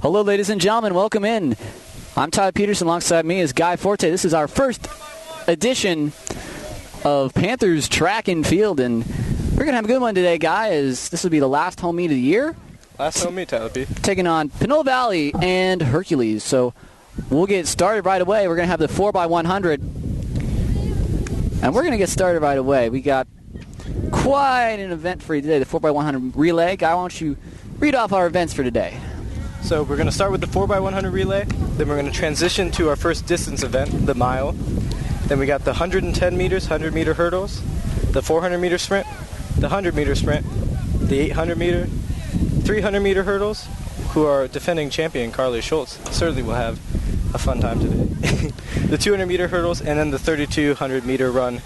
Hello, ladies and gentlemen. Welcome in. I'm Tyler Petersen. Alongside me is Guy Forte. This is our first edition of Panthers track and field, and we're going to have a good one today, Guy, as this will be the last home meet of the year. Last home meet, Tyler P. Taking on Pinole Valley and Hercules. So we'll get started right away. We're going to have the 4x100, and we're going to get started right away. We got quite an event for you today, the 4x100 relay. Guy, why don't you read off our events for today? So we're going to start with the 4x100 relay. Then we're going to transition to our first distance event, the mile. Then we got the 110 meters, 100-meter hurdles, the 400-meter sprint, the 100-meter sprint, the 800-meter, 300-meter hurdles, who are defending champion Carly Schultz. Certainly will have a fun time today. The 200-meter hurdles, and then the 3,200-meter run.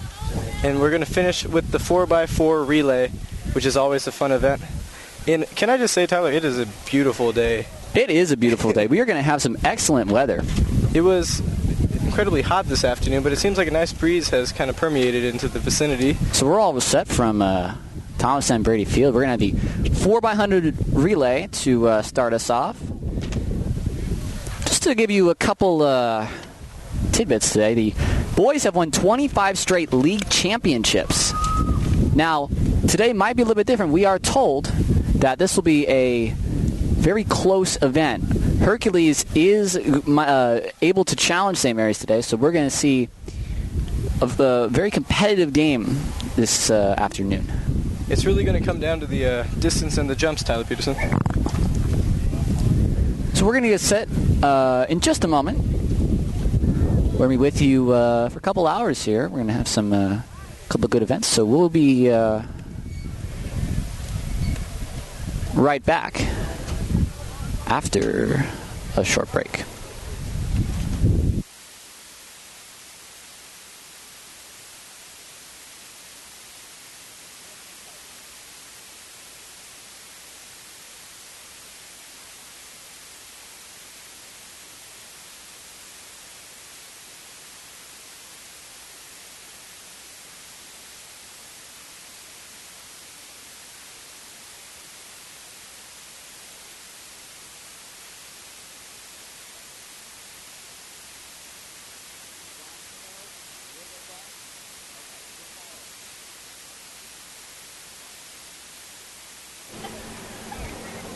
And we're going to finish with the 4x4 relay, which is always a fun event. And can I just say, Tyler, it is a beautiful day. It is a beautiful day. We are going to have some excellent weather. It was incredibly hot this afternoon, but it seems like a nice breeze has kind of permeated into the vicinity. So we're all set from Thomas and Brady Field. We're going to have the 4x100 relay to start us off. Just to give you a couple tidbits today, the boys have won 25 straight league championships. Now, today might be a little bit different. We are told that this will be a very close event. Hercules is able to challenge St. Mary's today, so we're going to see a very competitive game this afternoon. It's really going to come down to the distance and the jumps, Tyler Petersen. So we're going to get set in just a moment. We're going to be with you for a couple hours here. We're going to have some couple of good events, so we'll be right back after a short break.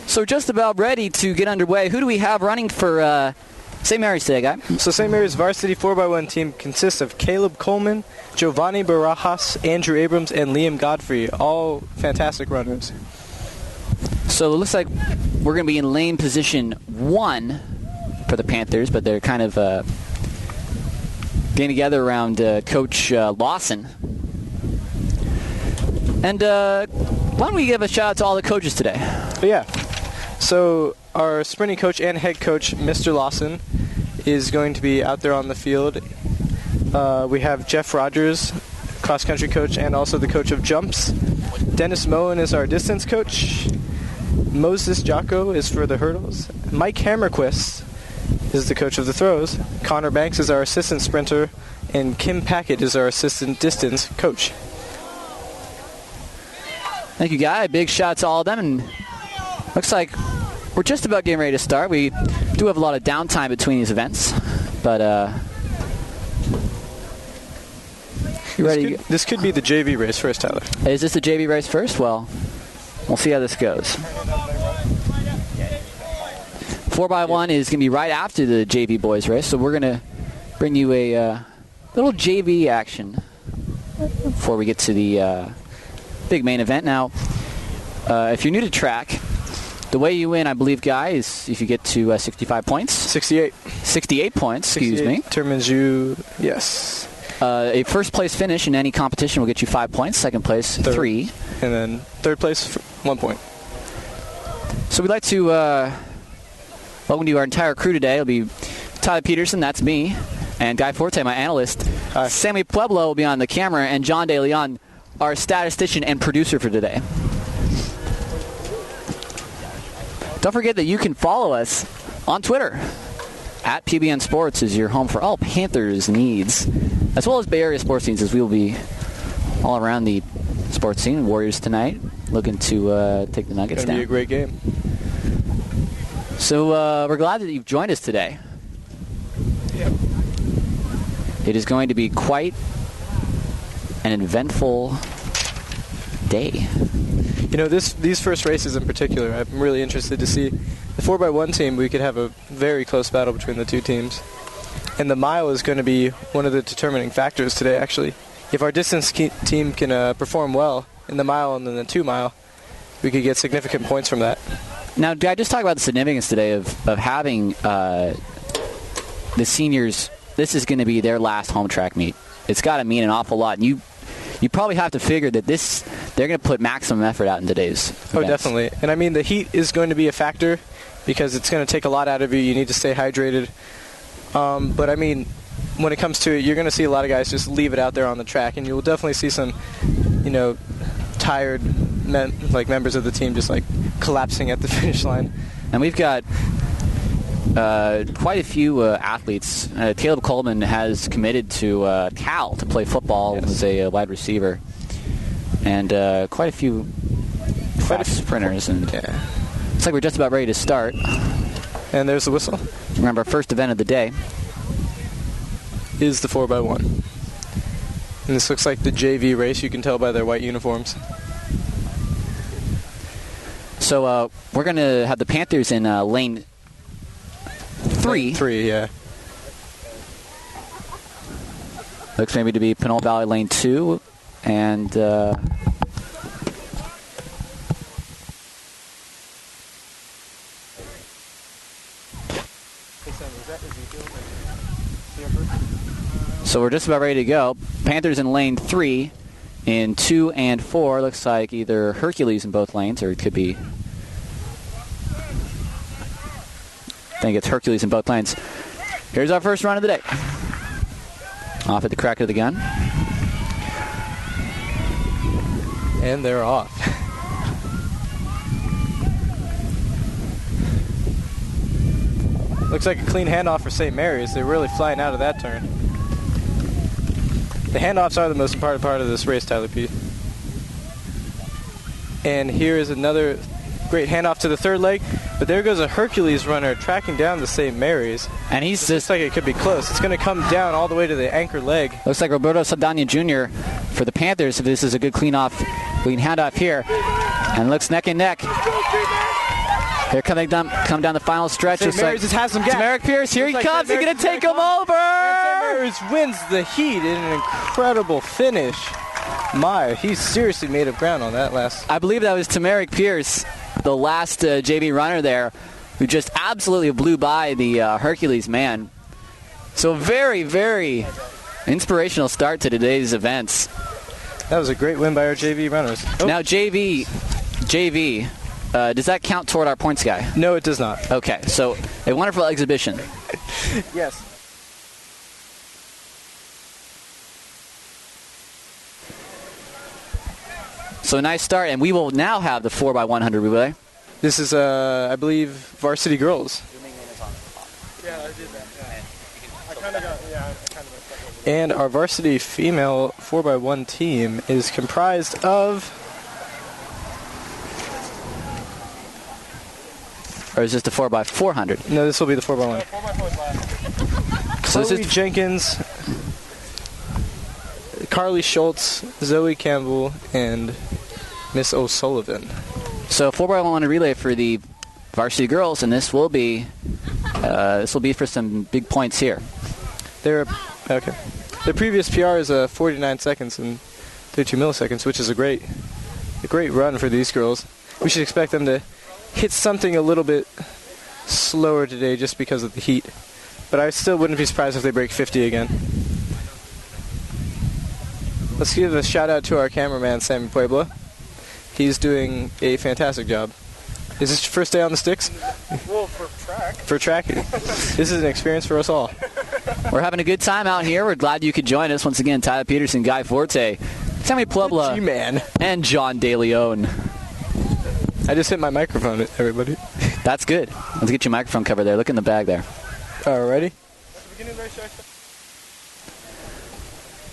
So just about ready to get underway. Who do we have running for St. Mary's today, Guy? So St. Mary's varsity 4x1 team consists of Caleb Coleman, Giovanni Barajas, Andrew Abrams, and Liam Godfrey. All fantastic runners. So it looks like we're going to be in lane position 1 for the Panthers, but they're kind of getting together around Coach Lawson. And why don't we give a shout out to all the coaches today? Yeah. So our sprinting coach and head coach, Mr. Lawson, is going to be out there on the field. We have Jeff Rogers, cross-country coach, and also the coach of jumps. Dennis Moen is our distance coach. Moses Jocko is for the hurdles. Mike Hammerquist is the coach of the throws. Connor Banks is our assistant sprinter. And Kim Packett is our assistant distance coach. Thank you, Guy. Big shout out to all of them. And looks like we're just about getting ready to start. We do have a lot of downtime between these events, but you ready? This could be the JV race first, Tyler. Is this the JV race first? Well, we'll see how this goes. 4x1 is going to be right after the JV boys race, so we're going to bring you a little JV action before we get to the big main event. Now, if you're new to track, the way you win, I believe, Guy, is if you get to 65 points. 68. 68 points, 68 excuse me. Determines you, yes. A first place finish in any competition will get you 5 points. Second place, 3. And then third place, 1 point. So we'd like to welcome to our entire crew today. It'll be Tyler Petersen, that's me, and Guy Forte, my analyst. Hi. Sammy Pueblo will be on the camera, and John De Leon, our statistician and producer for today. Don't forget that you can follow us on Twitter. At PBN Sports is your home for all Panthers needs, as well as Bay Area sports needs, as we will be all around the sports scene. Warriors tonight looking to take the Nuggets down. It's going to be a great game. So we're glad that you've joined us today. Yep. It is going to be quite an eventful day. You know, these first races in particular, I'm really interested to see. The 4x1 team, we could have a very close battle between the two teams. And the mile is going to be one of the determining factors today, actually. If our distance team can perform well in the mile and then the 2 mile, we could get significant points from that. Now, did I just talk about the significance today of having the seniors? This is going to be their last home track meet. It's got to mean an awful lot. And you probably have to figure that they're going to put maximum effort out in today's events. Oh, definitely. And I mean, the heat is going to be a factor because it's going to take a lot out of you. You need to stay hydrated. But I mean, when it comes to it, you're going to see a lot of guys just leave it out there on the track, and you will definitely see some, tired members of the team just like collapsing at the finish line. And we've got quite a few athletes. Caleb Coleman has committed to Cal to play football as a wide receiver, and quite a few fast sprinters. And it's like we're just about ready to start. And there's the whistle. Remember, our first event of the day is the 4x1. And this looks like the JV race. You can tell by their white uniforms. So we're going to have the Panthers in lane 3. Lane 3, yeah. Looks maybe to be Pinole Valley lane 2. And so we're just about ready to go. Panthers in lane 3. In 2 and 4, looks like either Hercules in both lanes, or it could be, I think it's Hercules in both lanes. Here's our first run of the day. Off at the crack of the gun. And they're off. Looks like a clean handoff for St. Mary's. They're really flying out of that turn. The handoffs are the most important part of this race, Tyler P. And here is another great handoff to the third leg. But there goes a Hercules runner tracking down the St. Mary's. And he's looks like it could be close. It's going to come down all the way to the anchor leg. Looks like Roberto Saldana Jr. for the Panthers. If this is a good clean handoff here. And looks neck and neck. Here come down the final stretch. St. Mary's just has some gas. Merrick Pierce, here he comes. He's going to take him over. St. Mary's wins the heat in an incredible finish. He seriously made up ground on that last. I believe that was Tamarick Pierce, the last JV runner there, who just absolutely blew by the Hercules man. So very, very inspirational start to today's events. That was a great win by our JV runners. Oh. Now JV, does that count toward our points guy? No, it does not. Okay, so a wonderful exhibition. Yes. So a nice start, and we will now have the 4x100 relay. This is, I believe, Varsity Girls. Yeah, I did that. And our varsity female 4x1 team is comprised of... Or is this the 4x400? No, this will be the 4x1. 4x4 last. So Chloe Jenkins, Carly Schultz, Zoe Campbell, and Miss O'Sullivan. So 4x100 relay for the varsity girls, and this will be for some big points here. Okay. The previous PR is 49 seconds and 32 milliseconds, which is a great run for these girls. We should expect them to hit something a little bit slower today just because of the heat. But I still wouldn't be surprised if they break 50 again. Let's give a shout out to our cameraman, Sammy Pueblo. He's doing a fantastic job. Is this your first day on the sticks? Well, for track. For track. This is an experience for us all. We're having a good time out here. We're glad you could join us. Once again, Tyler Petersen, Guy Forte, Sammy Pueblo, G-Man, and John DeLeon. I just hit my microphone, everybody. That's good. Let's get your microphone cover there. Look in the bag there. Alrighty. At the beginning of the race,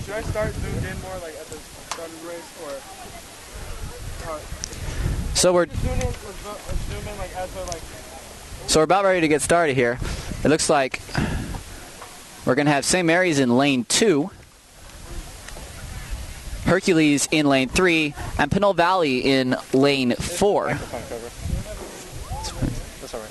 should I start zoomed in more like at the start of the race, or so we're zoom in like as they're like So we're about ready to get started here. It looks like we're going to have St. Mary's in lane 2, Hercules in lane 3, and Pinole Valley in lane 4. That's all right.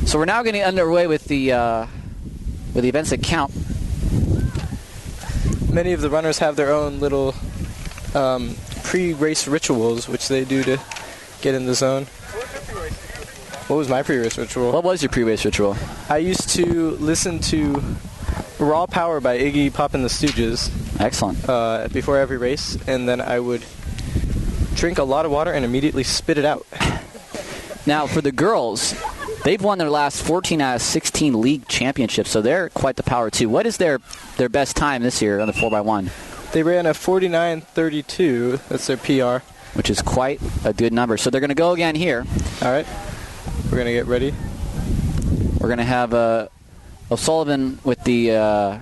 So we're now getting underway with the events that count. Many of the runners have their own little pre-race rituals, which they do to get in the zone. What was my pre-race ritual? What was your pre-race ritual? I used to listen to Raw Power by Iggy Pop and the Stooges. Excellent. Before every race, and then I would drink a lot of water and immediately spit it out. Now, for the girls, they've won their last 14 out of 16 league championships, so they're quite the power, too. What is their best time this year on the 4x1? They ran a 49.32. That's their PR. Which is quite a good number. So they're going to go again here. All right. We're going to get ready. We're going to have O'Sullivan with the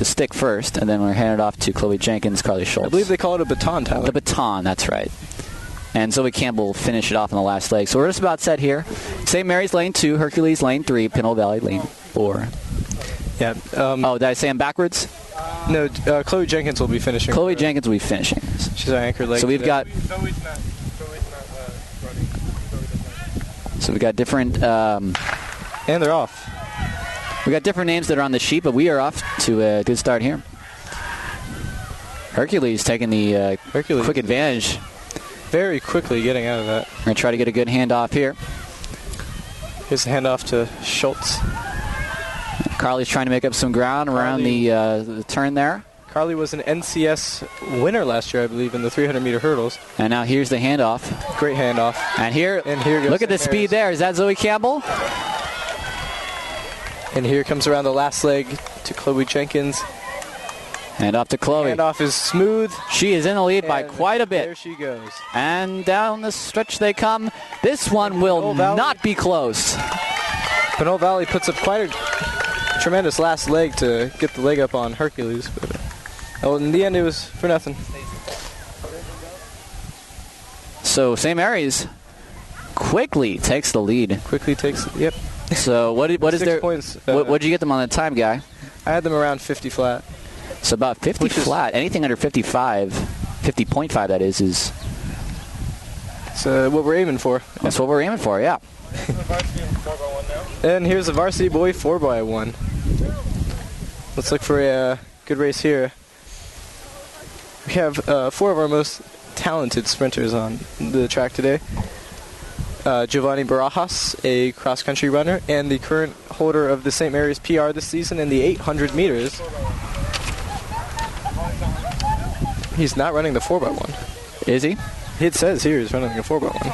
stick first, and then we're hand it off to Chloe Jenkins, Carly Schultz. I believe they call it a baton, Tyler. The baton, that's right. And Zoe Campbell will finish it off in the last leg. So we're just about set here. St. Mary's lane 2, Hercules lane 3, Pinole Valley lane 4. Yeah. Did I say I'm backwards? No, Chloe Jenkins will be finishing. Chloe Jenkins will be finishing. She's our anchor leg. So we've today. got... Zoe's not running. So we've got different... And they're off. We got different names that are on the sheet, but we are off to a good start here. Hercules taking the quick advantage. Very quickly getting out of that. We're going to try to get a good handoff here. Here's the handoff to Schultz. Carly's trying to make up some ground around the turn there. Carly was an NCS winner last year, I believe, in the 300-meter hurdles. And now here's the handoff. Great handoff. And here goes look at the St. speed Mary's. there. Is that Zoe Campbell? And here comes around the last leg to Chloe Jenkins. And off to Chloe. Handoff is smooth. She is in the lead by quite a bit. There she goes. And down the stretch they come. This one will not be close. Pinole Valley puts up quite a tremendous last leg to get the leg up on Hercules. But in the end, it was for nothing. So St. Mary's quickly takes the lead. Yep. So what is 6 their points? what did you get them on the time, guy? I had them around 50 flat. So about 50 flat. Anything under 55, 50.5 that is what we're aiming for. That's what we're aiming for, yeah. And here's the Varsity boy 4x1. Let's look for a good race here. We have 4 of our most talented sprinters on the track today. Giovanni Barajas, a cross-country runner, and the current holder of the St. Mary's PR this season in the 800 meters. He's not running the 4x1. Is he? It says here he's running the 4x1.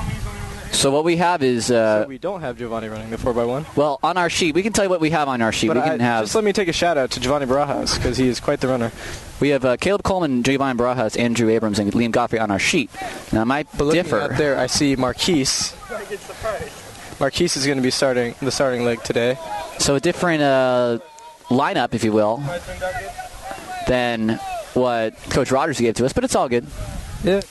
So what we have is... so we don't have Giovanni running the 4x1. Well, on our sheet, we can tell you what we have on our sheet. But we can have... Just let me take a shout-out to Giovanni Barajas, because he is quite the runner. We have Caleb Coleman, Giovanni Barajas, Andrew Abrams, and Liam Godfrey on our sheet. Now, it might differ. Out there, I see Marquise. Marquise is going to be starting the starting leg today. So a different lineup, if you will, than what Coach Rogers gave to us, but it's all good. Yeah.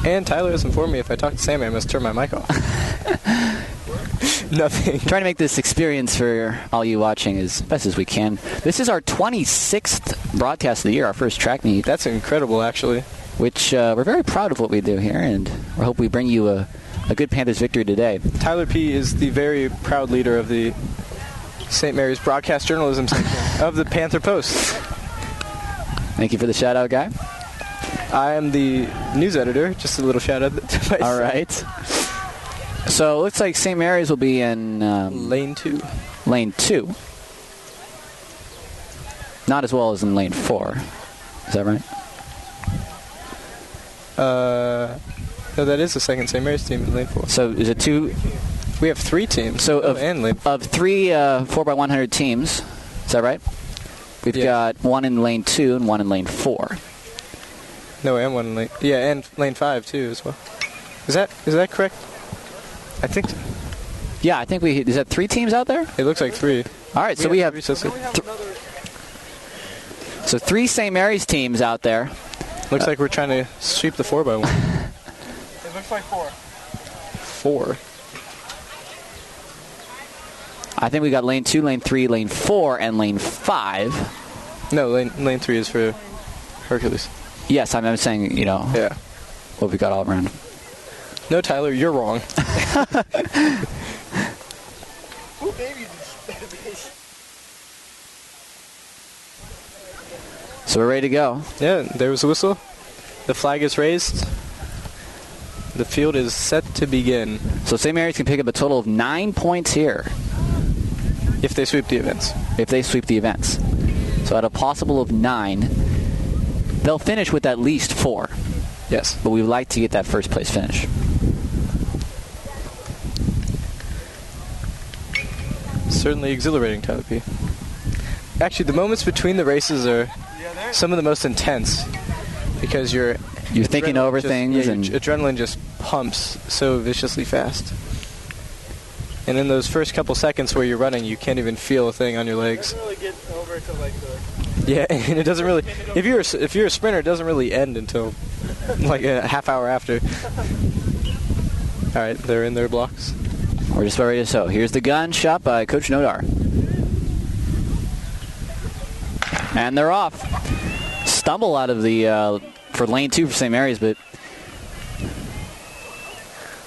And Tyler has informed me if I talk to Sammy, I must turn my mic off. Nothing. Trying to make this experience for all you watching as best as we can. This is our 26th broadcast of the year, our first track meet. That's incredible, actually. Which we're very proud of what we do here, and we hope we bring you a good Panthers victory today. Tyler P. is the very proud leader of the St. Mary's broadcast journalism section of the Panther Post. Thank you for the shout-out, guy. I am the news editor. Just a little shout-out to myself. All right. So it looks like St. Mary's will be in... lane 2. Lane 2. Not as well as in lane 4. Is that right? No, that is the second St. Mary's team in lane 4. So is it 2? We have 3 teams. So of 3 4x100 teams, is that right? We've got 1 in lane 2 and 1 in lane 4. No, and 1 in lane... Yeah, and lane 5, too, as well. Is that correct? I think so. Yeah, I think is that 3 teams out there? It looks like 3. All right, so we have 3. So 3 St. Mary's teams out there. Looks like we're trying to sweep the 4x1. It looks like 4. 4. I think we got lane 2, lane 3, lane 4, and lane 5. No, lane 3 is for Hercules. Yes, I'm saying, Yeah. what we got all around. No, Tyler, you're wrong. Who gave you this? So we're ready to go. Yeah, there was a whistle. The flag is raised. The field is set to begin. So St. Mary's can pick up a total of 9 points here. If they sweep the events. If they sweep the events. So at a possible of 9, they'll finish with at least 4. Yes. But we would like to get that first place finish. Certainly exhilarating, Tyler P. Actually, the moments between the races are some of the most intense because you're thinking over things, and your adrenaline just pumps so viciously fast. And in those first couple seconds where you're running, you can't even feel a thing on your legs. It doesn't really get over to like the. Yeah, and it doesn't really. If you're a sprinter, it doesn't really end until like a half hour after. All right, they're in their blocks. we're just about ready to sow. Here's the gun shot by Coach Nodar. And they're off. Stumble out of the for lane 2 for St. Mary's, but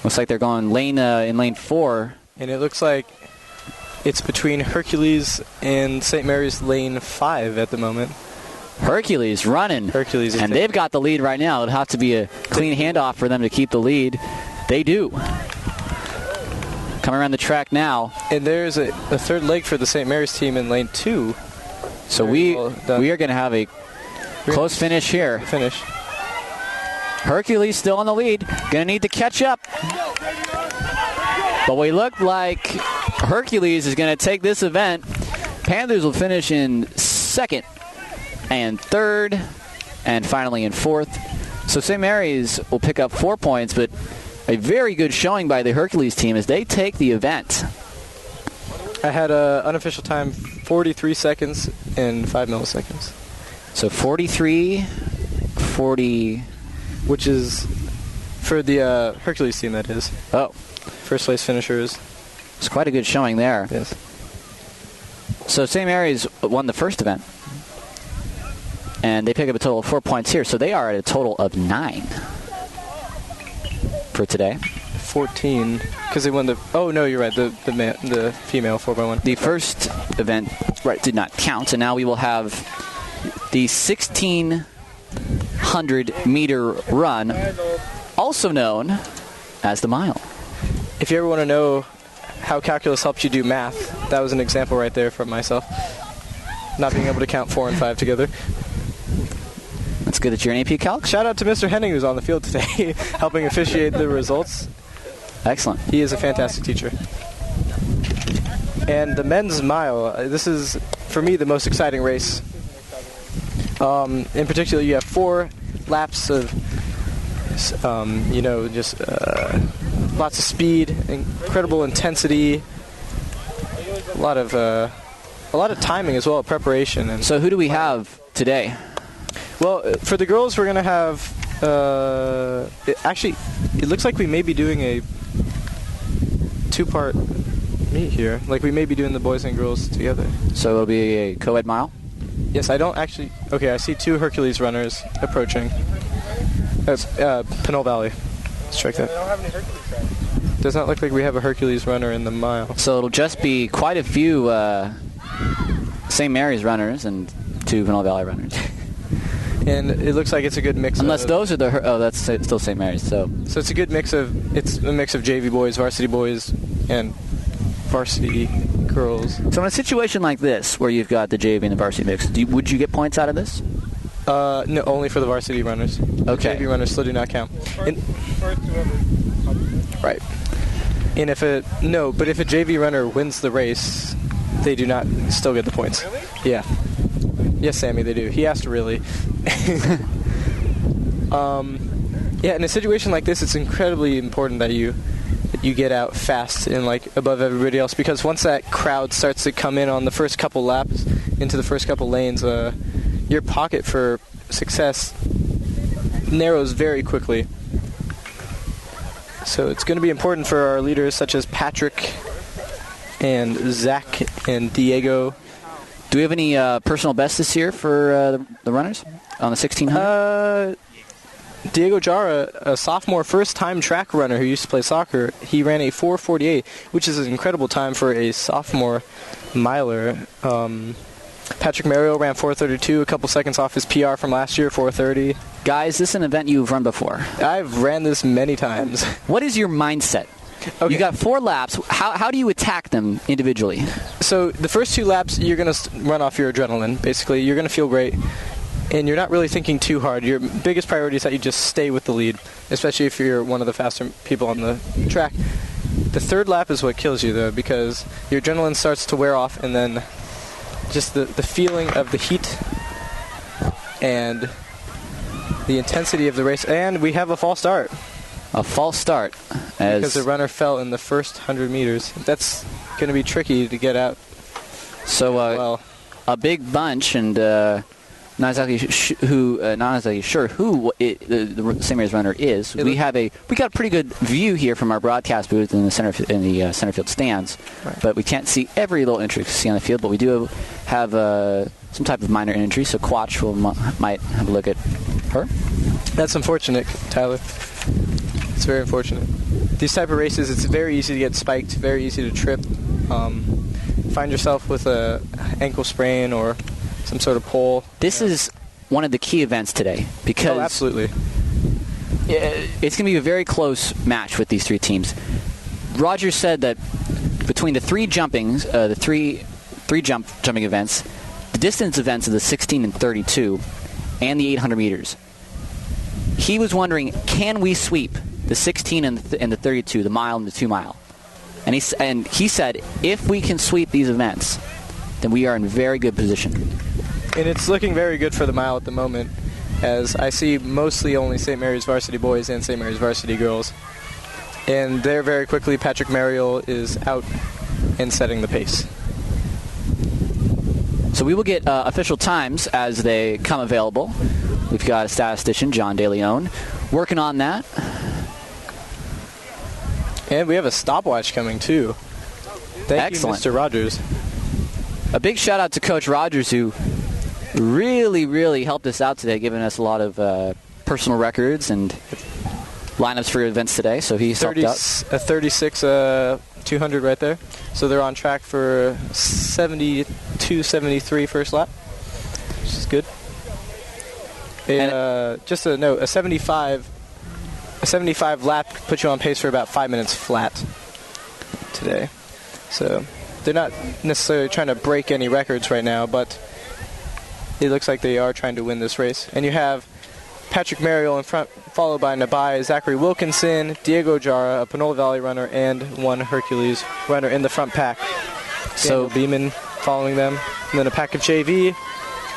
looks like they're going in lane 4. And it looks like it's between Hercules and St. Mary's lane 5 at the moment. Hercules running. Hercules is and they've got the lead right now. It'll have to be a clean handoff for them to keep the lead. They do. Coming around the track now. And there's a third leg for the St. Mary's team in lane 2. So we are going to have a close finish here. Finish. Hercules still on the lead. Going to need to catch up. But we look like Hercules is going to take this event. Panthers will finish in 2nd and 3rd and finally in 4th. So St. Mary's will pick up 4 points, but a very good showing by the Hercules team as they take the event. I had an unofficial time 43 seconds and 5 milliseconds. So 43, 40. Which is for the Hercules team, that is. Oh. First place finishers. It's quite a good showing there. Yes. So St. Mary's won the first event. And they pick up a total of 4 points here. So they are at a total of 9 for today. 14, because they won the... Oh, no, you're right. The female 4x1. The first event did not count. And now we will have the 1,600-meter run, also known as the mile. If you ever want to know how calculus helps you do math, that was an example right there from myself. Not being able to count 4 and 5 together. That's good that you're an AP Calc. Shout out to Mr. Henning, who's on the field today, helping officiate the results. Excellent. He is a fantastic teacher. And the men's mile, this is, for me, the most exciting race. In particular, you have 4 laps of, lots of speed, incredible intensity, a lot of timing as well, preparation. And so who do we have today? Well, for the girls, we're going to have... it looks like we may be doing a 2-part meet here. Like, we may be doing the boys and girls together. So it'll be a co-ed mile? Yes, I don't actually... Okay, I see 2 Hercules runners approaching. Pinole Valley. Let's check that. They don't have any Hercules tracks. Does not look like we have a Hercules runner in the mile. So it'll just be quite a few St. Mary's runners and 2 Pinole Valley runners. And it looks like it's a good mix. Unless those are that's still St. Mary's. So it's a good mix of... It's a mix of JV boys, varsity boys, and varsity girls. So in a situation like this, where you've got the JV and the varsity mix, would you get points out of this? No, only for the varsity runners. Okay. The JV runners still do not count. Right. And if a JV runner wins the race, they do not still get the points. Really? Yeah. Yes, Sammy, they do. He asked really. Yeah, in a situation like this, it's incredibly important that you you get out fast and like above everybody else, because once that crowd starts to come in on the first couple laps into the first couple lanes, your pocket for success narrows very quickly. So it's going to be important for our leaders such as Patrick and Zach and Diego. Do we have any personal bests this year for the runners on the 1600? Diego Jara, a sophomore first-time track runner who used to play soccer, he ran a 4:48, which is an incredible time for a sophomore miler. Patrick Mario ran 4:32, a couple seconds off his PR from last year, 4:30. Guys, this is an event you've run before. I've ran this many times. What is your mindset? Okay. You got 4 laps. How do you attack them individually? So the first 2 laps, you're going to run off your adrenaline. Basically, you're going to feel great, and you're not really thinking too hard. Your biggest priority is that you just stay with the lead, especially if you're one of the faster people on the track. The third lap is what kills you, though, because your adrenaline starts to wear off, and then just the feeling of the heat and the intensity of the race. And we have a false start. A false start. Because the runner fell in the first 100 meters. That's going to be tricky to get out. So a big bunch, and not exactly sure who the St. Mary's runner is. We got a pretty good view here from our broadcast booth in the center field stands, right. But we can't see every little intricacy on the field. But we do have some type of minor injury, so Quatch might have a look at her. That's unfortunate, Tyler. It's very unfortunate. These type of races, it's very easy to get spiked, very easy to trip. Find yourself with a ankle sprain or some sort of pull. This is one of the key events today because absolutely, it's going to be a very close match with these 3 teams. Rogers said that between the 3 jumping events, the distance events of the 16 and 32, and the 800 meters, he was wondering, can we sweep the 16 and the 32, the mile and the 2 mile? And he said, if we can sweep these events, then we are in very good position. And it's looking very good for the mile at the moment, as I see mostly only St. Mary's varsity boys and St. Mary's varsity girls. And there very quickly, Patrick Mariel is out and setting the pace. So we will get official times as they come available. We've got a statistician, John DeLeon, working on that. And we have a stopwatch coming, too. Thank you, Mr. Rogers. A big shout-out to Coach Rogers, who really, really helped us out today, giving us a lot of personal records and lineups for events today. So he's helped out. A 36 200 right there. So they're on track for 72-73 first lap, which is good. Just a note, a 75 lap puts you on pace for about 5 minutes flat today. So they're not necessarily trying to break any records right now, but it looks like they are trying to win this race. And you have Patrick Mariel in front, followed by Nabai, Zachary Wilkinson, Diego Jara, a Pinole Valley runner, and one Hercules runner in the front pack. So Beeman following them, and then a pack of JV,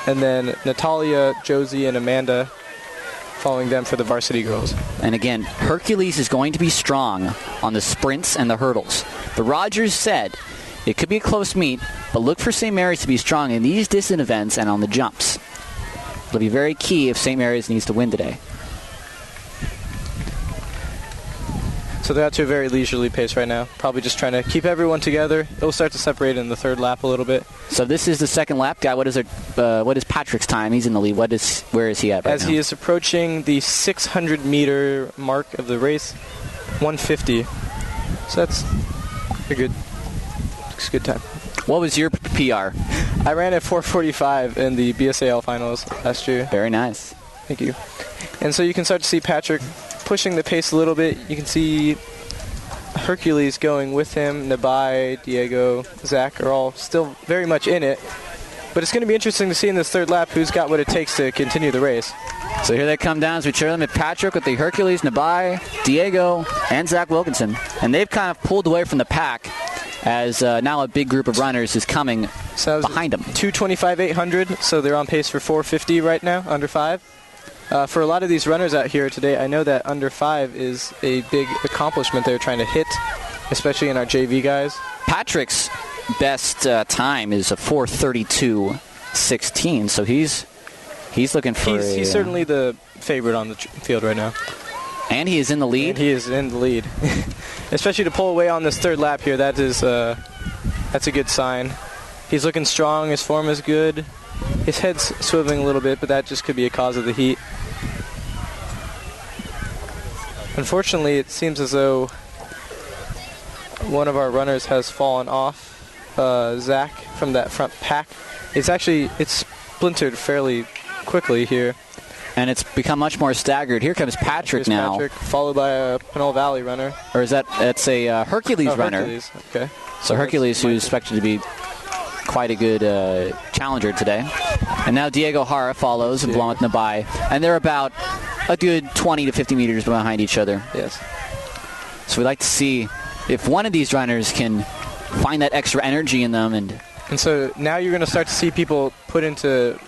and then Natalia, Josie, and Amanda following them for the varsity girls. And again, Hercules is going to be strong on the sprints and the hurdles. But Rogers said it could be a close meet, but look for St. Mary's to be strong in these distance events and on the jumps. It'll be very key if St. Mary's needs to win today. So they're out to a very leisurely pace right now. Probably just trying to keep everyone together. It'll start to separate in the third lap a little bit. So this is the second lap, guy. What is Patrick's time? He's in the lead. Where is he at right now? As he is approaching the 600-meter mark of the race, 150. So that's a good time. What was your PR? I ran at 4:45 in the BSAL finals last year. Very nice. Thank you. And so you can start to see Patrick pushing the pace a little bit. You can see Hercules going with him. Nabai, Diego, Zach are all still very much in it. But it's going to be interesting to see in this third lap who's got what it takes to continue the race. So here they come down as we cheer them at Patrick with the Hercules, Nabai, Diego, and Zach Wilkinson. And they've kind of pulled away from the pack as now a big group of runners is coming behind them. 2:25 800, so they're on pace for 4:50 right now, under 5. For a lot of these runners out here today, I know that under 5 is a big accomplishment they're trying to hit, especially in our JV guys. Patrick's best time is a 4:32.16, so he's looking for. He's certainly the favorite on the field right now. And he is in the lead. And he is in the lead, especially to pull away on this third lap here. That's a good sign. He's looking strong. His form is good. His head's swiveling a little bit, but that just could be a cause of the heat. Unfortunately, it seems as though one of our runners has fallen off. Zach from that front pack. It's splintered fairly quickly here. And it's become much more staggered. Here comes Patrick now. Patrick, followed by a Pinole Valley runner. Or is that's a Hercules runner. Hercules. Okay. So Hercules, who's expected to be quite a good challenger today. And now Diego Hara follows, along with Nabai. And they're about a good 20 to 50 meters behind each other. Yes. So we'd like to see if one of these runners can find that extra energy in them. And so now you're going to start to see people put into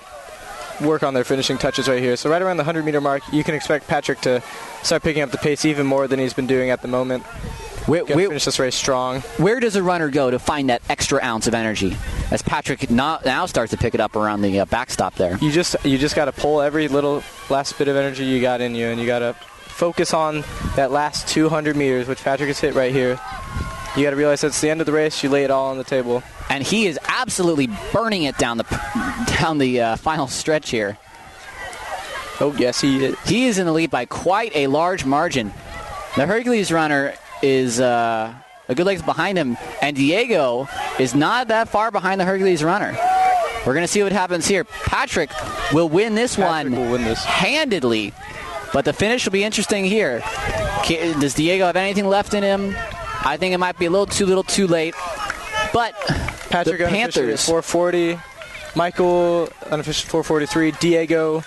work on their finishing touches right here. So right around the 100-meter mark, you can expect Patrick to start picking up the pace even more than he's been doing at the moment. Finish this race strong. Where does a runner go to find that extra ounce of energy? As Patrick now starts to pick it up around the backstop there. You just got to pull every little last bit of energy you got in you, and you got to focus on that last 200 meters, which Patrick has hit right here. You got to realize that's the end of the race. You lay it all on the table. And he is absolutely burning it down the final stretch here. Oh, yes, he is. He is in the lead by quite a large margin. The Hercules runner is a good legs behind him, and Diego is not that far behind the Hercules runner. We're going to see what happens here. Patrick will win this handedly, but the finish will be interesting here. Does Diego have anything left in him? I think it might be a little too late. But Patrick the Panthers 440, Michael unofficial 443, Diego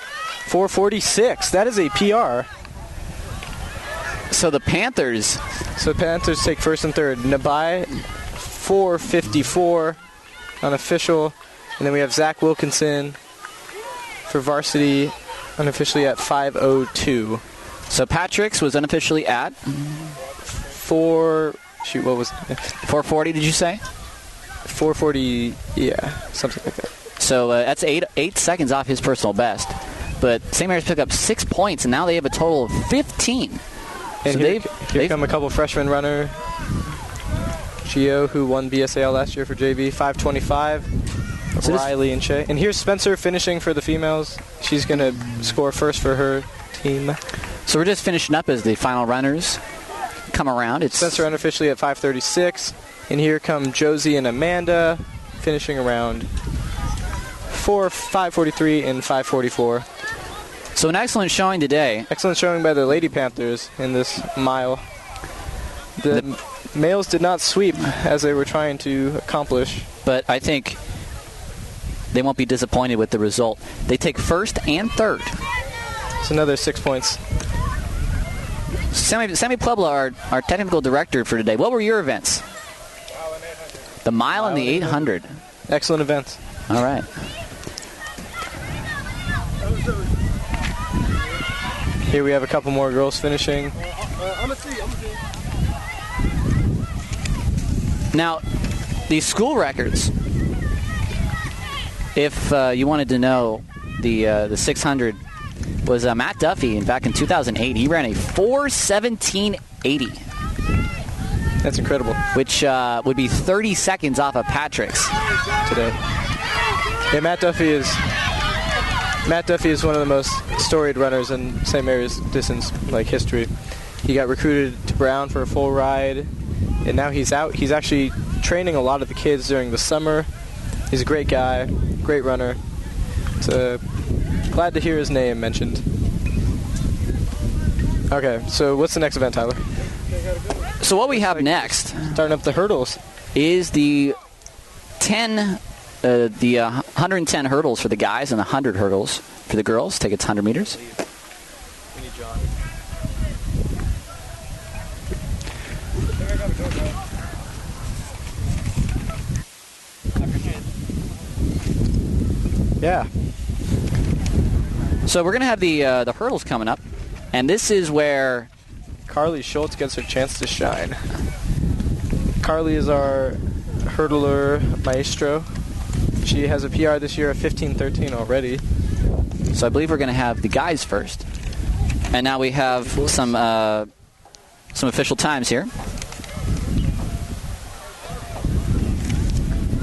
446. That is a PR. So the Panthers take first and third. Nabai 454 unofficial, and then we have Zach Wilkinson for Varsity unofficially at 502. So Patrick's was unofficially at 440, did you say? 440, yeah, something like that. So that's 8 seconds off his personal best. But St. Mary's picked up 6 points, and now they have a total of 15. And so they've come a couple freshman runner. Gio, who won BSAL last year for JV, 525. So Riley and Shay. And here's Spencer finishing for the females. She's going to score first for her team. So we're just finishing up as the final runners come around. It's Spencer unofficially at 536. And here come Josie and Amanda finishing around 543 and 544. So an excellent showing today. Excellent showing by the Lady Panthers in this mile. The males did not sweep as they were trying to accomplish. But I think they won't be disappointed with the result. They take first and third. It's another 6 points. Sammy Puebla, our technical director for today. What were your events? The mile and the 800. Excellent events. All right. Here we have a couple more girls finishing. Now, these school records, if you wanted to know, the 600 was Matt Duffy, and back in 2008, he ran a 4:17.80. That's incredible. Which would be 30 seconds off of Patrick's today. Yeah, Matt Duffy is one of the most storied runners in St. Mary's distance history. He got recruited to Brown for a full ride, and now he's out. He's actually training a lot of the kids during the summer. He's a great guy, great runner. So glad to hear his name mentioned. Okay, so what's the next event, Tyler? So what we have next, starting up the hurdles, is the 110 hurdles for the guys and the 100 hurdles for the girls. Take its 100 meters. We need John. Yeah. So we're going to have the hurdles coming up, and this is where Carly Schultz gets her chance to shine. Carly is our hurdler maestro. She has a PR this year of 15:13 already. So I believe we're going to have the guys first. And now we have some official times here.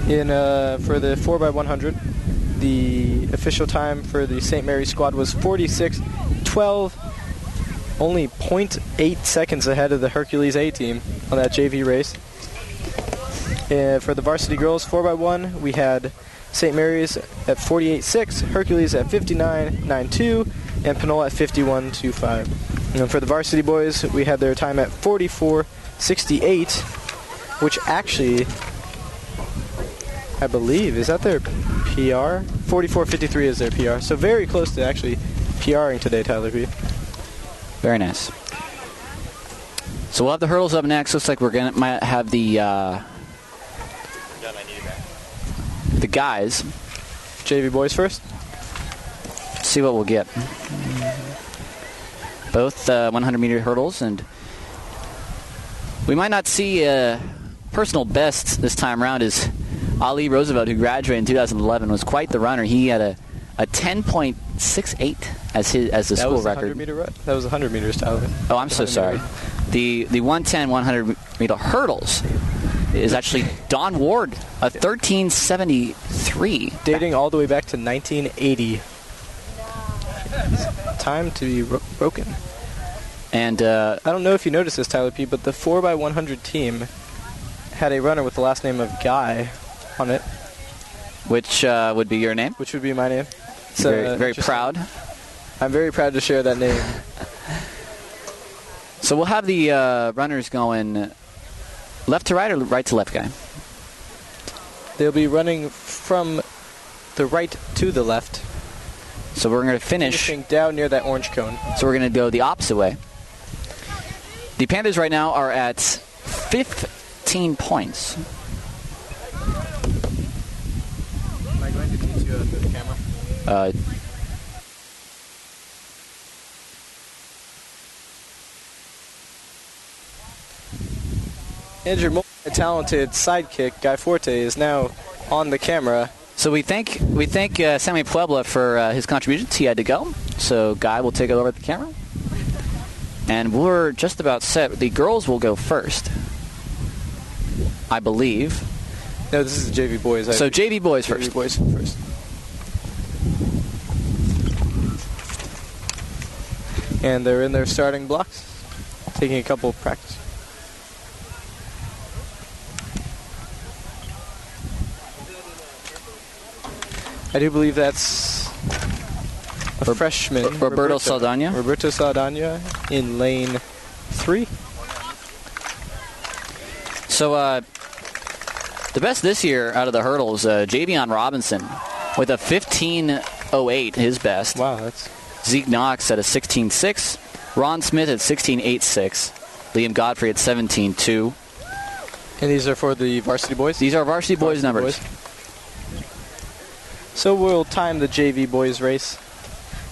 For the 4x100, the official time for the St. Mary's squad was 46:12, only 0.8 seconds ahead of the Hercules A team on that JV race. For the varsity girls 4x1, we had St. Mary's at 48.6, Hercules at 59.92, and Pinole at 51.25. And for the varsity boys, we had their time at 44.68, which actually, I believe, is that their PR? 44.53 is their PR. So very close to actually PRing today, Tyler P. Very nice. So we'll have the hurdles up next. Looks like we're might have the guys. JV boys first. See what we'll get. Both 100-meter hurdles, and we might not see personal bests this time around. Is Ali Roosevelt, who graduated in 2011, was quite the runner. He had a 10.68 as the school record. That was 100 meters, Tyler. Oh, I'm so sorry. The 110 100-meter hurdles is actually Don Ward, a 13.73. Dating all the way back to 1980. Time to be broken. And I don't know if you noticed this, Tyler P., but the 4x100 team had a runner with the last name of Guy on it. Which would be your name? Which would be my name. So, very proud. I'm very proud to share that name. So we'll have the runners going left to right or right to left, Guy? They'll be running from the right to the left. So we're going to finishing down near that orange cone. So we're going to go the opposite way. The Panthers right now are at 15 points. Am I going to teach you the camera? And your multi-talented sidekick, Guy Forte, is now on the camera. So we thank Sammy Puebla for his contributions. He had to go, so Guy will take it over at the camera. And we're just about set. The girls will go first, I believe. No, this is the JV boys. So JV boys JV first. Boys first. And they're in their starting blocks, taking a couple of practice. I do believe that's a freshman. Roberto Saldana. Roberto Saldana in lane 3. So the best this year out of the hurdles, Javion Robinson with a 15.08, his best. Wow, that's... Zeke Knox at a 16.6. Ron Smith at 16.86. Liam Godfrey at 17.2. And these are for the varsity boys? These are varsity boys numbers. Boys. So we'll time the JV boys race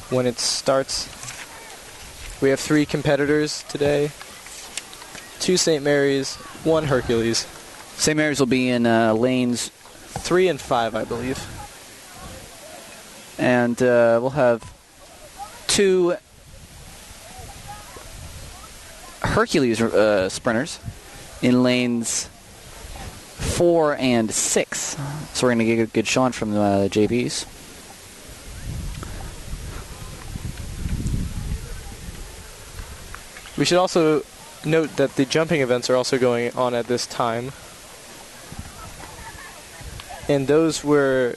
when it starts. We have 3 competitors today. 2 St. Mary's, 1 Hercules. St. Mary's will be in lanes 3 and 5, I believe. And we'll have 2 Hercules sprinters in lanes 4 and 6. So we're going to get a good showing from the JVs. We should also note that the jumping events are also going on at this time. And those were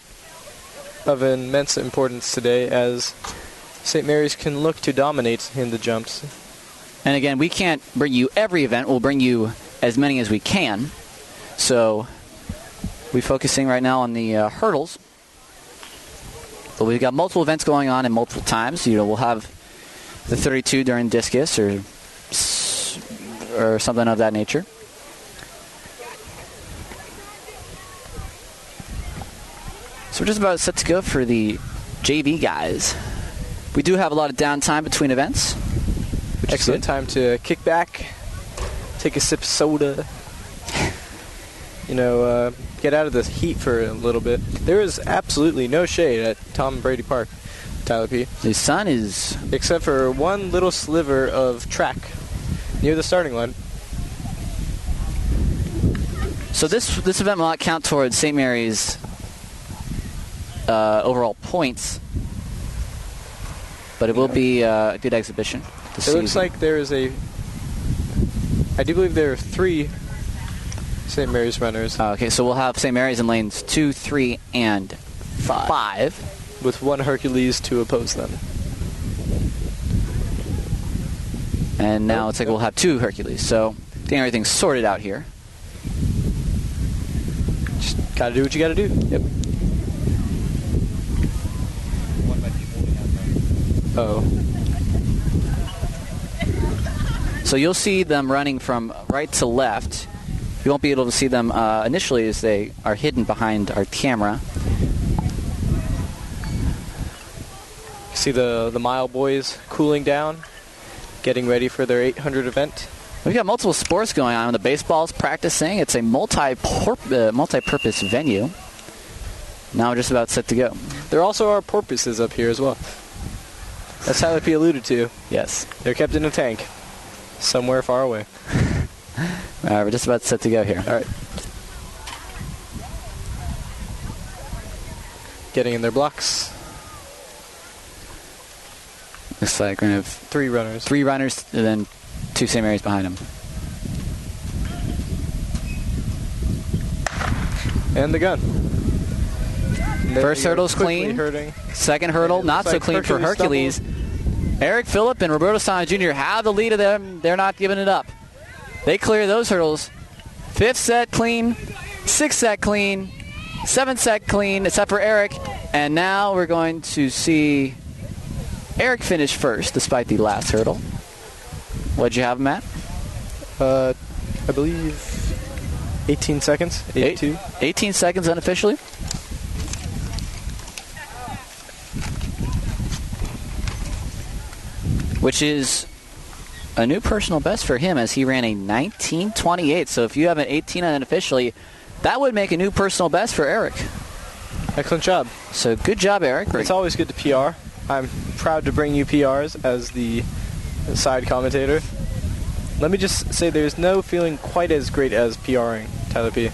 of immense importance today as St. Mary's can look to dominate in the jumps. And again, we can't bring you every event. We'll bring you as many as we can. So we're focusing right now on the hurdles. But we've got multiple events going on in multiple times. You know, we'll have the 32 during discus or something of that nature. So we're just about set to go for the JV guys. We do have a lot of downtime between events. Excellent time to kick back, take a sip of soda, get out of the heat for a little bit. There is absolutely no shade at Tom and Brady Park, Tyler P. The sun is... Except for one little sliver of track near the starting line. So this event will not count towards St. Mary's overall points, but it will be a good exhibition. It looks like there is I do believe there are 3 St. Mary's runners. Okay, so we'll have St. Mary's in lanes 2, 3, and 5. With 1 Hercules to oppose them. And now it's like we'll have 2 Hercules. So getting everything sorted out here. Just gotta do what you gotta do. Yep. Oh. So you'll see them running from right to left. You won't be able to see them initially as they are hidden behind our camera. See the mile boys cooling down, getting ready for their 800 event. We've got multiple sports going on. The baseball's practicing. It's a multi-purpose venue. Now we're just about set to go. There also are porpoises up here as well. That's Tyler P. alluded to. Yes. They're kept in a tank somewhere far away. We're just about set to go here. All right. Getting in their blocks. Looks like we're going to have 3 runners. 3 runners and then 2 St. Mary's behind them. And the gun. First hurdle's clean. Hurting. Second hurdle, not so clean for Hercules. Eric Phillip and Roberto Sana Jr. have the lead of them. They're not giving it up. They clear those hurdles. 5th set clean, 6th set clean, 7th set clean, except for Eric. And now we're going to see Eric finish first, despite the last hurdle. What'd you have, Matt? I believe 18 seconds. 82. 18 seconds unofficially. Which is a new personal best for him, as he ran a 19:28. So if you have an 18 unofficially, that would make a new personal best for Eric. Excellent job. So good job, Eric. It's always good to PR. I'm proud to bring you PRs as the side commentator. Let me just say there's no feeling quite as great as PRing, Tyler P.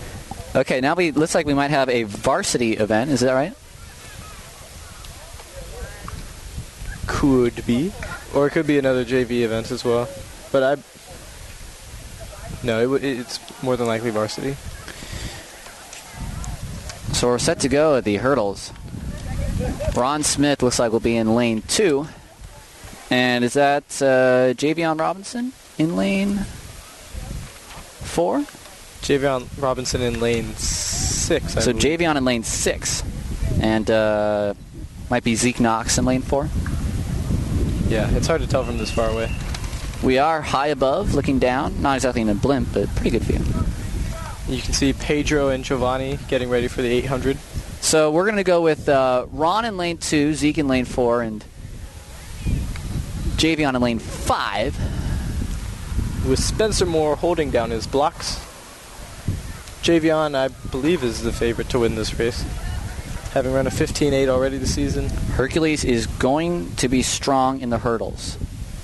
Okay, now looks like we might have a varsity event. Is that right? Could be. Or it could be another JV event as well. But it's more than likely varsity. So we're set to go at the hurdles. Ron Smith looks like will be in lane 2. And is that Javion Robinson in lane 4? Javion Robinson in lane 6. So Javion in lane 6. And might be Zeke Knox in lane 4. Yeah, it's hard to tell from this far away. We are high above, looking down. Not exactly in a blimp, but pretty good view. You can see Pedro and Giovanni getting ready for the 800. So we're going to go with Ron in lane 2, Zeke in lane 4, and Javion in lane 5. With Spencer Moore holding down his blocks. Javion, I believe, is the favorite to win this race, having run a 15.8 already this season. Hercules is going to be strong in the hurdles.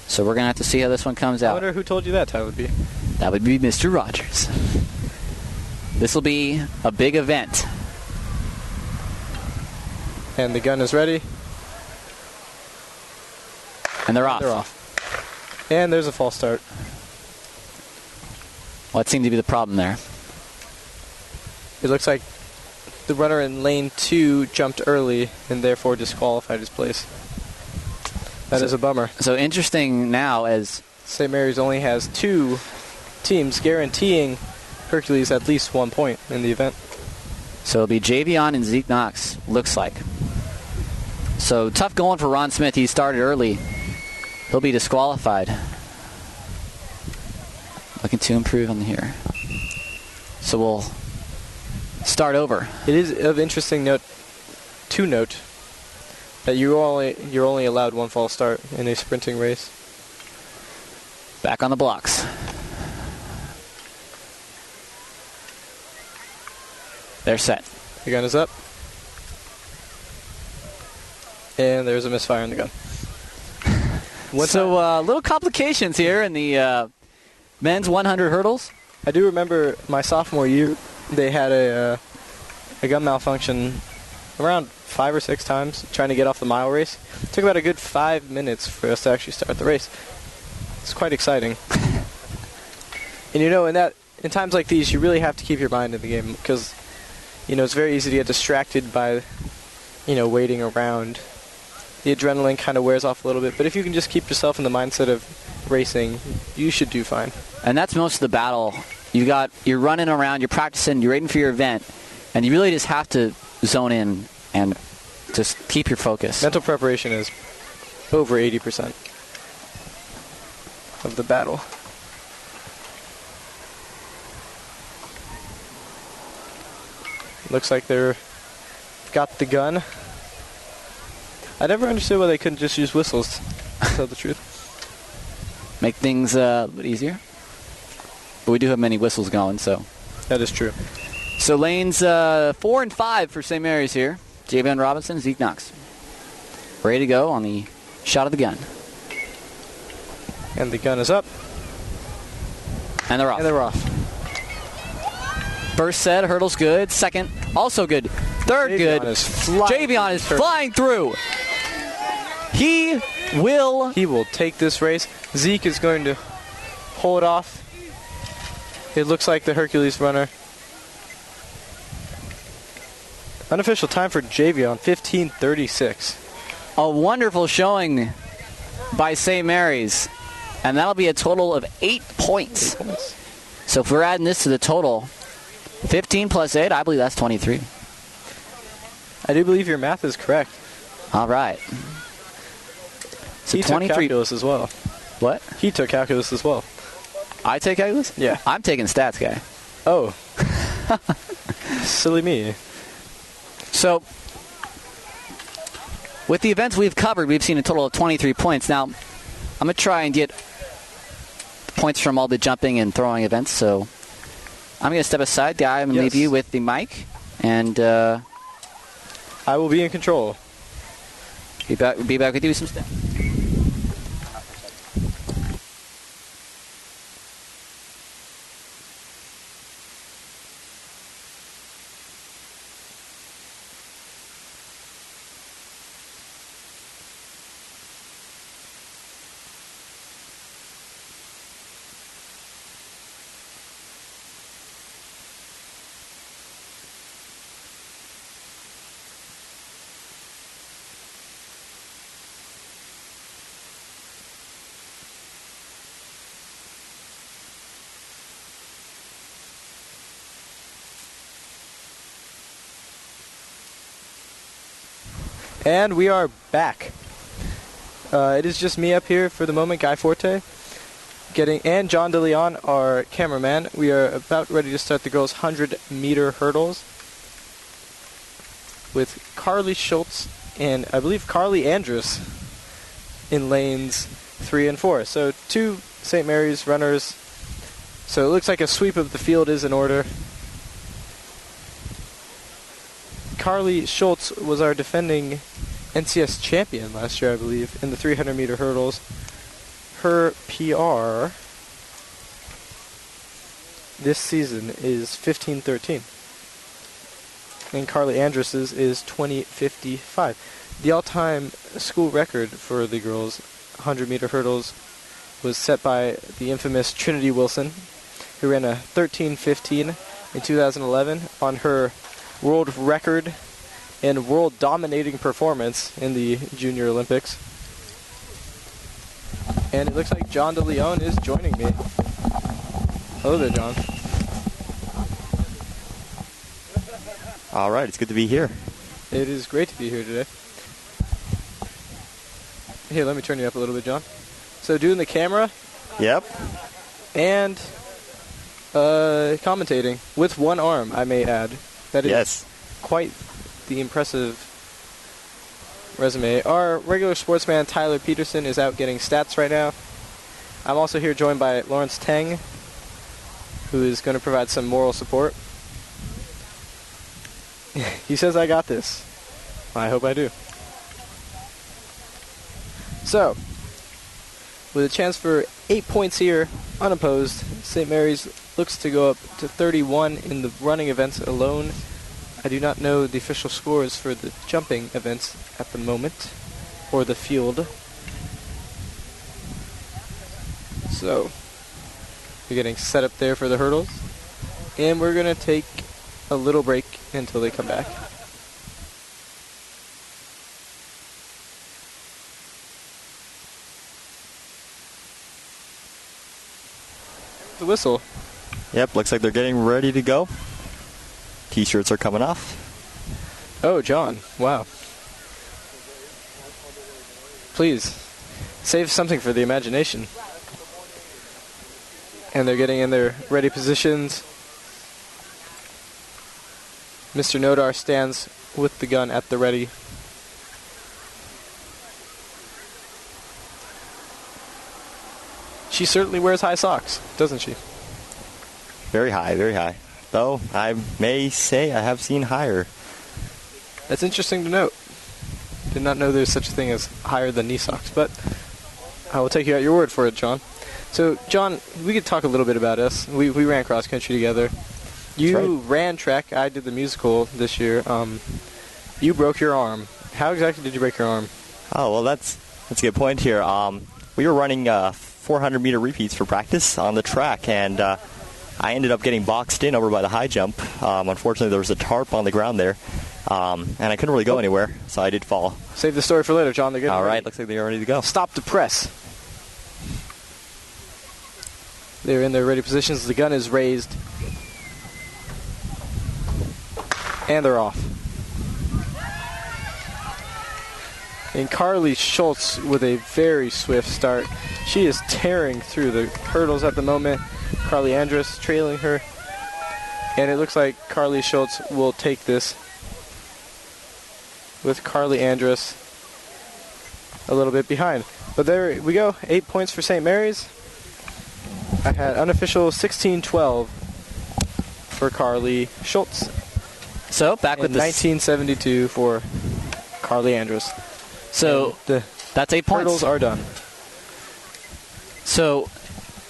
So we're going to have to see how this one comes out. I wonder who told you that, Tyler B. That would be Mr. Rogers. This will be a big event. And the gun is ready. And they're off. They're off. And there's a false start. What seemed to be the problem there? It looks like the runner in lane 2 jumped early and therefore disqualified his place. That is a bummer. So interesting now as St. Mary's only has 2 teams guaranteeing Hercules at least 1 point in the event. So it'll be Javion and Zeke Knox, looks like. So tough going for Ron Smith. He started early. He'll be disqualified. Looking to improve on here. So we'll start over. It is of interesting note to note that you're only allowed one false start in a sprinting race. Back on the blocks. They're set. The gun is up. And there's a misfire in the gun. So little complications here in the men's 100 hurdles. I do remember my sophomore year, they had a gun malfunction around 5 or 6 times trying to get off the mile race. It took about a good 5 minutes for us to actually start the race. It's quite exciting. And in times like these, you really have to keep your mind in the game because, it's very easy to get distracted by, waiting around. The adrenaline kind of wears off a little bit, but if you can just keep yourself in the mindset of racing, you should do fine. And that's most of the battle. You're running around, you're practicing, you're waiting for your event, and you really just have to zone in and just keep your focus. Mental preparation is over 80% of the battle. Looks like they're got the gun. I never understood why they couldn't just use whistles, to tell the truth. Make things a bit easier. But we do have many whistles going, so. That is true. So lanes 4 and 5 for St. Mary's here. Javion Robinson, Zeke Knox. Ready to go on the shot of the gun. And the gun is up. And they're off. And they're off. First set, hurdle's good. Second, also good. Third, Javion good. Javion is flying through. He will take this race. Zeke is going to hold off. It looks like the Hercules runner. Unofficial time for Javion, 15:36. A wonderful showing by St. Mary's. And that'll be a total of 8 points. 8 points. So if we're adding this to the total, 15 plus 8, I believe that's 23. I do believe your math is correct. All right. So he 23. took calculus as well. What? He took calculus as well. I take calculus? Yeah. I'm taking stats, guy. Oh. Silly me. So, with the events we've covered, we've seen a total of 23 points. Now, I'm going to try and get points from all the jumping and throwing events. So, I'm going to step aside. Guy, I'm going to leave you with the mic. And I will be in control. Be back with you with some stuff. And we are back. It is just me up here for the moment, Guy Forte, and John DeLeon, our cameraman. We are about ready to start the girls' 100-meter hurdles with Carly Schultz and I believe Carly Andrus in lanes 3 and 4. So 2 St. Mary's runners. So it looks like a sweep of the field is in order. Carly Schultz was our defending NCS champion last year, I believe, in the 300-meter hurdles. Her PR this season is 15:13. And Carly Andrus's is 20:55. The all-time school record for the girls' 100-meter hurdles was set by the infamous Trinity Wilson, who ran a 13:15 in 2011 on her world record and world dominating performance in the Junior Olympics. And it looks like John DeLeon is joining me. Hello there, John. All right, it's good to be here. It is great to be here today. Here, let me turn you up a little bit, John. So doing the camera. Yep. And commentating with one arm, I may add. That is quite the impressive resume. Our regular sportsman, Tyler Petersen, is out getting stats right now. I'm also here joined by Lawrence Teng, who is going to provide some moral support. He says I got this. I hope I do. So, with a chance for 8 points here, unopposed, St. Mary's looks to go up to 31 in the running events alone. I do not know the official scores for the jumping events at the moment, or the field. So, we're getting set up there for the hurdles, and we're going to take a little break until they come back. The whistle. Yep, looks like they're getting ready to go. T-shirts are coming off. Oh, John. Wow. Please, save something for the imagination. And they're getting in their ready positions. Mr. Nodar stands with the gun at the ready. She certainly wears high socks, doesn't she? Very high, very high. Though, I may say I have seen higher. That's interesting to note. Did not know there's such a thing as higher than knee socks, but I will take you at your word for it, John. So, John, we could talk a little bit about us. We ran cross country together. You ran track. I did the musical this year. You broke your arm. How exactly did you break your arm? Oh, well, that's a good point here. We were running 400-meter repeats for practice on the track, and I ended up getting boxed in over by the high jump. Unfortunately, there was a tarp on the ground there, and I couldn't really go anywhere, so I did fall. Save the story for later, John. They're getting All right, ready. looks like they're ready to go. Stop the press. They're in their ready positions. The gun is raised. And they're off. And Carly Schultz with a very swift start. She is tearing through the hurdles at the moment. Carly Andrus trailing her. And it looks like Carly Schultz will take this with Carly Andrus a little bit behind. But there we go. 8 points for St. Mary's. I had unofficial 16-12 for Carly Schultz. So back with the 1972 for Carly Andrus. So that's 8 points. Hurdles are done. So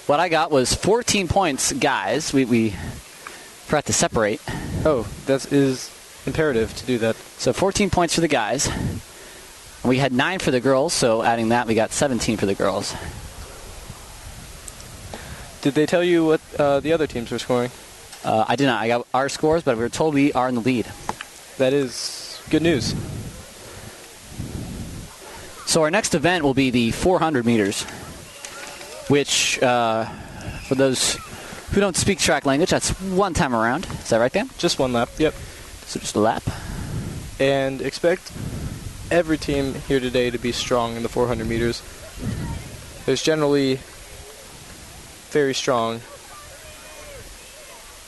what I got was 14 points, guys. We forgot to separate. Oh, that is imperative to do that. So 14 points for the guys. We had 9 for the girls, so adding that, we got 17 for the girls. Did they tell you what the other teams were scoring? I did not. I got our scores, but we were told we are in the lead. That is good news. So our next event will be the 400 meters, which, for those who don't speak track language, that's one time around. Is that right, Dan? Just one lap, yep. So just a lap. And expect every team here today to be strong in the 400 meters. There's generally very strong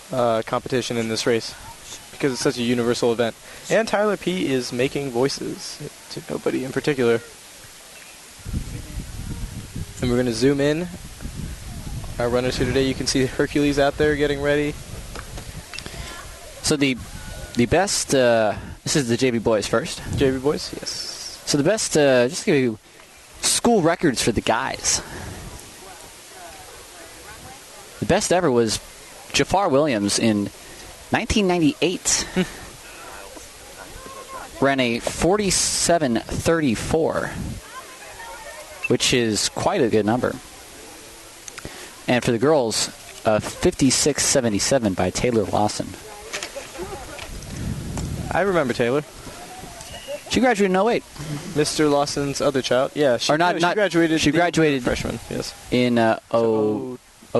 competition in this race because it's such a universal event. And Tyler P. is making voices to nobody in particular. And we're going to zoom in. Our runners here today, you can see Hercules out there getting ready. So the best, this is the JV boys first. JV boys, yes. So the best, just to give you school records for the guys. The best ever was Jafar Williams in 1998. Ran a 47:34, which is quite a good number. And for the girls, 56:77 by Taylor Lawson. I remember Taylor. She graduated in 08. Mr. Lawson's other child. Yeah, she graduated. She graduated freshman. Yes. In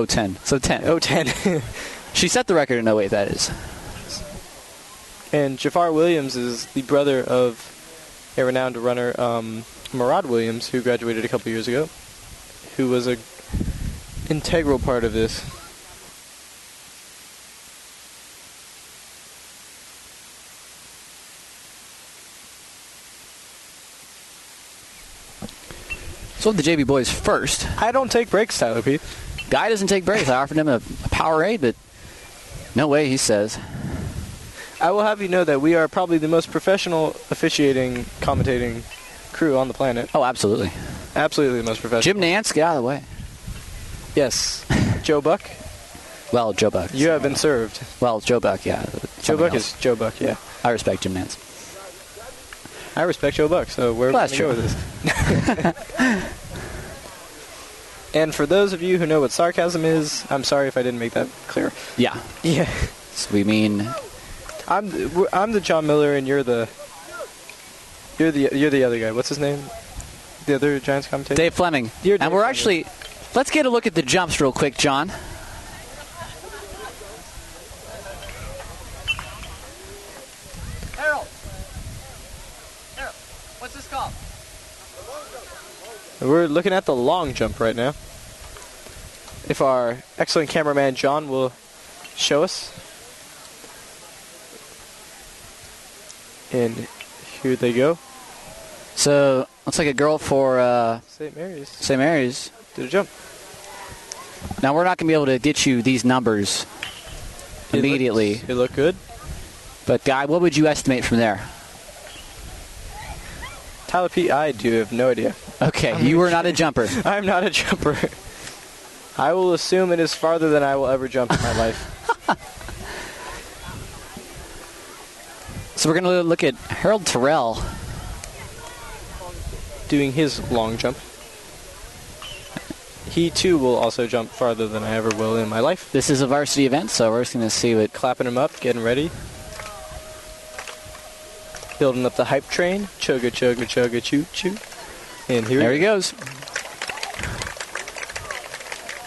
010. So 10. 010. She set the record in 08, that is. And Jafar Williams is the brother of a renowned runner, Murad Williams, who graduated a couple years ago, who was an integral part of this. So the JV boys first. I don't take breaks, Tyler Pete. Guy doesn't take breaks. I offered him a Powerade, but no way, he says. I will have you know that we are probably the most professional officiating, commentating crew on the planet. Oh, absolutely. Absolutely the most professional. Jim Nance, get out of the way. Yes. Joe Buck, Well, Joe Buck. you have been served. Well, Joe Buck, yeah. Joe Buck is Joe Buck, yeah. I respect Jim Nance. I respect Joe Buck, so where are we Well, going to go with this? And for those of you who know what sarcasm is, I'm sorry if I didn't make that clear. Yeah. Yeah. So we mean... I'm the John Miller, and you're the other guy. What's his name? The other Giants commentator? Dave Fleming. You're And Dave we're Fleming. actually... Let's get a look at the jumps real quick, John. Harold, what's this called? We're looking at the long jump right now. If our excellent cameraman John will show us. And here they go. So, looks like a girl for St. Mary's St. Mary's. did a jump. Now, we're not going to be able to get you these numbers immediately. It looked good. But, Guy, what would you estimate from there? Tyler Pete, I do have no idea. Okay, you were not a jumper. I'm not a jumper. I will assume it is farther than I will ever jump in my life. So we're going to look at Harold Terrell. Doing his long jump. He too will also jump farther than I ever will in my life. This is a varsity event, so we're just going to see what... Clapping him up, getting ready. Building up the hype train. Chugga, chugga, chugga, choo, choo. And here There he goes.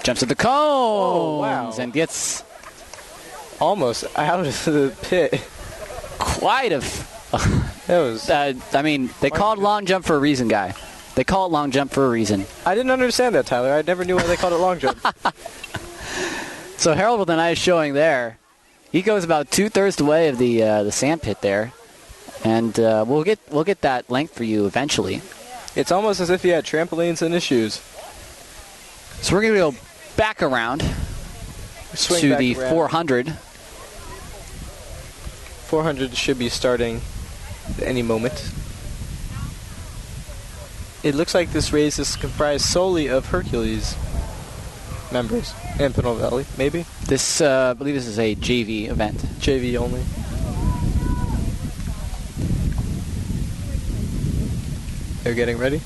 Jumps at the cones wow. and gets almost out of the pit. quite a... That was... I mean, they call it long jump for a reason, Guy. They call it long jump for a reason. I didn't understand that, Tyler. I never knew why they called it long jump. So Harold with a nice showing there. He goes about 2/3 the way of the sand pit there, and we'll get that length for you eventually. It's almost as if he had trampolines in his shoes. So we're gonna go back around Swing to back the around. 400. 400 should be starting at any moment. It looks like this race is comprised solely of Hercules members and Pinole Valley, maybe This I believe this is a JV event. JV only. They're getting ready.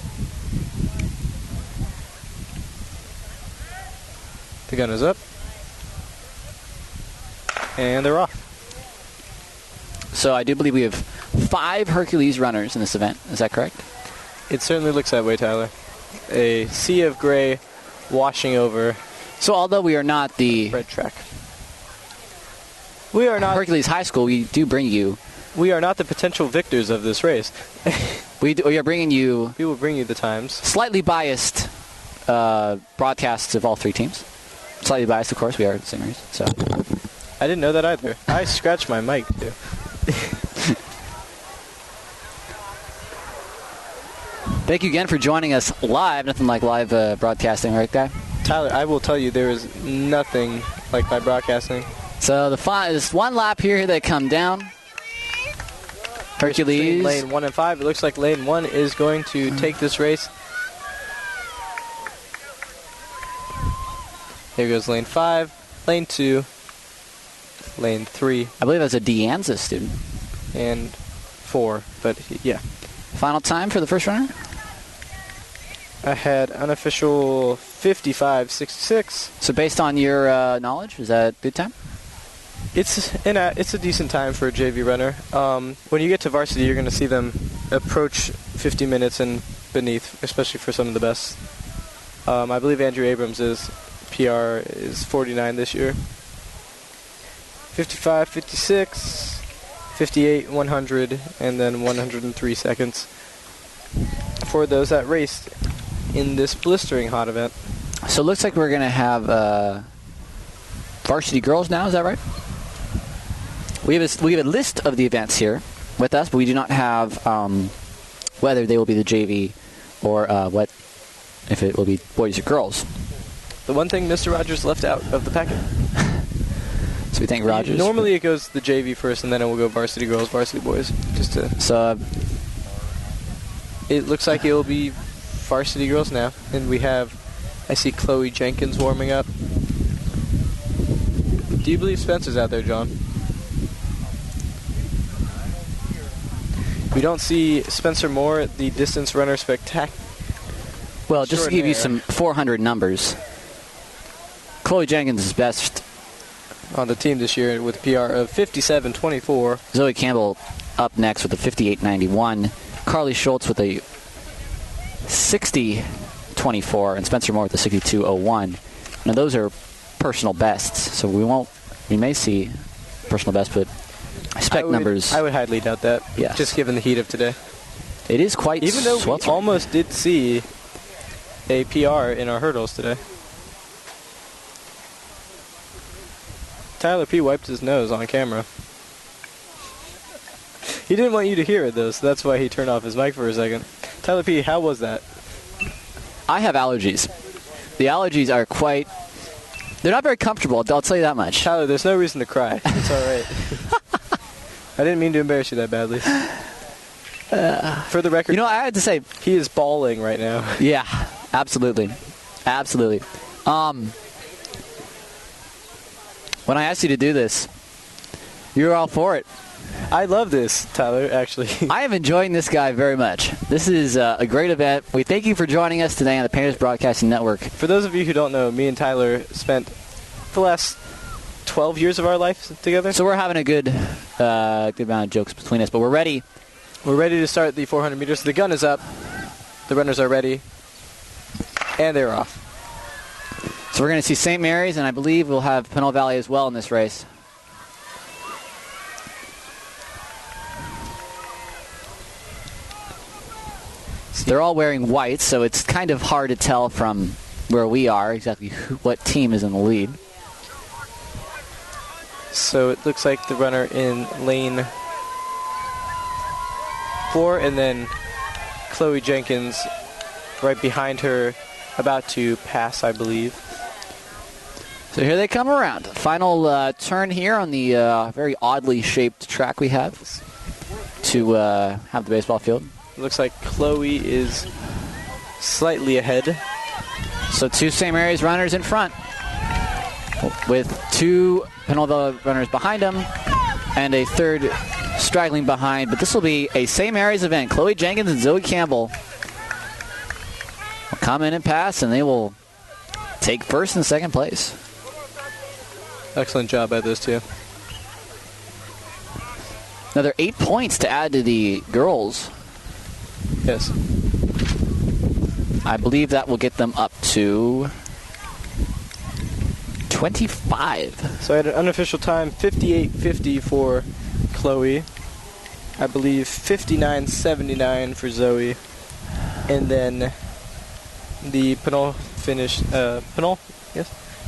The gun is up. And they're off. So I do believe we have 5 Hercules runners in this event. Is that correct? It certainly looks that way, Tyler. A sea of gray washing over So although we are not the red track. We are not Hercules High School, we do bring you. we are not the potential victors of this race. We are bringing you We will bring you the times. slightly biased broadcasts of all 3 teams. Slightly biased, of course. We are at St. Mary's. So I didn't know that either. I scratched my mic too. thank you again for joining us live. Nothing like live broadcasting, right, Guy? Tyler, I will tell you there is nothing like my broadcasting. So there's one lap here they come down. Hercules. Lane 1 and 5. It looks like lane 1 is going to take this race. There goes lane 5, lane 2, lane 3, I believe that's a De Anza student. and 4. But yeah, Final time for the first runner? I had unofficial 55.66. So based on your knowledge, is that a good time? It's a decent time for a JV runner. When you get to varsity, you're going to see them approach 50 minutes and beneath, especially for some of the best. I believe Andrew Abrams' PR is 49 this year. 55, 56, 58, 100, and then 103 seconds for those that raced in this blistering hot event. So it looks like we're going to have varsity girls now, is that right? We have a list of the events here with us, but we do not have whether they will be the JV or what if it will be boys or girls. The one thing Mr. Rogers left out of the packet. So we think Rogers. Normally it goes the JV first, and then it will go varsity girls, varsity boys. So it looks like it will be varsity girls now, and I see Chloe Jenkins warming up. Do you believe Spencer's out there, John? We don't see Spencer Moore, the distance runner spectacular. Well, just to give you some 400 numbers, Chloe Jenkins is best on the team this year with a PR of 57.24. Zoe Campbell up next with a 58.91. Carly Schultz with a 60.24, and Spencer Moore with a 62.01. Now those are personal bests, so we may see personal best, but numbers. I would highly doubt that. Yes. Just given the heat of today. It is quite Even though sweltering. we almost did see a PR in our hurdles today. Tyler P. wiped his nose on camera. He didn't want you to hear it, though, so that's why he turned off his mic for a second. Tyler P., how was that? I have allergies. The allergies are they're not very comfortable, I'll tell you that much. Tyler, there's no reason to cry. It's all right. I didn't mean to embarrass you that badly. For the record, I had to say, he is bawling right now. Yeah, absolutely. Absolutely. When I asked you to do this, you were all for it. I love this, Tyler, actually. I am enjoying this guy very much. This is a great event. We thank you for joining us today on the Panthers Broadcasting Network. For those of you who don't know, me and Tyler spent the last 12 years of our life together. So we're having a good amount of jokes between us, but we're ready. We're ready to start the 400 meters. The gun is up. The runners are ready. And they're off. So we're going to see St. Mary's, and I believe we'll have Pinole Valley as well in this race. They're all wearing white, so it's kind of hard to tell from where we are exactly what team is in the lead. So it looks like the runner in lane 4, and then Chloe Jenkins right behind her, about to pass, I believe. So here they come around. Final turn here on the very oddly shaped track we have to have the baseball field. It looks like Chloe is slightly ahead. So two St. Mary's runners in front with two Pinole Valley runners behind them and a third straggling behind. But this will be a St. Mary's event. Chloe Jenkins and Zoe Campbell will come in and pass, and they will take first and second place. Excellent job by those two. Another 8 points to add to the girls. Yes. I believe that will get them up to 25. So I had an unofficial time, 58.50 for Chloe. I believe 59.79 for Zoe. And then the Pinole finished,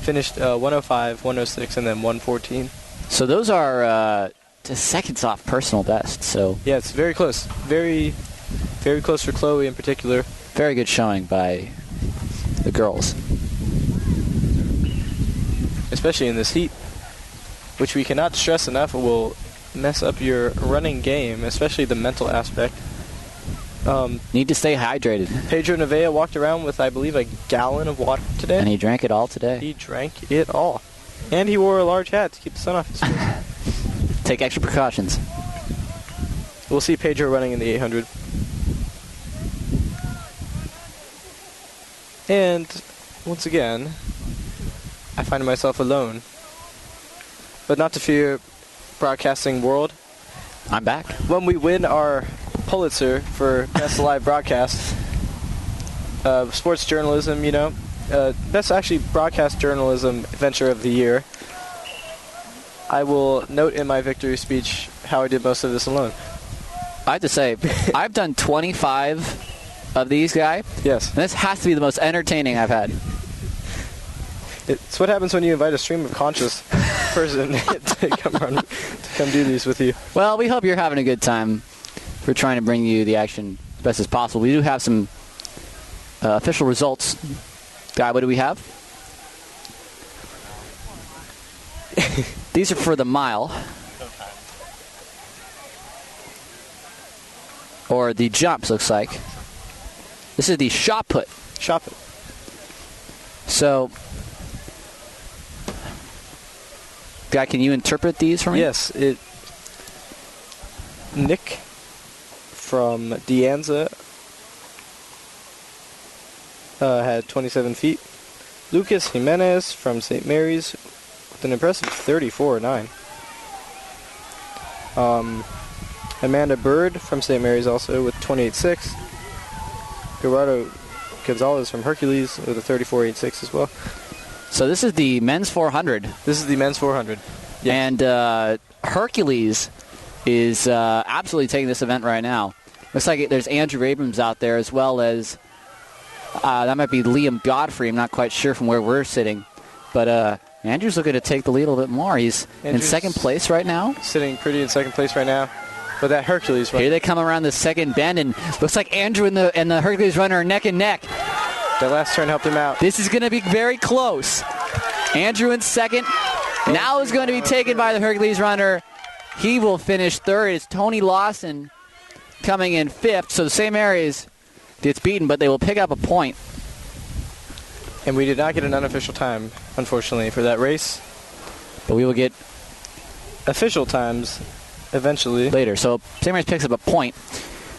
finished 105, 106, and then 114. So those are just seconds off personal best. So yeah, it's very close. Very, very close for Chloe in particular. Very good showing by the girls. Especially in this heat, which we cannot stress enough will mess up your running game, especially the mental aspect. Need to stay hydrated. Pedro Nevea walked around with, I believe, a gallon of water today. And he drank it all today. He drank it all. And he wore a large hat to keep the sun off his face. Take extra precautions. We'll see Pedro running in the 800. And once again, I find myself alone. But not to fear, broadcasting world. I'm back. When we win our Pulitzer for Best Live Broadcast, sports journalism, best actually broadcast journalism venture of the year, I will note in my victory speech how I did most of this alone. I have to say, I've done 25 of these, guys. Yes. And this has to be the most entertaining I've had. It's what happens when you invite a stream of conscious person to come do these with you. Well, we hope you're having a good time. We're trying to bring you the action as best as possible. We do have some official results. Guy, what do we have? These are for the mile. Or the jumps, looks like. This is the shot put. Shot put. So, Guy, can you interpret these for me? Yes. Nick from De Anza had 27 feet. Lucas Jimenez from St. Mary's with an impressive 34.9. Amanda Bird from St. Mary's also with 28.6. Gerardo Gonzalez from Hercules with a 34.86 as well. So this is the men's 400. This is the men's 400. Yes. And Hercules is absolutely taking this event right now. Looks like there's Andrew Abrams out there, as well as that might be Liam Godfrey. I'm not quite sure from where we're sitting. But Andrew's looking to take the lead a little bit more. He's in second place right now. Sitting pretty in second place right now. But that Hercules run. Here they come around the second bend, and looks like Andrew and the Hercules runner are neck and neck. That last turn helped him out. This is going to be very close. Andrew in second. Now is going to be taken by the Hercules runner. He will finish third. It's Tony Lawson coming in fifth. So the St. Mary's gets beaten, but they will pick up a point. And we did not get an unofficial time, unfortunately, for that race. But we will get official times eventually. Later. So St. Mary's picks up a point.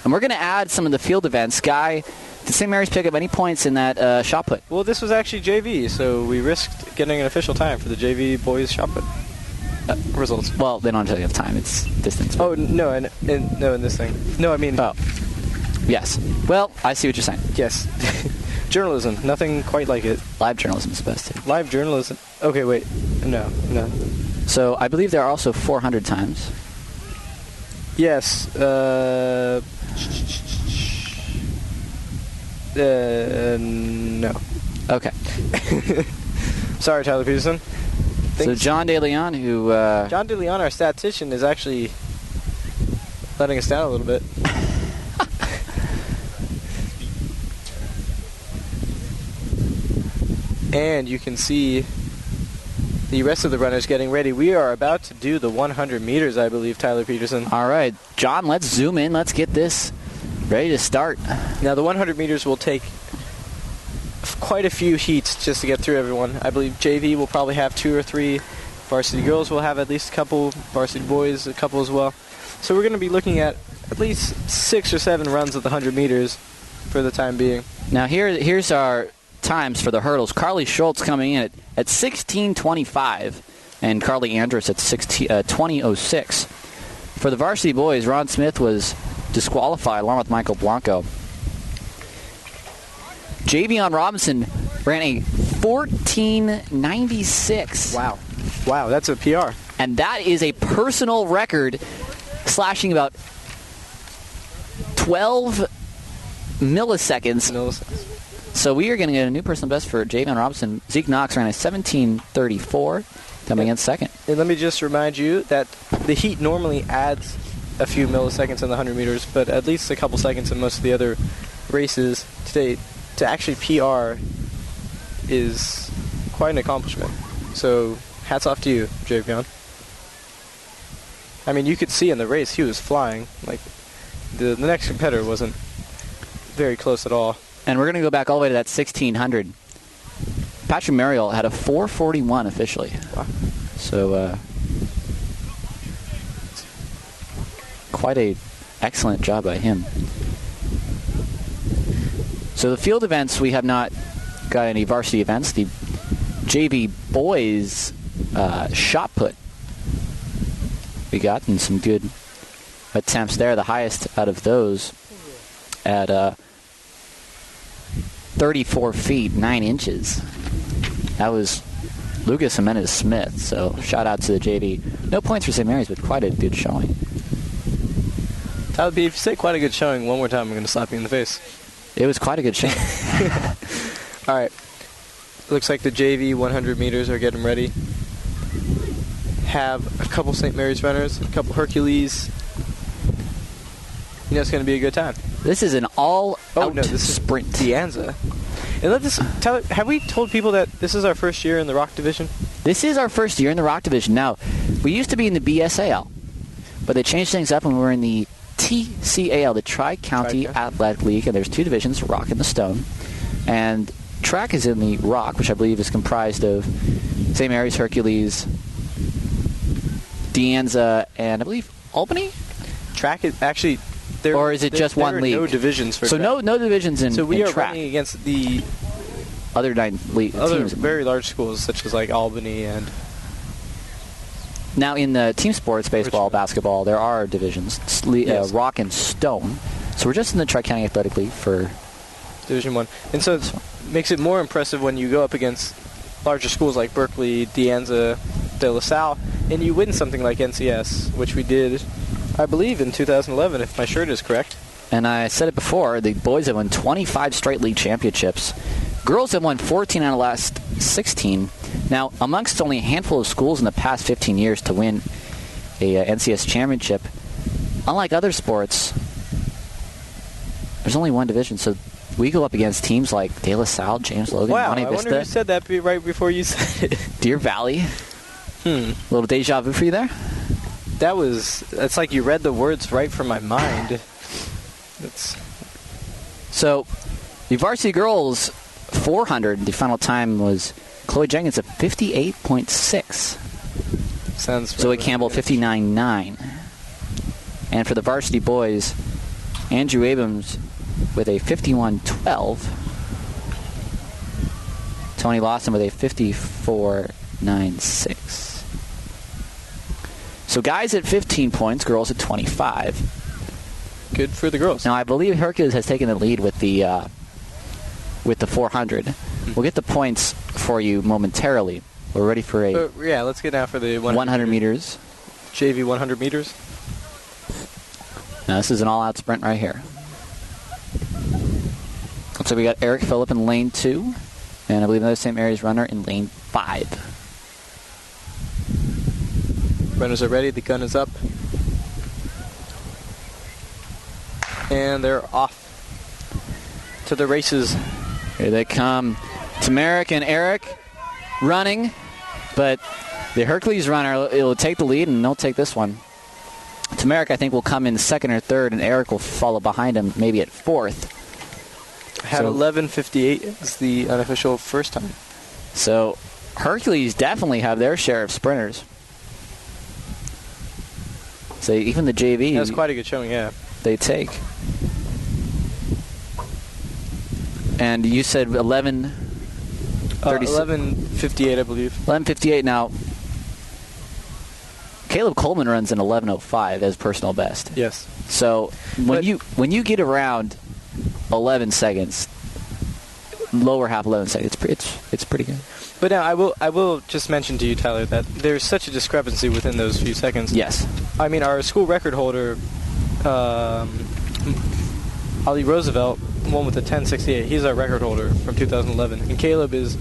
And we're going to add some of the field events. Guy, did St. Mary's pick up any points in that shot put? Well, this was actually JV, so we risked getting an official time for the JV boys shot put results. Well, they don't actually have time. It's distance. Oh, no, in this thing. No, I mean... Oh. Yes. Well, I see what you're saying. Yes. Journalism. Nothing quite like it. Live journalism is best, too. Live journalism. Okay, wait. No. So I believe there are also 400 times. Yes. No. Okay. Sorry, Tyler Petersen. So John DeLeon, who... John DeLeon, our statistician, is actually letting us down a little bit. And you can see the rest of the runners getting ready. We are about to do the 100 meters, I believe, Tyler Petersen. All right. John, let's zoom in. Let's get this ready to start. Now, the 100 meters will take quite a few heats just to get through everyone. I believe JV will probably have 2 or 3. Varsity girls will have at least a couple. Varsity boys, a couple as well. So we're going to be looking at least 6 or 7 runs of the 100 meters for the time being. Now, here's our times for the hurdles. Carly Schultz coming in at 16:25, and Carly Andrus at 20:06. For the varsity boys, Ron Smith was disqualified along with Michael Blanco. Javion Robinson ran a 14:96. Wow, that's a PR. And that is a personal record, slashing about 12 milliseconds. So we are going to get a new personal best for Javion Robinson. Zeke Knox ran a 17:34, coming in second. And let me just remind you that the heat normally adds a few milliseconds in the 100 meters, but at least a couple seconds in most of the other races today. To actually PR is quite an accomplishment. So hats off to you, Javion. I mean, you could see in the race he was flying. Like the next competitor wasn't very close at all. And we're going to go back all the way to that 1600. Patrick Muriel had a 4:41 officially. Wow. So quite a excellent job by him. So the field events, we have not got any varsity events. The JV boys shot put we got, and some good attempts there. The highest out of those at 34 feet, 9 inches. That was Lucas Jimenez Smith, so shout out to the JV. No points for St. Mary's, but quite a good showing. Tyler B, if you say quite a good showing one more time, I'm going to slap you in the face. It was quite a good showing. All right. Looks like the JV 100 meters are getting ready. Have a couple St. Mary's runners, a couple Hercules. You know it's going to be a good time. This is an all-out this sprint. is De Anza. And have we told people that this is our first year in the Rock Division? This is our first year in the Rock Division. Now, we used to be in the BSAL, but they changed things up when we were in the TCAL, the Tri-County Athletic League, and there's two divisions, Rock and the Stone. And track is in the Rock, which I believe is comprised of St. Mary's, Hercules, De Anza, and I believe Albany? Track is actually... Or is it just one league? No divisions for track. No divisions in track. So we are running against the other 9 teams. Very large schools, such as like Albany and... Now, in the team sports, baseball, Richmond. basketball, there are divisions, Yes. Rock and Stone. So we're just in the Tri-County Athletic League for... Division 1. And so it makes it more impressive when you go up against larger schools like Berkeley, De Anza, De La Salle, and you win something like NCS, which we did, I believe, in 2011, if my shirt is correct. And I said it before, the boys have won 25 straight league championships. Girls have won 14 out of the last 16. Now, amongst only a handful of schools in the past 15 years to win a NCS championship, unlike other sports, there's only one division. So we go up against teams like De La Salle, James Logan, Wow, Monte I Vista, wonder who said that right before you said it. Deer Valley. A little deja vu for you there? That's like you read the words right from my mind. So, the varsity girls 400, the final time was Chloe Jenkins at 58.6. Sounds Zoe Campbell 59.9. And for the varsity boys, Andrew Abrams with a 51.12. Tony Lawson with a 54.96. So guys at 15 points, girls at 25. Good for the girls. Now I believe Hercules has taken the lead with the 400. We'll get the points for you momentarily. We're ready for a let's get now for the 100 meters. JV 100 meters. Now this is an all-out sprint right here. So we got Eric Phillip in lane 2, and I believe another St. Mary's runner in lane 5. Runners are ready. The gun is up. And they're off to the races. Here they come. Tamarick and Eric running, but the Hercules runner will take the lead, and they'll take this one. Tamarick, I think, will come in second or third, and Eric will follow behind him, maybe at fourth. Had 11:58 is the unofficial first time. So Hercules definitely have their share of sprinters. So even the JV, That's quite a good showing, yeah. They take. And you said 11:58, I believe. 11:58 now. Caleb Coleman runs an 11:05 as personal best. Yes. So when you get around 11 seconds, lower half 11 seconds, it's pretty good. But now I will just mention to you, Tyler, that there's such a discrepancy within those few seconds. Yes. I mean, our school record holder, Ali Roosevelt, won with a 10:68. He's our record holder from 2011, and Caleb is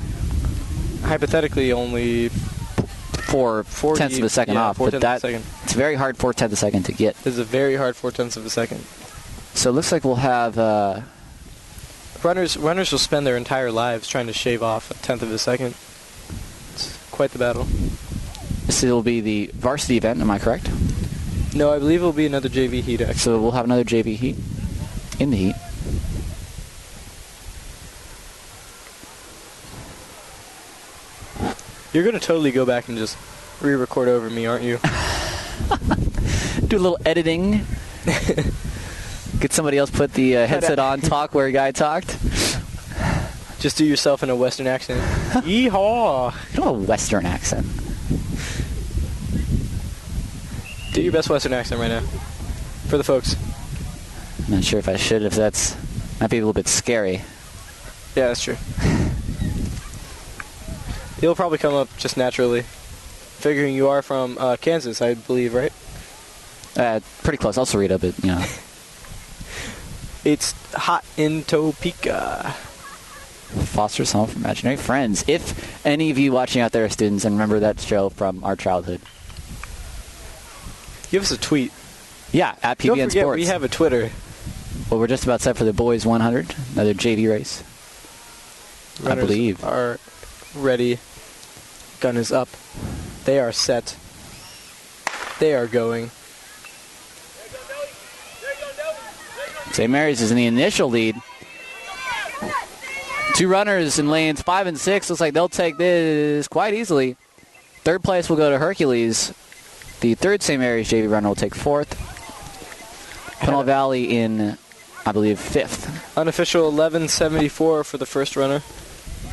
hypothetically only 4/10 of a second off. 4/10 But of a second. it's very hard 4/10 of a second to get. This is a very hard 4/10 of a second. So it looks like we'll have runners will spend their entire lives trying to shave off a 10th of a second. It's quite the battle. this will be the varsity event. Am I correct? No, I believe it will be another JV heat, actually. So we'll have another JV heat in the heat. You're going to totally go back and just re-record over me, aren't you? Do a little editing. Get somebody else put the headset on, talk where a guy talked. Just do yourself in a Western accent. Yeehaw! You don't have a Western accent. Do your best Western accent right now. For the folks. I'm not sure if I should, if that's might be a little bit scary. Yeah, that's true. It'll probably come up just naturally. Figuring you are from Kansas, I believe, right? Pretty close. Also read a bit, you know. It's hot in Topeka. Foster's Home for Imaginary Friends. If any of you watching out there are students and remember that show from our childhood. Give us a tweet. Yeah, at PBN Don't forget, Sports. we have a Twitter. Well, we're just about set for the boys 100, another JV race. Runners I believe. Are ready. Gun is up. They are set. They are going. St. Mary's is in the initial lead. 2 runners in lanes 5 and 6. Looks like they'll take this quite easily. Third place will go to Hercules. The third St. Mary's JV runner will take 4th. Pinole Valley in, I believe, 5th. Unofficial 11:74 for the first runner.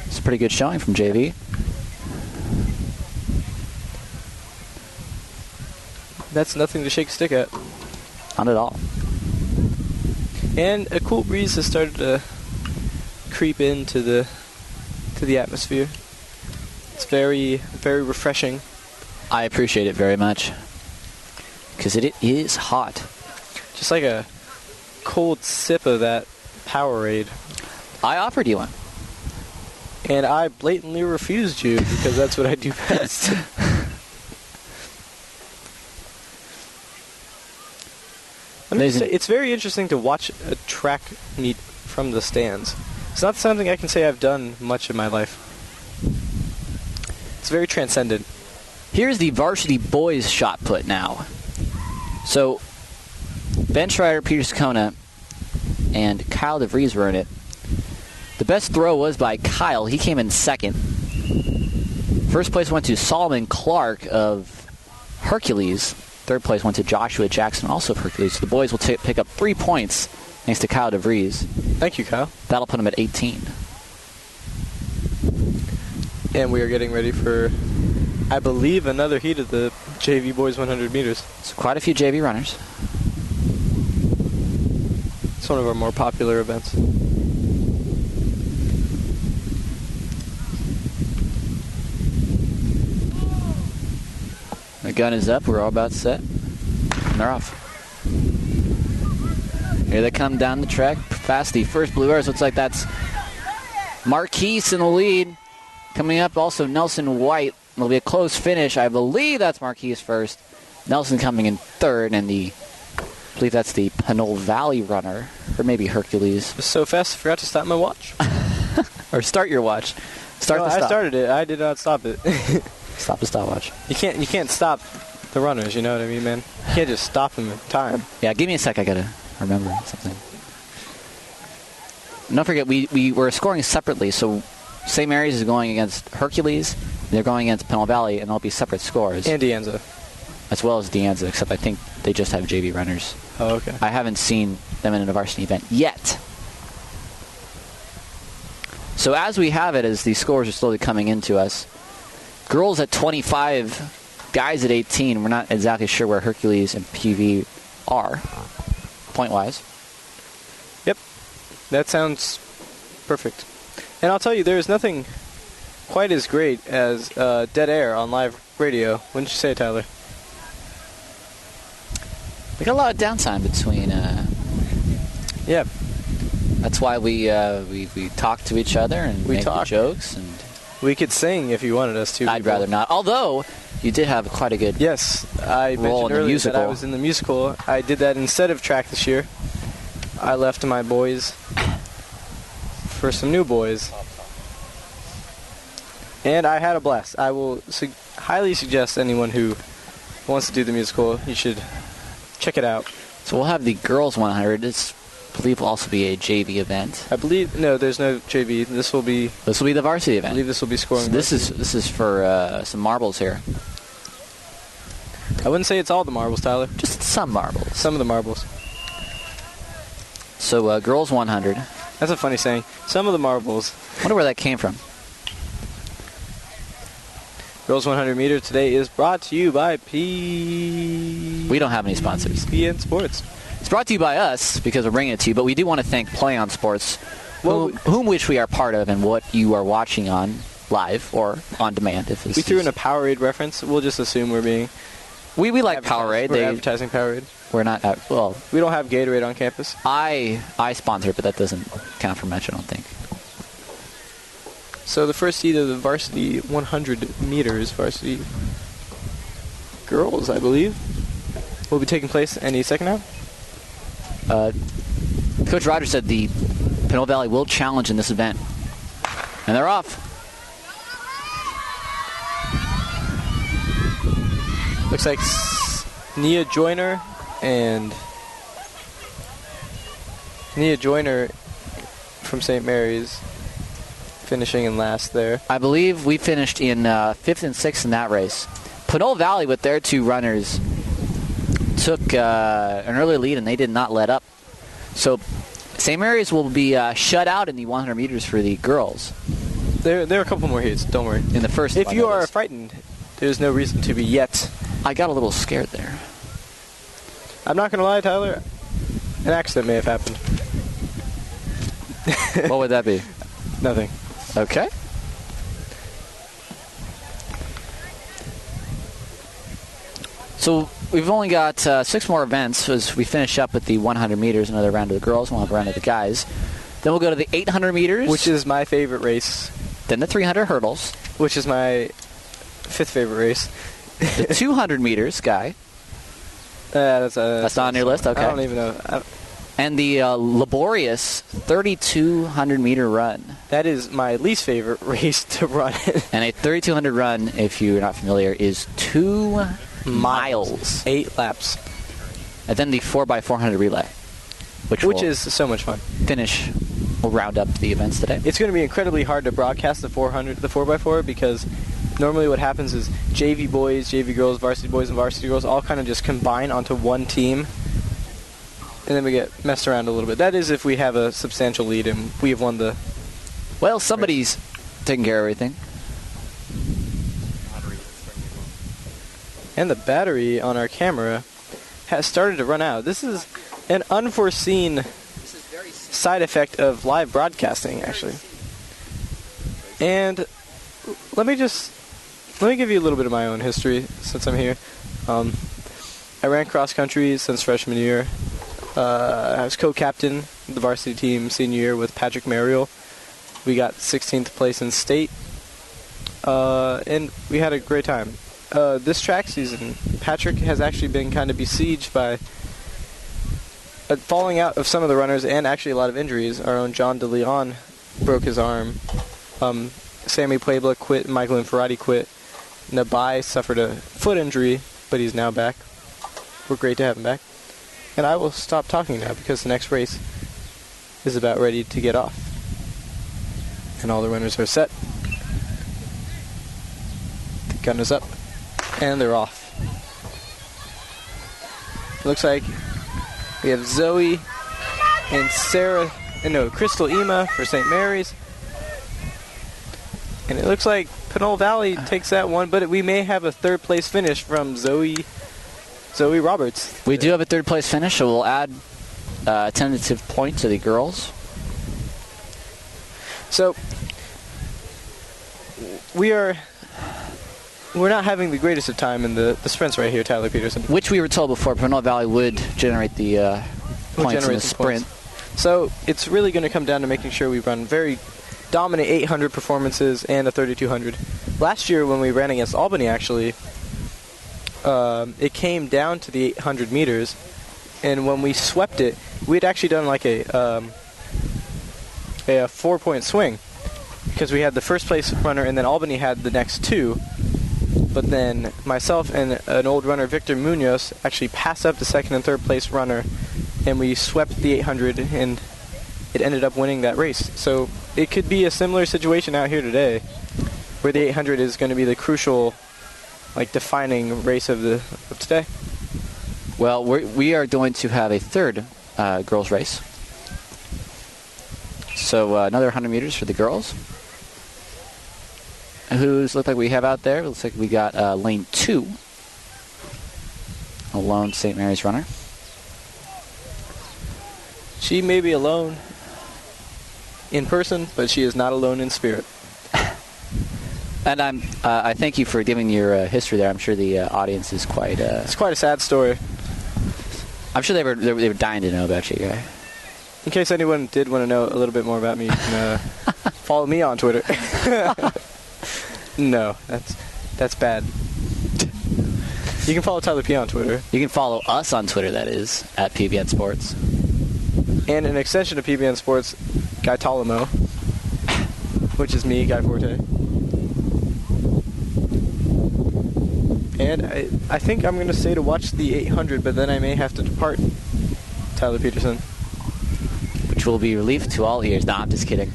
It's a pretty good showing from JV. That's nothing to shake a stick at. Not at all. And a cool breeze has started to creep into the atmosphere. It's very, very refreshing. I appreciate it very much. Because it is hot. Just like a cold sip of that Powerade. I offered you one. And I blatantly refused you because that's what I do best. It's very interesting to watch a track meet from the stands. It's not something I can say I've done much in my life. It's very transcendent. Here's the varsity boys shot put now. So, Ben Schreier, Petersen, and Kyle DeVries were in it. The best throw was by Kyle. He came in second. First place went to Solomon Clark of Hercules. Third place went to Joshua Jackson, also of Hercules. So the boys will pick up 3 points thanks to Kyle DeVries. Thank you, Kyle. That'll put them at 18. And we are getting ready for, I believe, another heat of the JV Boys 100 meters. So quite a few JV runners. It's one of our more popular events. The gun is up. We're all about set. And they're off. Here they come down the track. Fast. The first Blue Airs looks like that's Marquise in the lead. Coming up also Nelson White. It'll be a close finish. I believe that's Marquise first. Nelson coming in third. And I believe that's the Pinole Valley runner. Or maybe Hercules. It was so fast I forgot to stop my watch. Or start your watch. No, I started it. I did not stop it. Stop the stopwatch. You can't stop the runners, you know what I mean, man? You can't just stop them in time. Yeah, give me a sec. I gotta remember something. And don't forget, we were scoring separately. So St. Mary's is going against Hercules. They're going against Pinole Valley, and they'll be separate scores. And Deanza. As well as Deanza, except I think they just have JV runners. Oh, okay. I haven't seen them in a varsity event yet. So as we have it, as these scores are slowly coming into us, girls at 25, guys at 18. We're not exactly sure where Hercules and PV are, point-wise. Yep. That sounds perfect. And I'll tell you, there is nothing quite as great as dead air on live radio. Wouldn't you say, Tyler? We got a lot of downtime between. Yeah. That's why we talk to each other and make jokes. And we could sing if you wanted us to. I'd rather not. Although you did have quite a good Yes, I role mentioned in the earlier musical. that I was in the musical. I did that instead of track this year. I left my boys for some new boys. And I had a blast. I will highly suggest anyone who wants to do the musical, you should check it out. So we'll have the girls 100. I believe will also be a JV event. I believe there's no JV. This will be the varsity event. I believe this will be scoring. So this is for some marbles here. I wouldn't say it's all the marbles, Tyler. Just some marbles. Some of the marbles. So girls 100. That's a funny saying. Some of the marbles. Wonder where that came from. Girls 100 meter today is brought to you by P. We don't have any sponsors. PN Sports. It's brought to you by us because we're bringing it to you, but we do want to thank Play on Sports, whom which we are part of, and what you are watching on live or on demand. If we threw in a Powerade reference, we'll just assume we're being. We like Powerade. We're advertising Powerade. We're not. Well, we don't have Gatorade on campus. I sponsor it, but that doesn't count for much, I don't think. So the first heat of the varsity 100 meters, varsity girls, I believe, will be taking place any second now. Coach Rogers said the Pinole Valley will challenge in this event. And they're off. Looks like Nia Joyner from St. Mary's finishing in last there. I believe we finished in 5th and 6th in that race. Pinole Valley, with their two runners, took an early lead, and they did not let up. So St. Mary's will be shut out in the 100 meters for the girls. There are a couple more heats, don't worry. In the first If one, you that are is. frightened, there's no reason to be yet. I got a little scared there. I'm not going to lie, Tyler. An accident may have happened. What would that be? Nothing. Okay. So we've only got 6 more events as we finish up with the 100 meters, another round of the girls, one round of the guys. Then we'll go to the 800 meters. Which is my favorite race. Then the 300 hurdles. Which is my 5th favorite race. The 200 meters, Guy. That's not on your list? Okay. I don't even know. And the laborious 3,200 meter run. That is my least favorite race to run. And a 3,200 run, if you're not familiar, is 2 miles. 8 laps. And then the 4x400 relay, which is so much fun. We'll round up the events today. It's going to be incredibly hard to broadcast the 4x4 because normally what happens is JV boys, JV girls, varsity boys, and varsity girls all kind of just combine onto one team. And then we get messed around a little bit. That is if we have a substantial lead and we have won the... Well, somebody's taking care of everything. And the battery on our camera has started to run out. This is an unforeseen side effect of live broadcasting, actually. And let me give you a little bit of my own history since I'm here. I ran cross country since freshman year. I was co-captain of the varsity team senior year with Patrick Mariel. We got 16th place in state, and we had a great time. This track season, Patrick has actually been kind of besieged by a falling out of some of the runners and actually a lot of injuries. Our own John DeLeon broke his arm. Sammy Puebla quit. Michael Inferrati quit. Nabai suffered a foot injury, but he's now back. We're great to have him back. And I will stop talking now because the next race is about ready to get off. And all the runners are set. The gun is up. And they're off. It looks like we have Zoe and Sarah, Crystal Ema for St. Mary's. And it looks like Pinole Valley takes that one, but we may have a 3rd place finish from Zoe Roberts. We do have a 3rd place finish, so we'll add a tentative point to the girls. So we're not having the greatest of time in the sprints right here, Tyler Petersen. Which we were told before Pinole Valley would generate the points in the sprint. So it's really going to come down to making sure we run very dominant 800 performances and a 3200. Last year when we ran against Albany, actually, it came down to the 800 meters, and when we swept it, we had actually done like a 4-point swing because we had the first place runner and then Albany had the next 2. But then myself and an old runner, Victor Munoz, actually passed up the 2nd and 3rd place runner, and we swept the 800, and it ended up winning that race. So it could be a similar situation out here today, where the 800 is going to be the crucial, defining race of today. Well, we are going to have a 3rd girls race. So another 100 meters for the girls. Who's look like we have out there? Looks like we got lane 2. A lone St. Mary's runner. She may be alone in person, but she is not alone in spirit. And I thank you for giving your history there. I'm sure the audience is quite... It's quite a sad story. I'm sure they were dying to know about you, Guy. In case anyone did want to know a little bit more about me, you can follow me on Twitter. No, that's bad. You can follow Tyler P on Twitter. You can follow us on Twitter, that is, at PBN Sports. and an extension of PBN Sports, Guy Tolomo, which is me, Guy Forte. And I think I'm going to stay to watch the 800, but then I may have to depart, Tyler Petersen. Which will be relief to all ears. No, I'm just kidding.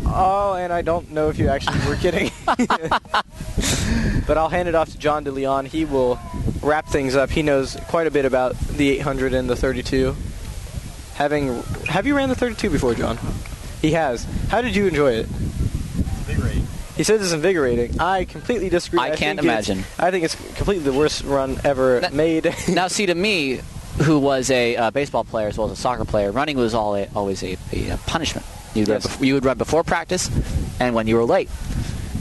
Oh, and I don't know if you actually were kidding. But I'll hand it off to John DeLeon. He will wrap things up. He knows quite a bit about the 800 and the 32. Have you ran the 32 before, John? He has. How did you enjoy it? Invigorating. He says it's invigorating. I completely disagree. I can't imagine. I think it's completely the worst run ever made. Now, see, to me, who was a baseball player as well as a soccer player, running was always a punishment. You would run before practice and when you were late.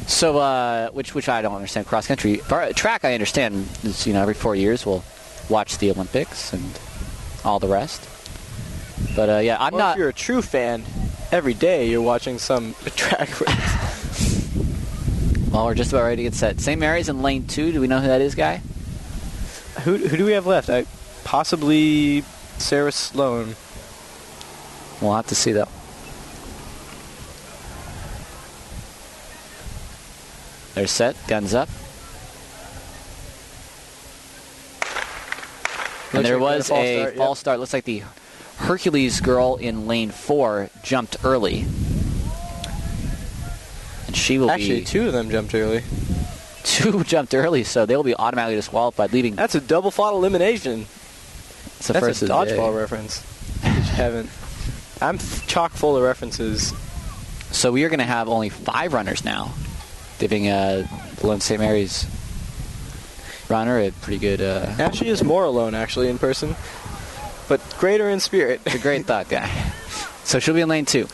So, which I don't understand. Cross country, track, I understand. It's, every 4 years we'll watch the Olympics and all the rest. But I'm not. If you're a true fan, every day you're watching some track race. Well, we're just about ready to get set. St. Mary's in lane 2. Do we know who that is, Guy? Who do we have left? Possibly Sarah Sloan. We'll have to see, though. They're set. Guns up. And there was a false start. Looks like the Hercules girl in lane 4 jumped early. And she will Actually, two of them jumped early. 2 jumped early, so they will be automatically disqualified, leaving. That's a double fought elimination. That's That's a dodgeball reference. If you haven't. I'm chock full of references. So we are going to have only 5 runners now, giving Lone St. Mary's runner a pretty good. Now she is more alone, actually, in person, but greater in spirit. It's a great thought, Guy. So she'll be in lane 2.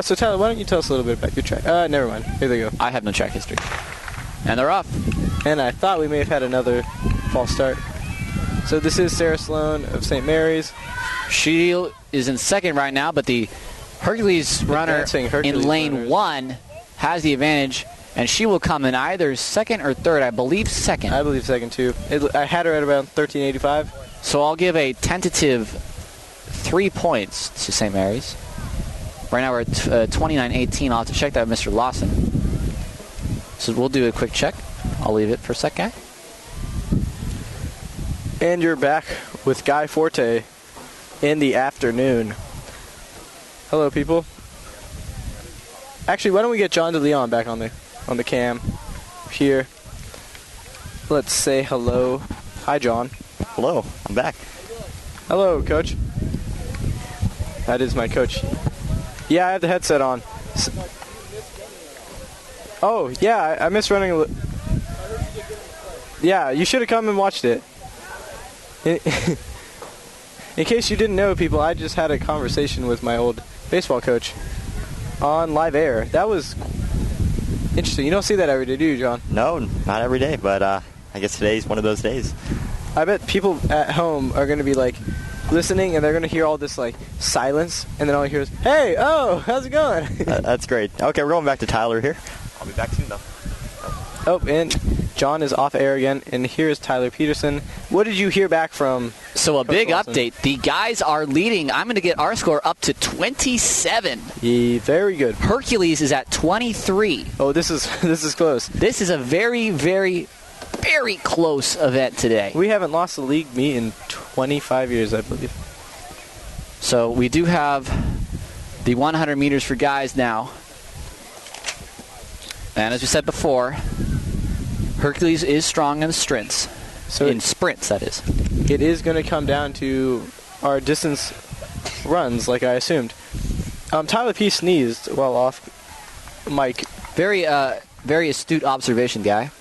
So Tyler, why don't you tell us a little bit about your track? Never mind. Here they go. I have no track history. And they're off. And I thought we may have had another false start. So this is Sarah Sloan of St. Mary's. She is in second right now, but the Hercules runner in lane 1 has the advantage, and she will come in either second or third. I believe second. I believe second, too. I had her at about 1385. So I'll give a tentative 3 points to St. Mary's. Right now we're at 29-18. I'll have to check that with Mr. Lawson. So we'll do a quick check. I'll leave it for a sec, Guy. And you're back with Guy Forte in the afternoon. Hello, people. Actually, why don't we get John DeLeon back on the cam here? Let's say hello. Hi, John. Hello, I'm back. Hello, Coach. That is my coach. Yeah, I have the headset on. Oh, yeah, I missed running. Yeah, you should have come and watched it. In case you didn't know, people, I just had a conversation with my old baseball coach on live air. That was interesting. You don't see that every day, do you, John? No, not every day, but I guess today's one of those days. I bet people at home are going to be like listening, and they're going to hear all this like silence, and then all you hear is, "Hey, oh, how's it going?" That's great. Okay, we're going back to Tyler here. I'll be back soon, though. Oh, and John is off air again, and here's Tyler Petersen. What did you hear back from? So a big update. The guys are leading. I'm going to get our score up to 27. Yeah, very good. Hercules is at 23. Oh, this is close. This is a very, very, very close event today. We haven't lost a league meet in 25 years, I believe. So we do have the 100 meters for guys now. And as we said before, Hercules is strong in sprints. So in sprints, that is. It is going to come down to our distance runs, like I assumed. Tyler P. sneezed while off mic. Very astute observation, Guy.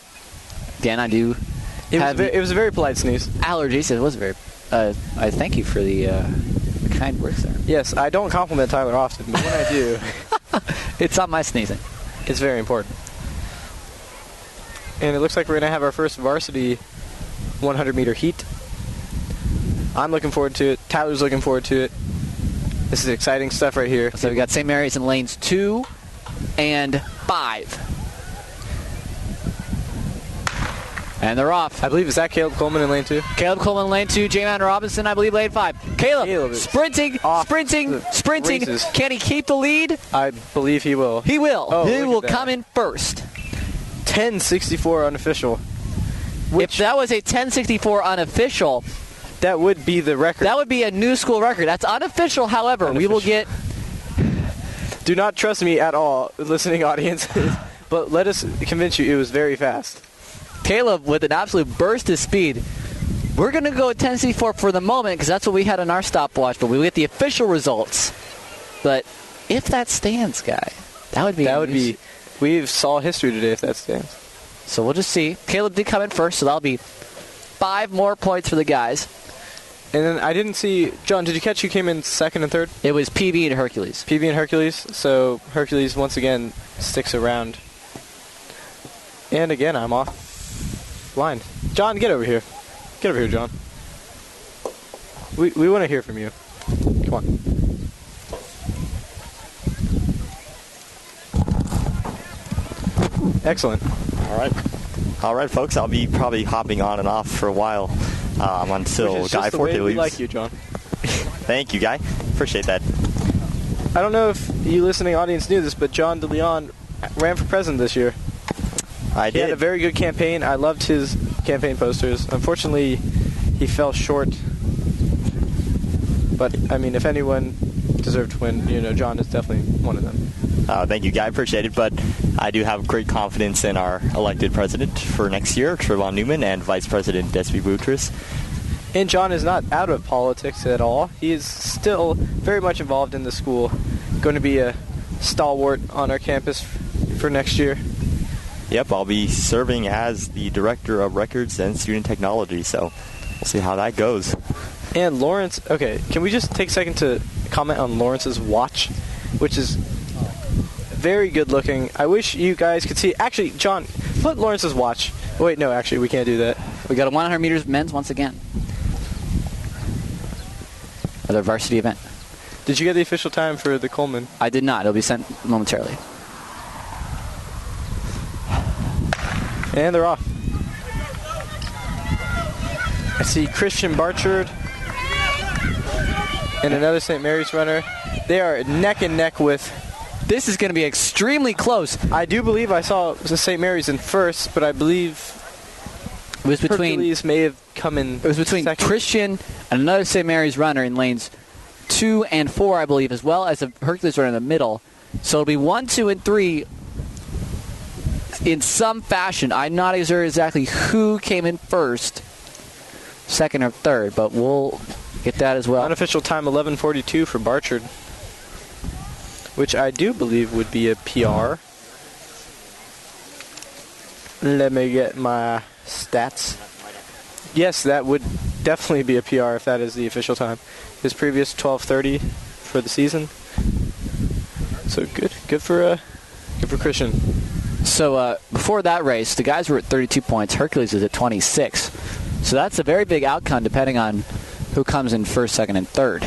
Again, I do. It was a very polite sneeze. Allergies. It was very. I thank you for the kind words there. Yes, I don't compliment Tyler often, but when I do, it's not my sneezing. It's very important. And it looks like we're going to have our first varsity 100-meter heat. I'm looking forward to it. Tyler's looking forward to it. This is exciting stuff right here. So we got St. Mary's in lanes 2 and 5. And they're off. I believe is that Caleb Coleman in lane 2? Caleb Coleman, lane 2. J-Man Robinson, I believe, lane 5. Caleb is sprinting. races. Can he keep the lead? I believe he will. He will. Oh, he look will at that. come in first. 10:64 unofficial. If that was a 10:64 unofficial, That would be the record. that would be a new school record. That's unofficial, however. We will get... Do not trust me at all, listening audience. But let us convince you it was very fast. Caleb with an absolute burst of speed. We're going to go with 10:64 for the moment because that's what we had on our stopwatch, but we will get the official results. But if that stands, guy, that would be... We saw history today if that stands. So we'll just see. Caleb did come in first, so that'll be 5 more points for the guys. And then I didn't see... John, did you catch who came in second and third? It was PB and Hercules. PB and Hercules. So Hercules, once again, sticks around. And again, I'm off line. John, get over here. Get over here, John. We want to hear from you. Come on. Excellent. All right, folks. I'll be probably hopping on and off for a while until Which is Guy just the Forte way we leaves. like you, John. Thank you, Guy. Appreciate that. I don't know if you listening audience knew this, but John DeLeon ran for president this year. I He had a did. very good campaign. I loved his campaign posters. Unfortunately, he fell short. But, I mean, if anyone deserved to win, John is definitely one of them. Thank you, Guy. Appreciate it. But I do have great confidence in our elected president for next year, Trevon Newman, and Vice President Despi Boutros. And John is not out of politics at all. He is still very much involved in the school. Going to be a stalwart on our campus for next year. Yep, I'll be serving as the Director of Records and Student Technology, so we'll see how that goes. And Lawrence, okay, can we just take a second to comment on Lawrence's watch, which is very good looking. I wish you guys could see. Actually, John, put Lawrence's watch. Wait, no, actually, we can't do that. We got a 100 meters men's once again. Another varsity event. Did you get the official time for the Coleman? I did not. It'll be sent momentarily. And they're off. I see Christian Barchard and another St. Mary's runner. They are neck and neck with... This is going to be extremely close. I do believe I saw the St. Mary's in first, but I believe It was between Hercules may have come in second. Christian and another St. Mary's runner in lanes 2 and 4, I believe, as well as a Hercules runner in the middle. So it'll be 1, 2, and 3 in some fashion. I'm not sure exactly who came in first, second, or third, but we'll get that as well. Unofficial time 11:42 for Barchard, which I do believe would be a PR. Let me get my stats. Yes, that would definitely be a PR if that is the official time. His previous 12:30 for the season. So good for Christian. So before that race, the guys were at 32 points. Hercules is at 26. So that's a very big outcome depending on who comes in first, second, and third.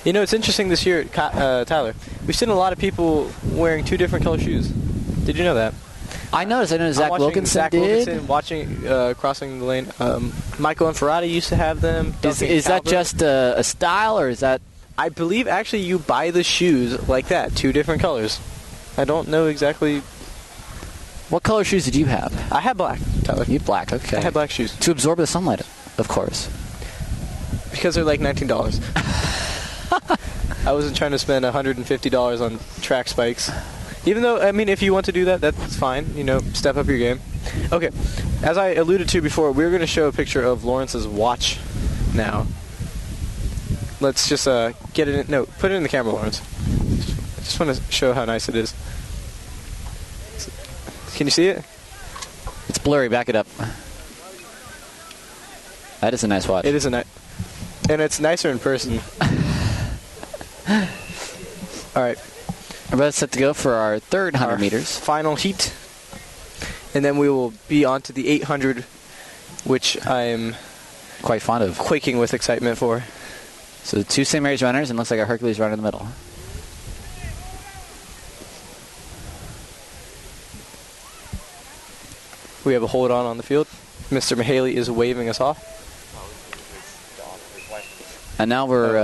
It's interesting this year, Tyler. We've seen a lot of people wearing 2 different color shoes. Did you know that? I noticed Zach I'm watching Wilkinson Zach did. Wilkinson watching crossing the lane. Michael and Ferrati used to have them. Is that just a style, or is that... I believe actually you buy the shoes like that, 2 different colors. I don't know exactly. What color shoes did you have? I had black, Tyler. You had black, okay. I had black shoes. To absorb the sunlight, of course. Because they're like $19. I wasn't trying to spend $150 on track spikes. Even though, I mean, if you want to do that, that's fine. Step up your game. Okay, as I alluded to before, we're going to show a picture of Lawrence's watch now. Let's just get it in. No, put it in the camera, Lawrence. I just want to show how nice it is. Can you see it? It's blurry. Back it up. That is a nice watch. It is a nice, and it's nicer in person. All right. We're about set to go for our third 100 Our meters. final heat, and then we will be on to the 800, which I am Quite fond of. quaking with excitement for. So 2 St. Mary's runners, and looks like a Hercules runner in the middle. We have a hold on the field. Mr. Mahaley is waving us off. And now we're...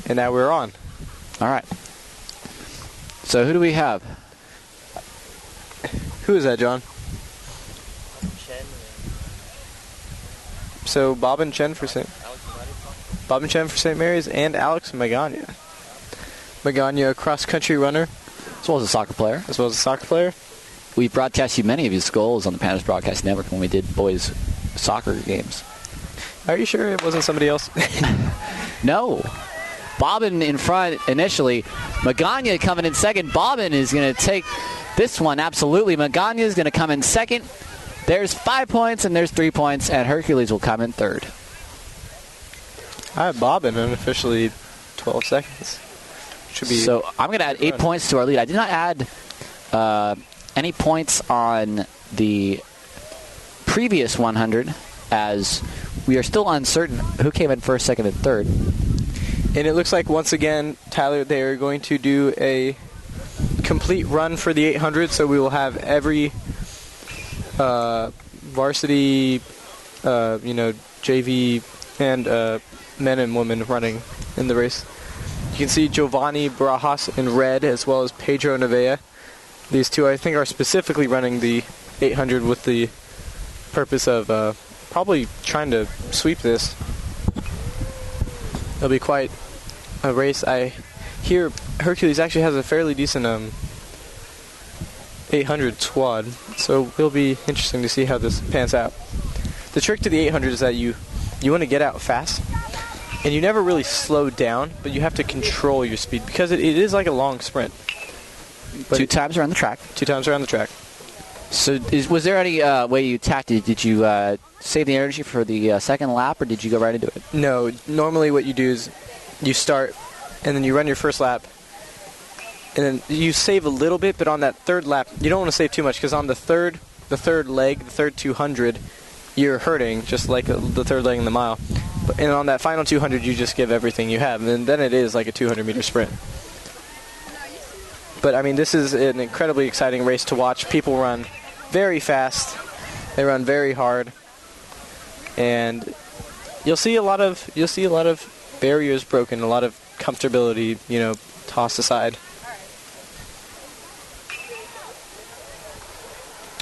And now we're on. All right. So who do we have? Who is that, John? So Bob and Chen for St. Mary's and Alex Magana. Magana, a cross-country runner. As well as a soccer player. We broadcast you many of his goals on the Panthers Broadcast Network when we did boys soccer games. Are you sure it wasn't somebody else? No. Bobbin in front initially. Magana coming in second. Bobbin is going to take this one, absolutely. Magana is going to come in second. There's 5 points and there's 3 points, and Hercules will come in third. I have Bobbin unofficially 12 seconds. So I'm going to add 8 points to our lead. I did not add any points on the previous 100, as we are still uncertain who came in first, second, and third. And it looks like, once again, Tyler, they are going to do a complete run for the 800, so we will have every varsity, JV, and men and women running in the race. You can see Giovanni Barajas in red, as well as Pedro Nevea. These two, I think, are specifically running the 800 with the purpose of probably trying to sweep this. It'll be quite a race. I hear Hercules actually has a fairly decent 800 squad, so it'll be interesting to see how this pans out. The trick to the 800 is that you want to get out fast, and you never really slow down, but you have to control your speed, because it is like a long sprint. But 2 times around the track. 2 times around the track. So was there any way you attacked it? Did you save the energy for the second lap, or did you go right into it? No, normally what you do is you start, and then you run your first lap, and then you save a little bit, but on that third lap, you don't want to save too much, because on the third leg, the third 200, you're hurting, just like the third leg in the mile. And on that final 200, you just give everything you have, and then it is like a 200-meter sprint. But, I mean, this is an incredibly exciting race to watch. People run very fast. They run very hard. And you'll see a lot of barriers broken, a lot of comfortability, tossed aside.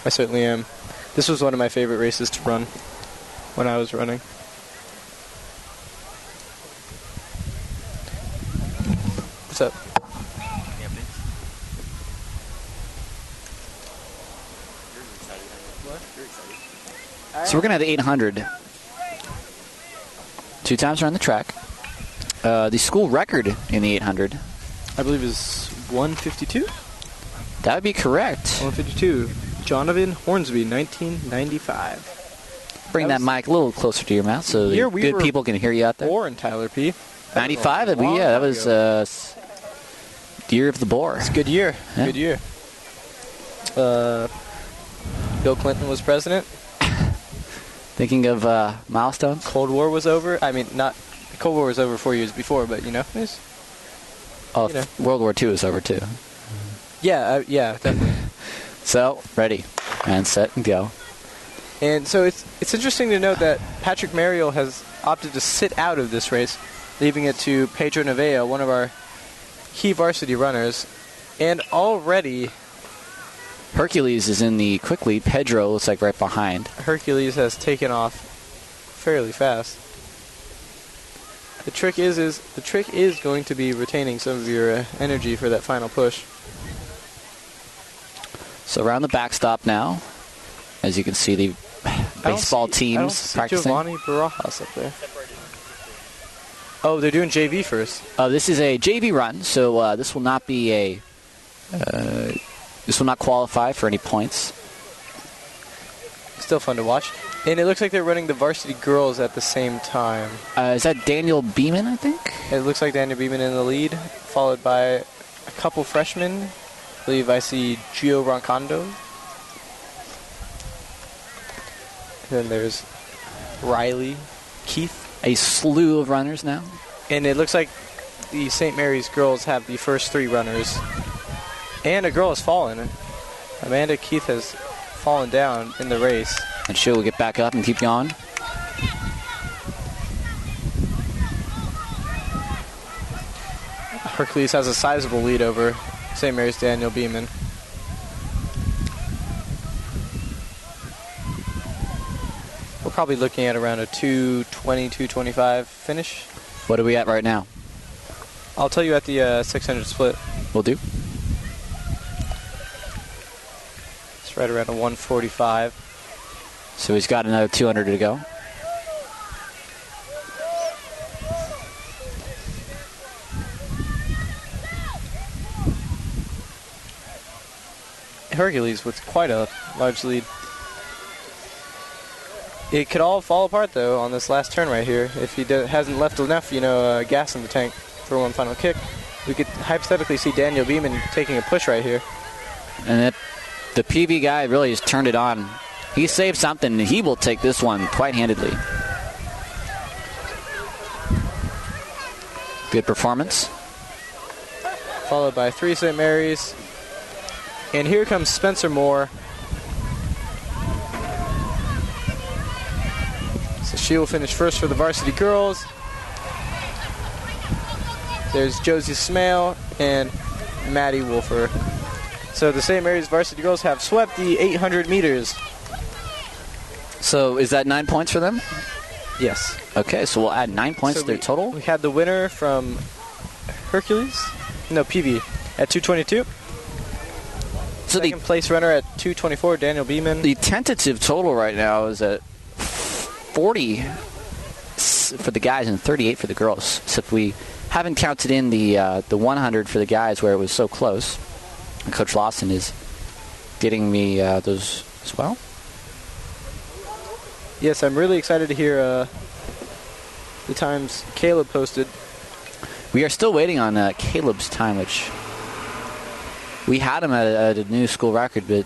I certainly am. This was one of my favorite races to run when I was running. What's up? So we're going to have the 800. 2 times around the track. The school record in the 800. I believe is 152? That would be correct. 152. Jonathan Hornsby, 1995. Bring that mic a little closer to your mouth so the good people can hear you out there. Born, Tyler P. 95? That was the year of the boar. It's a good year. Yeah. Good year. Bill Clinton was president. Thinking of milestones? Cold War was over. I mean, not... Cold War was over 4 years before, but, World War II is over, too. Yeah, definitely. So, ready. And set and go. And so it's interesting to note that Patrick Mariel has opted to sit out of this race, leaving it to Pedro Nevea, one of our key varsity runners. And already... Hercules is in the quick lead. Pedro looks like right behind. Hercules has taken off fairly fast. The trick is going to be retaining some of your energy for that final push. So around the backstop now, as you can see the baseball teams practicing. Giovanni Barajas up there. Oh, they're doing JV first. This is a JV run, so this will not be a. This will not qualify for any points. Still fun to watch. And it looks like they're running the varsity girls at the same time. Is that Daniel Beeman, I think? It looks like Daniel Beeman in the lead, followed by a couple freshmen. I believe I see Gio Roncondo. And then there's Riley Keith. A slew of runners now. And it looks like the St. Mary's girls have the first 3 runners. And a girl has fallen. Amanda Keith has fallen down in the race. And she'll get back up and keep going. Hercules has a sizable lead over St. Mary's Daniel Beeman. We're probably looking at around a 2:20, 2:25 finish. What are we at right now? I'll tell you at the 600 split. Will do. It's right around a 1:45. So he's got another 200 to go. Hercules with quite a large lead. It could all fall apart, though, on this last turn right here. If he hasn't left enough, gas in the tank for one final kick, we could hypothetically see Daniel Beeman taking a push right here. And the PB guy really has turned it on. He saved something, and he will take this one quite handedly. Good performance. Followed by 3 St. Mary's. And here comes Spencer Moore. So she will finish first for the varsity girls. There's Josie Smale and Maddie Wolfer. So the St. Mary's varsity girls have swept the 800 meters. So is that 9 points for them? Yes. Okay, so we'll add 9 points to their total. We had the winner from Hercules. No, PV at 2:22. So Second place runner at 2:24, Daniel Beeman. The tentative total right now is at 40 for the guys and 38 for the girls. So if we haven't counted in the 100 for the guys where it was so close, and Coach Lawson is getting me those as well. Yes, I'm really excited to hear the times Caleb posted. We are still waiting on Caleb's time, which we had him at a new school record, but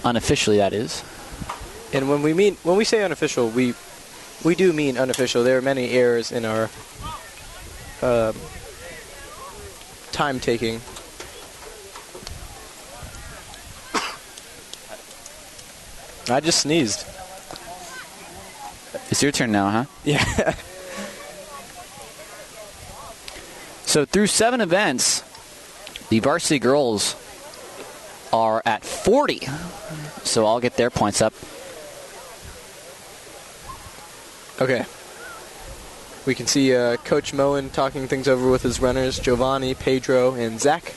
unofficially that is. And when we say unofficial, we do mean unofficial. There are many errors in our time taking. I just sneezed. It's your turn now, huh? Yeah. So through 7 events, the varsity girls are at 40. So I'll get their points up. Okay. We can see Coach Moen talking things over with his runners, Giovanni, Pedro, and Zach.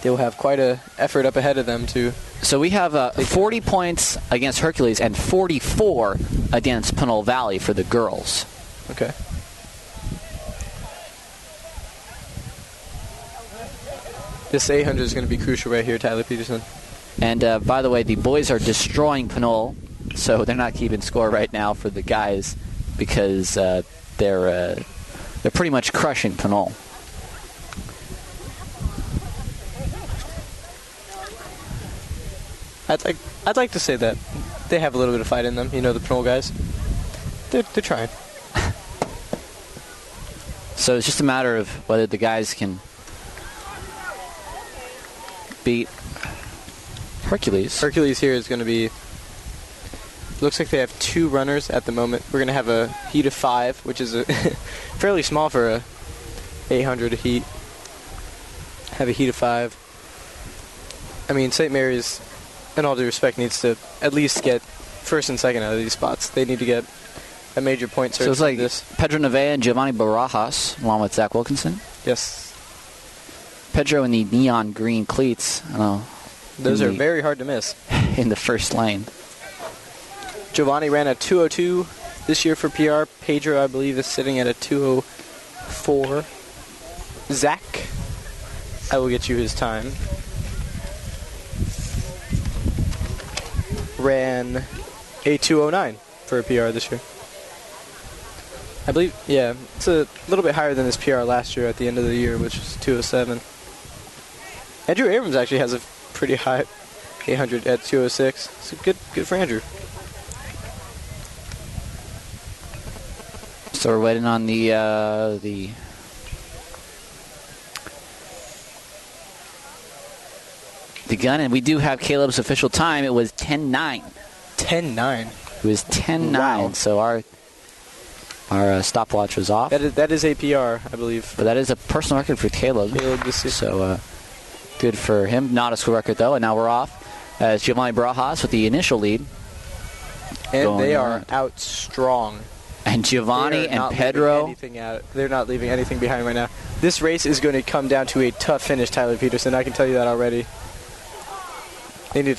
They will have quite an effort up ahead of them, too. So we have 40 points against Hercules and 44 against Pinole Valley for the girls. Okay. This 800 is going to be crucial right here, Tyler Petersen. And by the way, the boys are destroying Pinole, so they're not keeping score right now for the guys because they're pretty much crushing Pinole. I'd like to say that they have a little bit of fight in them. The Pinole guys. They're trying. So it's just a matter of whether the guys can beat Hercules. Hercules here is going to be... Looks like they have 2 runners at the moment. We're going to have a heat of 5, which is fairly small for a 800 heat. Have a heat of 5. I mean, St. Mary's, in all due respect, needs to at least get first and second out of these spots. They need to get a major point search. So it's like this. Pedro Nevea and Giovanni Barajas, along with Zach Wilkinson. Yes. Pedro in the neon green cleats. Those are very hard to miss. In the first lane. Giovanni ran a 2:02 this year for PR. Pedro, I believe, is sitting at a 2:04. Zach, I will get you his time. Ran a 2:09 for a PR this year. I believe, yeah, it's a little bit higher than his PR last year at the end of the year, which was 2:07. Andrew Abrams actually has a pretty high 800 at 2:06. So good for Andrew. So we're waiting on the begun, and we do have Caleb's official time. It was 10:09. 10:09. It was 10:09, Wow. so our stopwatch was off. That is APR, I believe. But that is a personal record for Caleb. So good for him. Not a school record, though, and now we're off. As Giovanni Barajas with the initial lead. And they are out strong. And Giovanni and Pedro. They're not leaving anything behind right now. This race is going to come down to a tough finish, Tyler Petersen. I can tell you that already. They need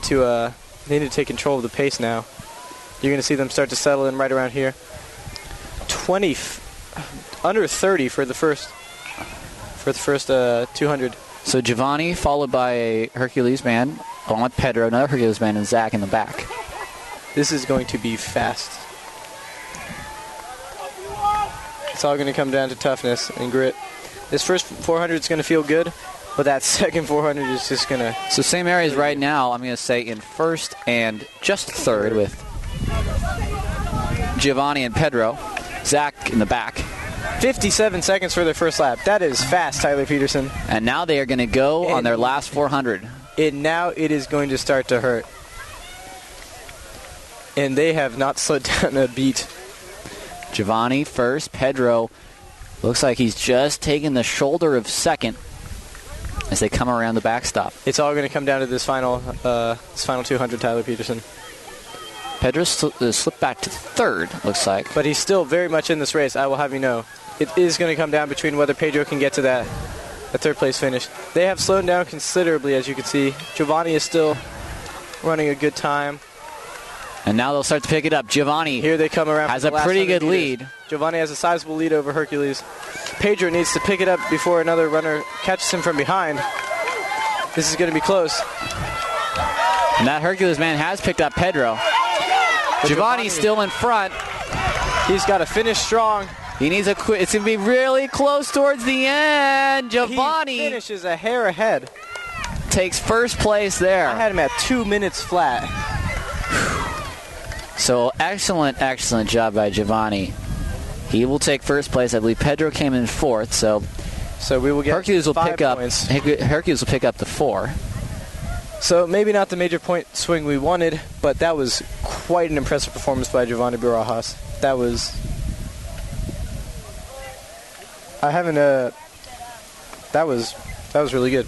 to take control of the pace now. You're going to see them start to settle in right around here. Under 30 for the first 200. So Giovanni followed by a Hercules man, along with Pedro, another Hercules man, and Zach in the back. This is going to be fast. It's all going to come down to toughness and grit. This first 400 is going to feel good, but that second 400 is just going to... So same areas right now, I'm going to say in first and just third with Giovanni and Pedro. Zach in the back. 57 seconds for their first lap. That is fast, Tyler Petersen. And now they are going to go on their last 400. Now it is going to start to hurt. And they have not slowed down a beat. Giovanni first. Pedro looks like he's just taking the shoulder of second as they come around the backstop. It's all going to come down to this final 200, Tyler Petersen. Pedro slipped back to third, looks like. But he's still very much in this race, I will have you know. It is going to come down between whether Pedro can get to that third place finish. They have slowed down considerably, as you can see. Giovanni is still running a good time. And now they'll start to pick it up. Giovanni here they come around. Has a pretty good lead. Giovanni has a sizable lead over Hercules. Pedro needs to pick it up before another runner catches him from behind. This is going to be close. And that Hercules man has picked up Pedro. Giovanni's still in front. He's got to finish strong. He needs it's going to be really close towards the end. Giovanni he finishes a hair ahead. Takes first place there. I had him at 2 minutes flat. So excellent job by Giovanni. He will take first place. I believe Pedro came in fourth. So we will get Hercules will 5 pick up. points. Hercules will pick up the 4. So maybe not the major point swing we wanted, but that was quite an impressive performance by Giovanni Barajas. That was. That was really good.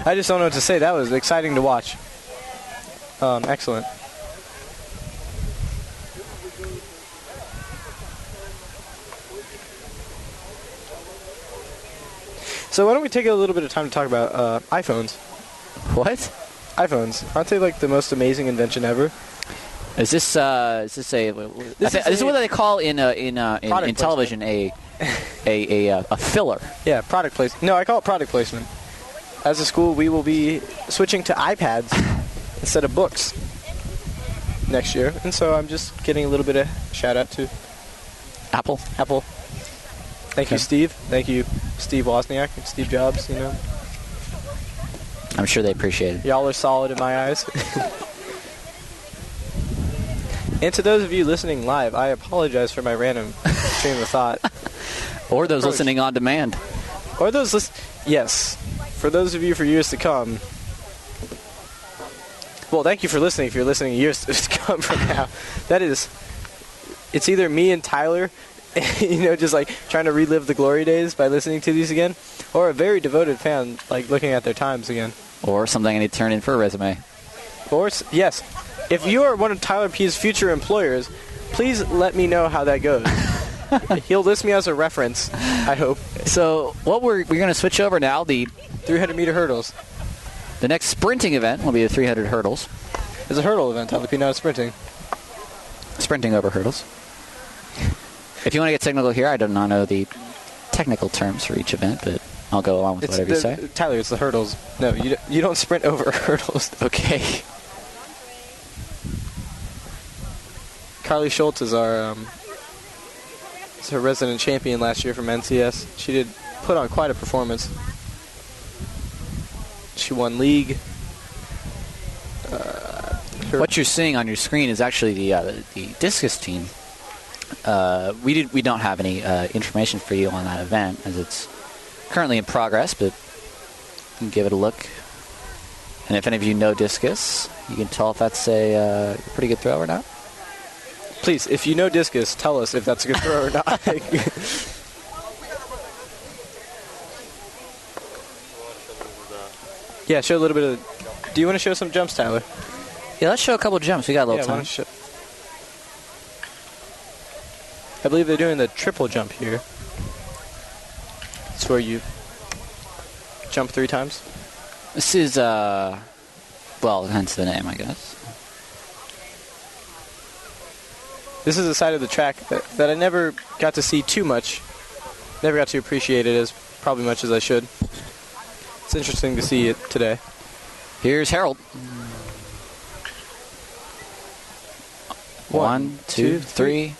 I just don't know what to say. That was exciting to watch. Excellent. So why don't we take a little bit of time to talk about iPhones? What? iPhones. Aren't they like the most amazing invention ever? Is this what they call in television a filler? Yeah, product placement. No, I call it product placement. As a school, we will be switching to iPads instead of books next year, and so I'm just getting a little bit of shout out to Apple. Thank you, Steve. Thank you, Steve Wozniak and Steve Jobs. You know, I'm sure they appreciate it. Y'all are solid in my eyes. And to those of you listening live, I apologize for my random stream of thought. Or those listening on demand. Or those yes. For those of you for years to come. Well, thank you for listening if you're listening years to come from now. It's either me and Tyler, just like trying to relive the glory days by listening to these again, or a very devoted fan like looking at their times again. Or something I need to turn in for a resume. Or, yes. If you are one of Tyler P's future employers, please let me know how that goes. He'll list me as a reference, I hope. So what we're going to switch over now, the 300-meter hurdles. The next sprinting event will be the 300 hurdles. It's a hurdle event, Tyler P, not sprinting. Sprinting over hurdles. If you want to get technical here, I do not know the technical terms for each event, but I'll go along with whatever you say. Tyler, it's the hurdles. No, you don't sprint over hurdles. Okay. Carly Schultz is our resident champion last year from NCS. She did put on quite a performance. She won league. What you're seeing on your screen is actually the discus team. We don't have any information for you on that event as it's currently in progress, but can give it a look. And if any of you know discus, you can tell if that's a pretty good throw or not. Please, if you know discus, tell us if that's a good throw or not. Yeah, show a little bit of... Do you want to show some jumps, Tyler? Yeah, let's show a couple jumps. We got a little why time. don't you show... I believe they're doing the triple jump here. It's where you jump 3 times. This is, well, hence the name, I guess. This is a side of the track that I never got to see too much. Never got to appreciate it as probably much as I should. It's interesting to see it today. Here's Harold. 1, 2, 3.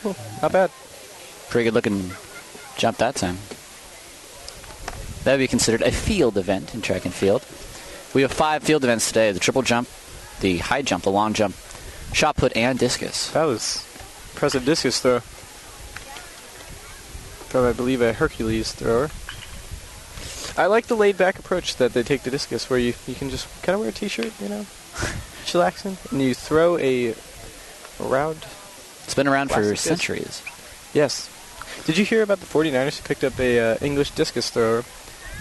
Oh, not bad. Pretty good looking jump that time. That would be considered a field event in track and field. We have 5 field events today: the triple jump, the high jump, the long jump, shot put, and discus. That was impressive discus throw. From, I believe, a Hercules thrower. I like the laid-back approach that they take to discus, where you can just kind of wear a t-shirt, you know, chillaxing, and you throw a round. It's been around for Plastic disc. centuries. Yes. Did you hear about the 49ers who picked up a English discus thrower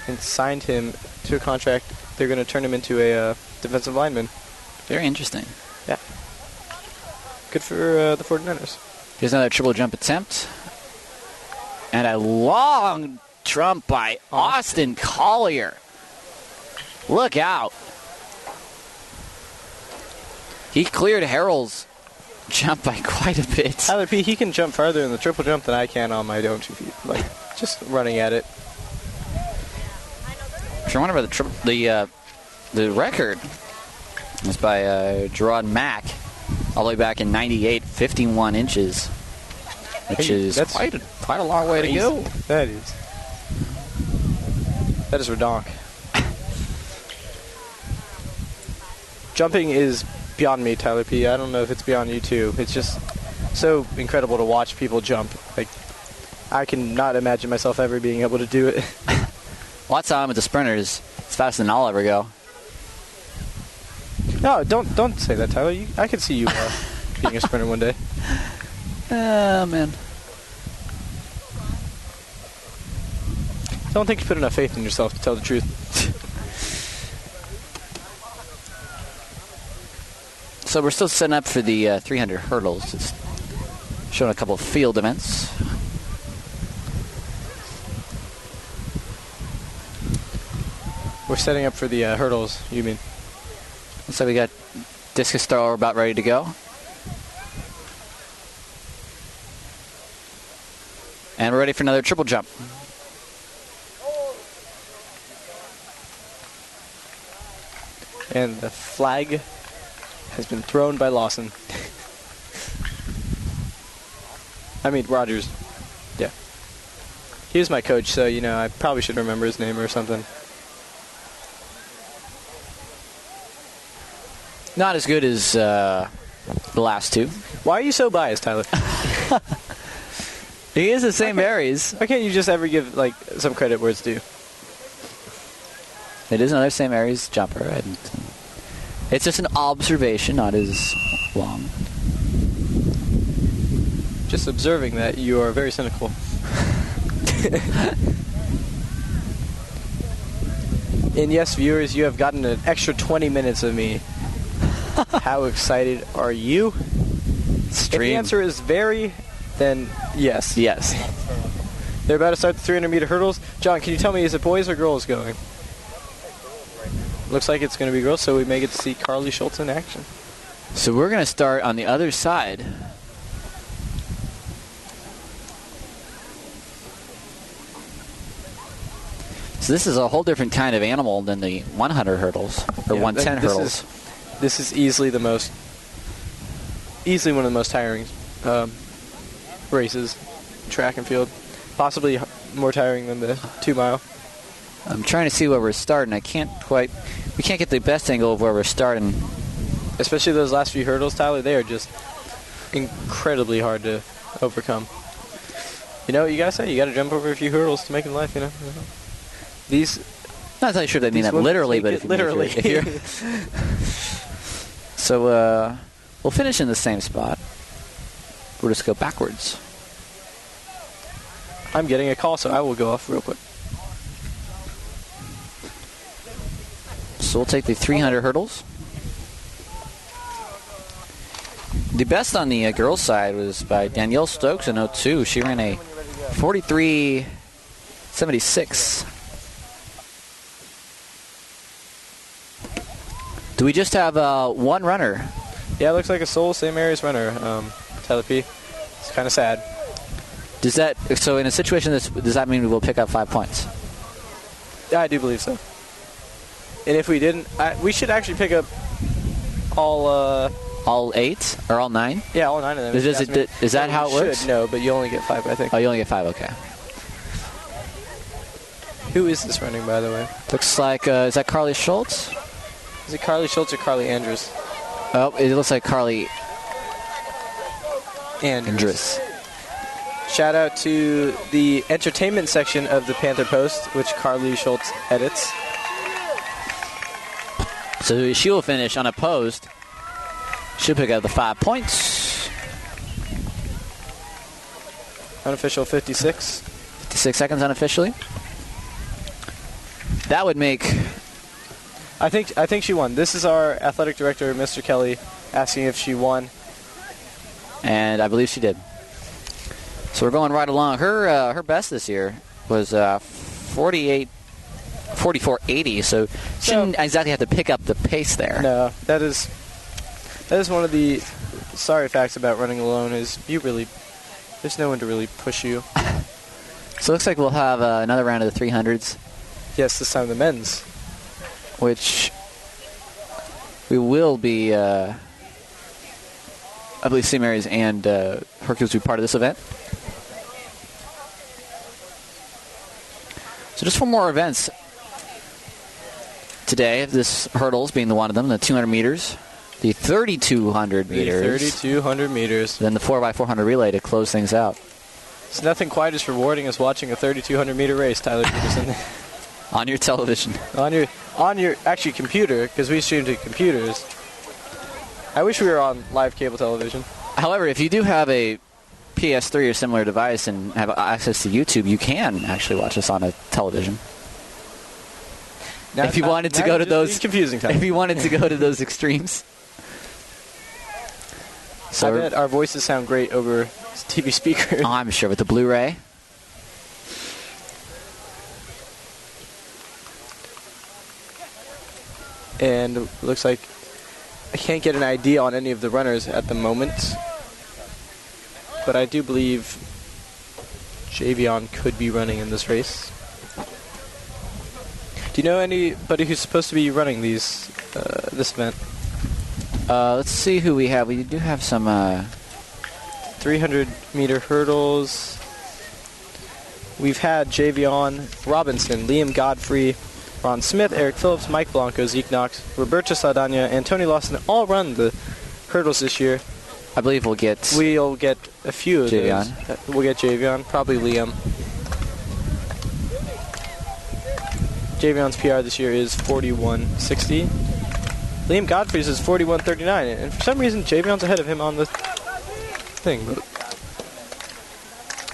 and signed him to a contract? They're going to turn him into a defensive lineman. Very interesting. Yeah. Good for the 49ers. Here's another triple jump attempt. And a long jump by Austin Collier. Look out. He cleared Harold's jump by quite a bit. Tyler P., he can jump farther in the triple jump than I can on my own 2 feet. Like, just running at it. If you're wondering about the record, is by Gerard Mack, all the way back in '98, 51 inches, which is that's quite a long way to go. That is. That is redonk. Jumping is beyond me, Tyler P. I don't know if it's beyond you too. It's just so incredible to watch people jump. Like, I cannot imagine myself ever being able to do it. Well, I saw him with the sprinters. It's faster than I'll ever go. No, don't say that, Tyler. I could see you being a sprinter one day. Oh, man. Don't think you put enough faith in yourself to tell the truth. So we're still setting up for the 300 hurdles. It's showing a couple of field events. We're setting up for the hurdles, you mean? So we got discus thrower about ready to go. And we're ready for another triple jump. And the flag has been thrown by Lawson. I mean, Rogers. Yeah. He was my coach, so, you know, I probably should remember his name or something. Not as good as the last 2. Why are you so biased, Tyler? He is the St. Mary's. Why can't you just ever give, like, some credit where it's due? It is another St. Mary's jumper. And it's just an observation, not as long. Just observing that you are very cynical. And yes, viewers, you have gotten an extra 20 minutes of me. How excited are you? If the answer is very, then yes. Yes. They're about to start the 300-meter hurdles. John, can you tell me, is it boys or girls going? Looks like it's going to be girls, so we may get to see Carly Schultz in action. So we're going to start on the other side. So this is a whole different kind of animal than the 100 hurdles, or 110 hurdles. This is easily one of the most tiring races, track and field. Possibly more tiring than the 2-mile. I'm trying to see where we're starting. We can't get the best angle of where we're starting. Especially those last few hurdles, Tyler, they are just incredibly hard to overcome. You know what you gotta say? You gotta jump over a few hurdles to make it in life, you know? These Not entirely sure they mean that literally, but if you literally. So we'll finish in the same spot. We'll just go backwards. I'm getting a call, so I will go off real quick. So we'll take the 300 hurdles. The best on the girls' side was by Danielle Stokes in 02. She ran a 43.76. Do we just have one runner? Yeah, it looks like a Seoul St. Mary's runner, Tyler P. It's kind of sad. Does that, so in a situation does that mean we will pick up 5 points? Yeah, I do believe so. And if we didn't, we should actually pick up all 8 or all 9? Yeah, all 9 of them. Is that how it works? No, but you only get 5, I think. Oh, you only get 5, okay. Who is this running, by the way? Looks like, is that Carly Schultz? Is it Carly Schultz or Carly Andrews? Oh, it looks like Carly Andrews. Shout out to the entertainment section of the Panther Post, which Carly Schultz edits. So she will finish unopposed. She'll pick up the 5 points. Unofficial 56. 56 seconds unofficially. That would make... I think she won. This is our athletic director, Mr. Kelly, asking if she won. And I believe she did. So we're going right along. Her best this year was 44.80. So she didn't exactly have to pick up the pace there. No, that is one of the sorry facts about running alone is there's no one to really push you. So it looks like we'll have another round of the 300s. Yes, this time the men's. Which we will be, I believe St. Mary's and Hercules will be part of this event. So just 4 more events today. This hurdles being the one of them, the 200 meters, the 3,200 meters. 3,200 meters. Then the 4x400 relay to close things out. It's nothing quite as rewarding as watching a 3,200 meter race, Tyler Petersen. On your television. On your actually computer, because we stream to computers. I wish we were on live cable television. However, if you do have a PS3 or similar device and have access to YouTube, you can actually watch us on a television. Now, if you wanted to go to those confusing times. If you wanted to go to those extremes. So I bet our voices sound great over TV speakers. Oh, I'm sure with the Blu-ray. And it looks like I can't get an idea on any of the runners at the moment. But I do believe Javion could be running in this race. Do you know anybody who's supposed to be running this event? Let's see who we have. We do have some 300-meter hurdles. We've had Javion Robinson, Liam Godfrey, Ron Smith, Eric Phillips, Mike Blanco, Zeke Knox, Roberto Saldana, and Tony Lawson all run the hurdles this year. I believe we'll get a few of Javion. those. We'll get Javion, probably Liam. Javion's PR this year is 41.60. Liam Godfrey's is 41.39, and for some reason Javion's ahead of him on the thing.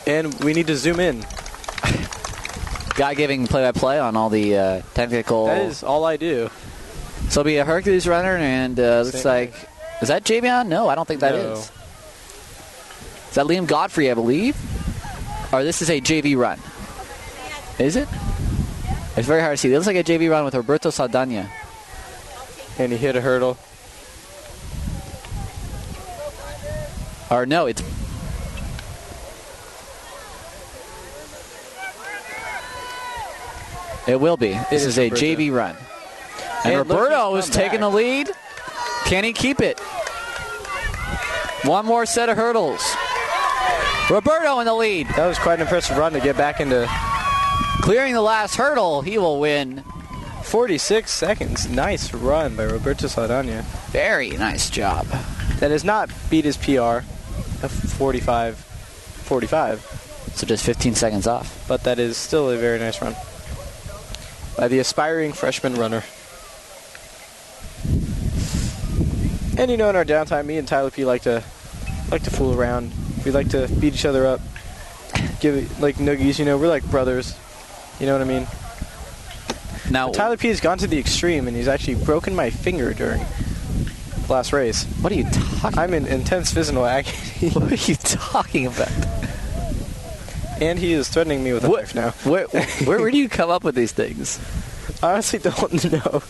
And we need to zoom in. Guy giving play-by-play on all the technical... That is all I do. So it'll be a Hercules runner, and looks like... Is that Javion? No, I don't think that is. Is that Liam Godfrey, I believe? Or this is a JV run. Is it? It's very hard to see. It looks like a JV run with Roberto Saldana. And he hit a hurdle. Or no, it's... It will be. This is a Roberto. JV run. And Roberto is taking the lead. Can he keep it? One more set of hurdles. Roberto in the lead. That was quite an impressive run to get back into... Clearing the last hurdle, he will win. 46 seconds. Nice run by Roberto Saldana. Very nice job. That has not beat his PR of 45. So just 15 seconds off. But that is still a very nice run. by the aspiring freshman runner. And in our downtime, me and Tyler P like to fool around. We like to beat each other up, give like noogies. We're like brothers. You know what I mean? Now, but Tyler P has gone to the extreme, and he's actually broken my finger during the last race. what are you talking? I'm in intense physical agony. What are you talking about? And he is threatening me with a knife now. Where do you come up with these things? I honestly don't know.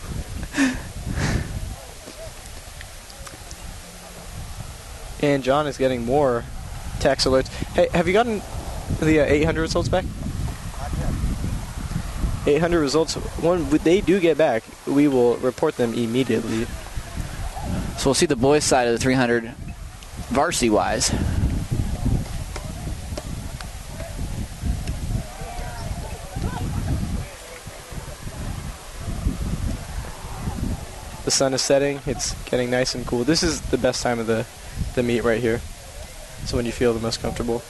And John is getting more text alerts. Hey, have you gotten the 800 results back? 800 results. When they do get back, we will report them immediately. So we'll see the boys' side of the 300 varsity-wise. The sun is setting. It's getting nice and cool. This is the best time of the meet right here. So when you feel the most comfortable.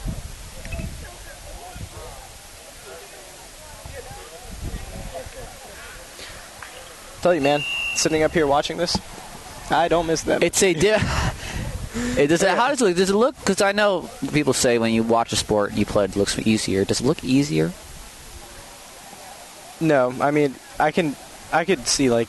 Tell you, man, sitting up here watching this, I don't miss them. It's a how does it look? Does it look? Because I know people say when you watch a sport, you play, it looks easier. Does it look easier? No, I mean, I could see like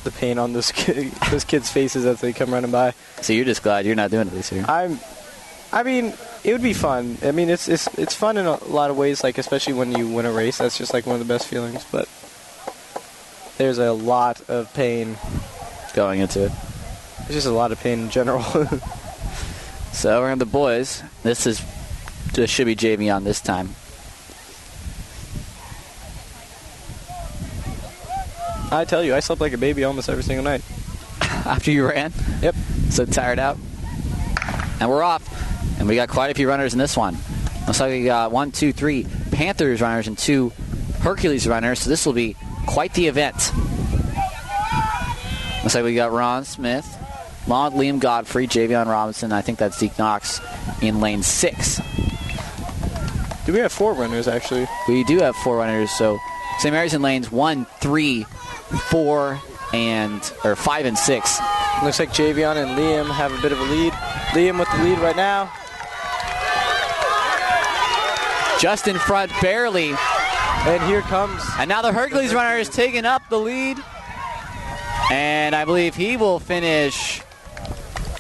the pain on those kids' faces as they come running by. So you're just glad you're not doing it this year. I mean, it would be fun. I mean, it's fun in a lot of ways, like especially when you win a race. That's just like one of the best feelings. But there's a lot of pain going into it. There's just a lot of pain in general. So we're on the boys. This should be JV on this time. I tell you, I slept like a baby almost every single night. After you ran? Yep. So tired out. And we're off. And we got quite a few runners in this one. Looks like we got 1, 2, 3 Panthers runners and 2 Hercules runners. So this will be quite the event. Looks like we got Ron Smith, Liam Godfrey, Javion Robinson. I think that's Zeke Knox in lane 6. Do we have 4 runners, actually? We do have 4 runners. So St. Mary's in lanes 1, 3, 4, and 5 and 6. Looks like Javion and Liam have a bit of a lead. Liam with the lead right now. Just in front, barely. And here comes. And now the Hercules runner is taking up the lead. And I believe he will finish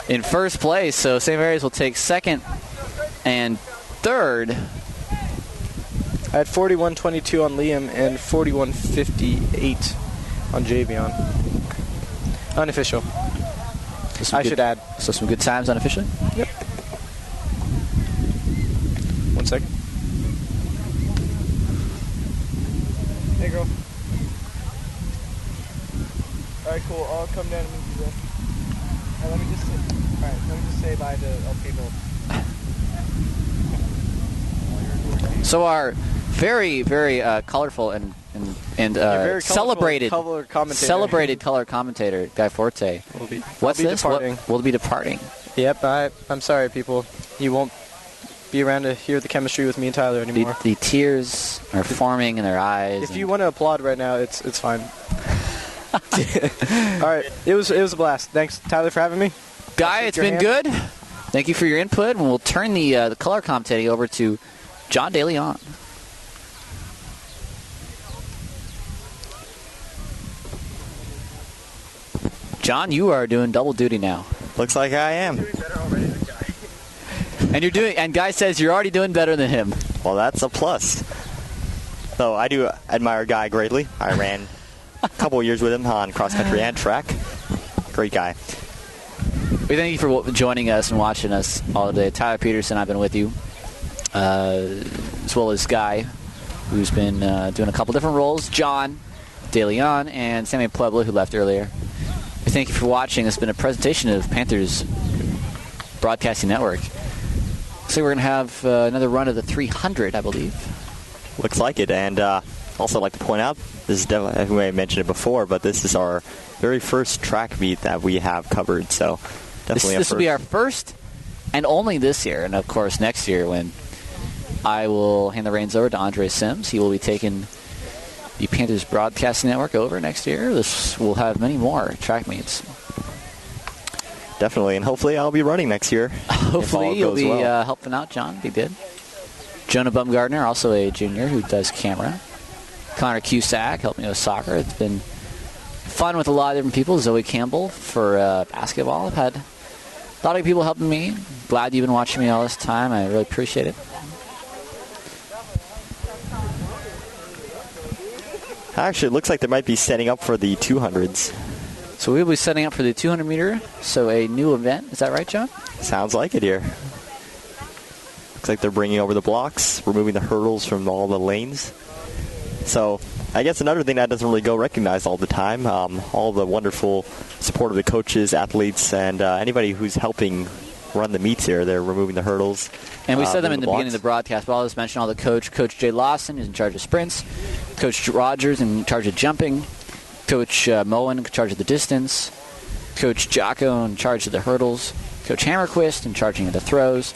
in first place. So St. Mary's will take second and third. I had 41.22 on Liam and 41.58 on Javion. Unofficial. I should add. So some good times unofficially? Yep. 1 second. Hey, girl. All right, cool. I'll come down and meet you there. All right, let me just say bye to all people. So our very, very colorful and very celebrated color commentator, Guy Forte. What's this? Departing. We'll be departing. Yep, I'm sorry, people. You won't be around to hear the chemistry with me and Tyler anymore. The tears are forming in their eyes. If you want to applaud right now, it's fine. All right, it was a blast. Thanks, Tyler, for having me. Guy, it's been good. Thank you for your input, and we'll turn the color commentating over to John DeLeon. John, you are doing double duty now. Looks like I am. And Guy says you're already doing better than him. Well, that's a plus. So I do admire Guy greatly. I ran a couple of years with him on cross country and track. Great guy. We thank you for joining us and watching us all day. Tyler Petersen, I've been with you, as well as Guy, who's been doing a couple different roles. John DeLeon and Sammy Pueblo, who left earlier. We thank you for watching. It's been a presentation of Panthers Broadcasting Network. So we're going to have another run of the 300, I believe. Looks like it. And also I'd like to point out, this is definitely, I may have mentioned it before, but this is our very first track meet that we have covered. So definitely this will be our first and only this year. And, of course, next year when I will hand the reins over to Andre Sims. He will be taking the Panthers Broadcasting Network over next year. This will have many more track meets. Definitely, and hopefully I'll be running next year. Hopefully you'll be helping out, John. Be good. Jonah Bumgardner, also a junior who does camera. Connor Cusack helped me with soccer. It's been fun with a lot of different people. Zoe Campbell for basketball. I've had a lot of people helping me. Glad you've been watching me all this time. I really appreciate it. Actually, it looks like they might be setting up for the 200s. So we'll be setting up for the 200 meter. So a new event. Is that right, John? Sounds like it here. Looks like they're bringing over the blocks, removing the hurdles from all the lanes. So I guess another thing that doesn't really go recognized all the time, all the wonderful support of the coaches, athletes, and anybody who's helping run the meets here. They're removing the hurdles. And we said them in the beginning of the broadcast, but I'll just mention all the Coach Jay Lawson is in charge of sprints, Coach Rogers in charge of jumping, Coach Moen in charge of the distance, Coach Jocko in charge of the hurdles, Coach Hammerquist in charge of the throws,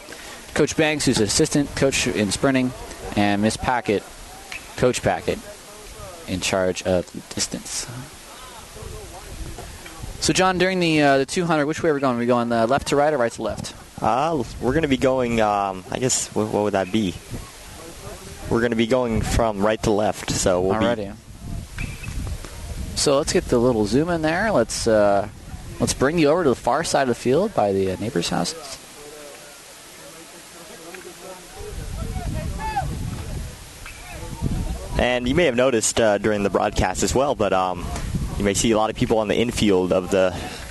Coach Banks, who's an assistant coach in sprinting, and Miss Packett, Coach Packett, in charge of distance. So, John, during the 200, which way are we going? Are we going left to right or right to left? We're going to be going, I guess, what would that be? We're going to be going from right to left. So we'll Alrighty. So let's get the little zoom in there. Let's bring you over to the far side of the field by the neighbors' houses. And you may have noticed during the broadcast as well, but you may see a lot of people on the infield of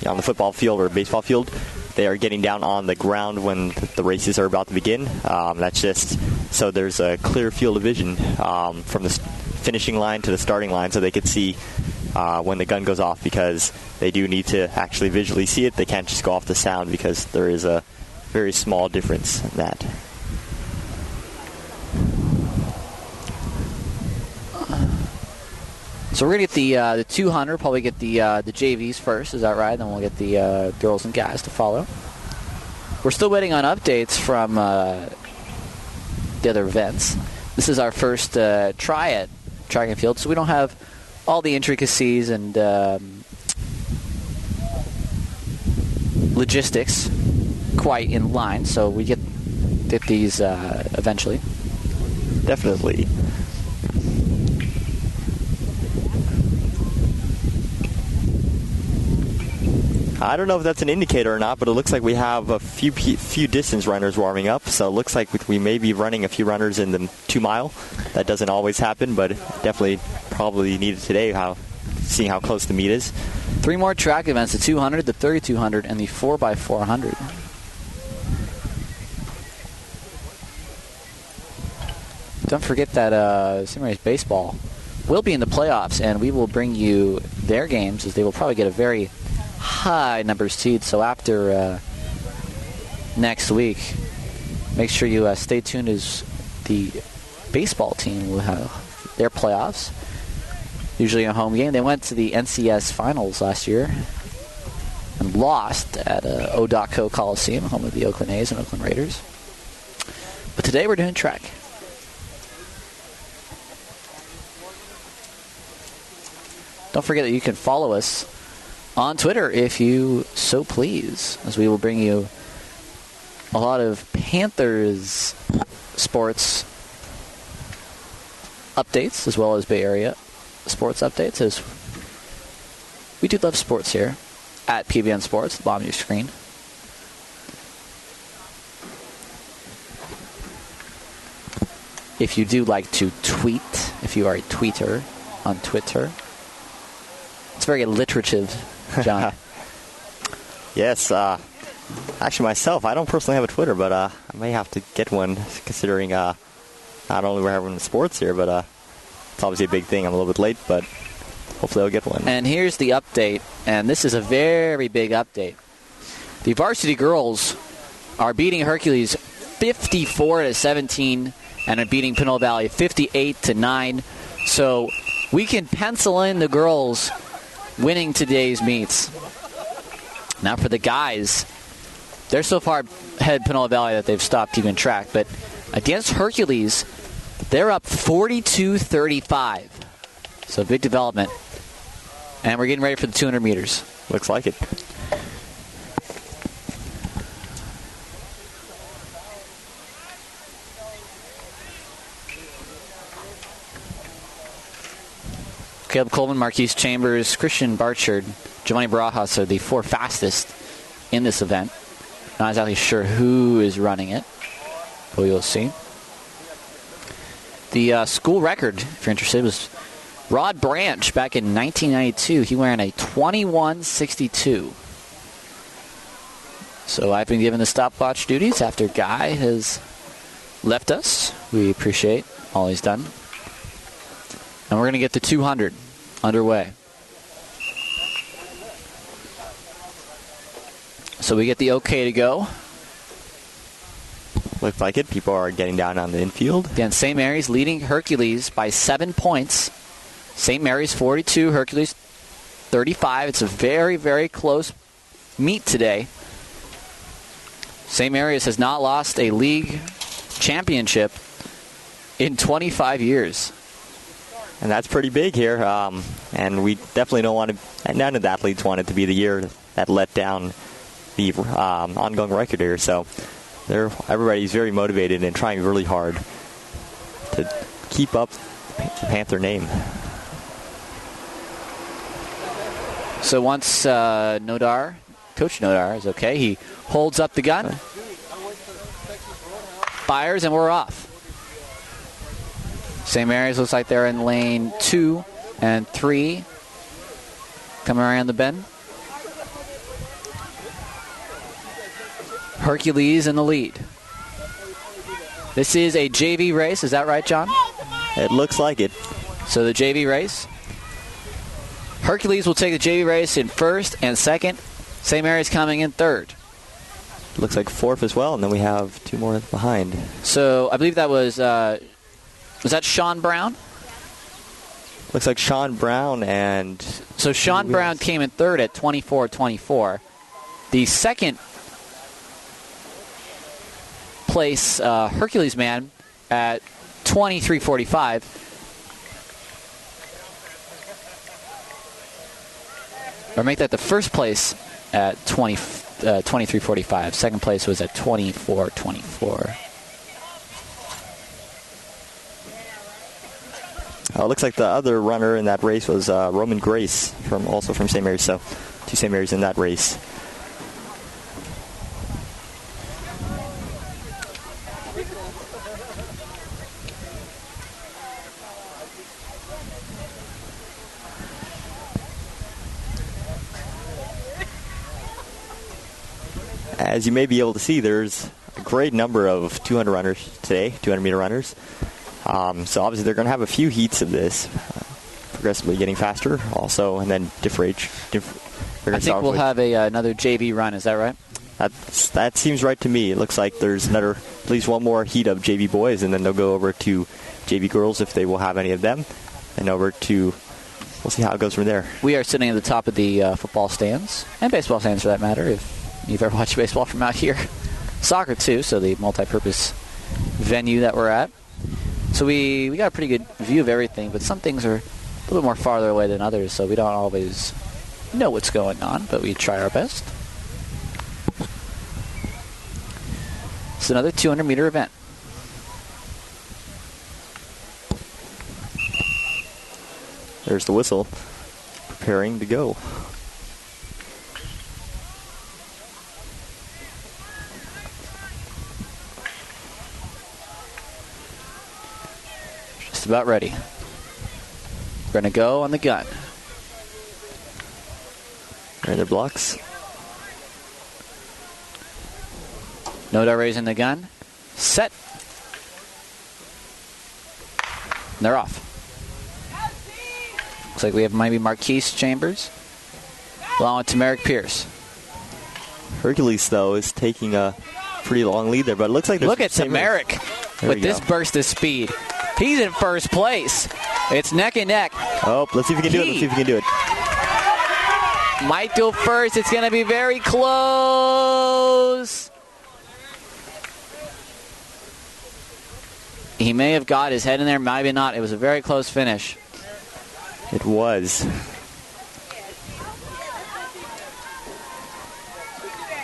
on the football field or baseball field. They are getting down on the ground when the races are about to begin. That's just so there's a clear field of vision from the finishing line to the starting line, so they could see when the gun goes off, because they do need to actually visually see it. They can't just go off the sound, because there is a very small difference in that. So we're going to get the 200, probably get the JVs first, is that right? Then we'll get the girls and guys to follow. We're still waiting on updates from the other events. This is our first try at track and field, so we don't have all the intricacies and logistics quite in line, so we get these eventually. Definitely. I don't know if that's an indicator or not, but it looks like we have a few distance runners warming up. So it looks like we may be running a few runners in the 2 mile. That doesn't always happen, but definitely probably needed today, seeing how close the meet is. 3 more track events, the 200, the 3200, and the 4x400. Don't forget that Sim Race Baseball will be in the playoffs, and we will bring you their games, as they will probably get a very high numbers seed. So after next week, make sure you stay tuned, as the baseball team will have their playoffs, usually a home game. They went to the NCS finals last year and lost at Odaco Coliseum, home of the Oakland A's and Oakland Raiders. But today we're doing track. Don't forget that you can follow us on Twitter if you so please, as we will bring you a lot of Panthers sports updates, as well as Bay Area sports updates, as we do love sports here at PBN Sports, the bottom of your screen. If you do like to tweet, if you are a tweeter on Twitter, it's very alliterative, John. Yes. Actually, myself, I don't personally have a Twitter, but I may have to get one, considering not only we're having sports here, but it's obviously a big thing. I'm a little bit late, but hopefully I'll get one. And here's the update, and this is a very big update. The varsity girls are beating Hercules 54-17, and are beating Pinole Valley 58-9. So we can pencil in the girls winning today's meets. Now for the guys, they're so far ahead Pinole Valley that they've stopped keeping track. But against Hercules, they're up 42-35. So big development. And we're getting ready for the 200 meters. Looks like it. Caleb Coleman, Marquise Chambers, Christian Barchard, Giovanni Barajas are the 4 fastest in this event. Not exactly sure who is running it, but we will see. The school record, if you're interested, was Rod Branch back in 1992. He ran a 21:62. So I've been given the stopwatch duties after Guy has left us. We appreciate all he's done. And we're going to get the 200 underway. So we get the okay to go. Looks like it. People are getting down on the infield. Again, St. Mary's leading Hercules by 7 points. St. Mary's 42, Hercules 35. It's a very, very close meet today. St. Mary's has not lost a league championship in 25 years. And that's pretty big here. And we definitely don't want to, none of the athletes want it to be the year that let down the ongoing record here. So everybody's very motivated and trying really hard to keep up the Panther name. So once Coach Nodar is okay, he holds up the gun, fires, and we're off. St. Mary's looks like they're in lane 2 and 3, coming around the bend. Hercules in the lead. This is a JV race, is that right, John? It looks like it. So the JV race. Hercules will take the JV race in first and second. St. Mary's coming in third. Looks like fourth as well, and then we have 2 more behind. So I believe that was that Sean Brown? Looks like Sean Brown and... So Sean Brown came in third at 24:24. The second place Hercules man at 23:45. Or make that the first place at 23:45. Second place was at 24:24. It looks like the other runner in that race was Roman Grace, also from St. Mary's. So 2 St. Mary's in that race. As you may be able to see, there's a great number of 200 runners today, 200-meter runners. So obviously they're going to have a few heats of this, progressively getting faster also, and then I think we'll have another JV run, is that right? That seems right to me. It looks like there's at least one more heat of JV boys, and then they'll go over to JV girls if they will have any of them, and we'll see how it goes from there. We are sitting at the top of the football stands, and baseball stands for that matter, if you've ever watched baseball from out here. Soccer too, so the multi-purpose venue that we're at. So we got a pretty good view of everything, but some things are a little bit more farther away than others, so we don't always know what's going on, but we try our best. It's another 200-meter event. There's the whistle, preparing to go. Just about ready. We're going to go on the gun. They're in their blocks. Noda raising the gun. Set. And they're off. Looks like we have maybe Marquise Chambers along with Tamarick Pierce. Hercules, though, is taking a pretty long lead there, but it looks like... Look at Tamarick with this burst of speed. He's in first place. It's neck and neck. Oh, let's see if he can do it. Let's see if he can do it. Might go first. It's going to be very close. He may have got his head in there, maybe not. It was a very close finish. It was.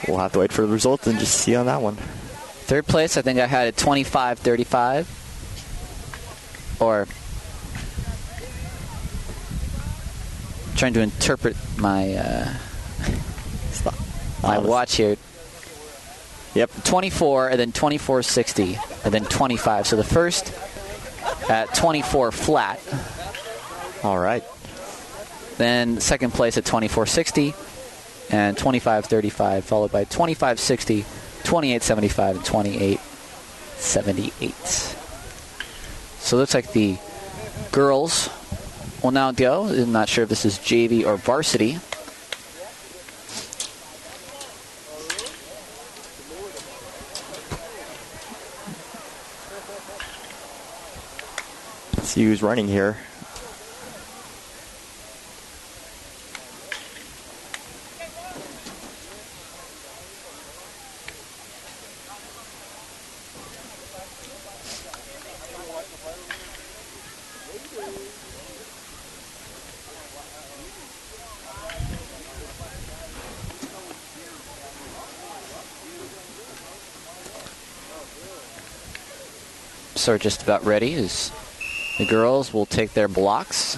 We'll have to wait for the results and just see on that one. Third place, I think I had it 25-35. Or trying to interpret my my watch here. Yep. 24, and then 24.60, and then 25. So the first at 24 flat. All right. Then second place at 24.60 and 25.35, followed by 25.60, 28.75, and 28.78. So it looks like the girls will now go. I'm not sure if this is JV or varsity. Let's see who's running here. So we're just about ready. As the girls will take their blocks.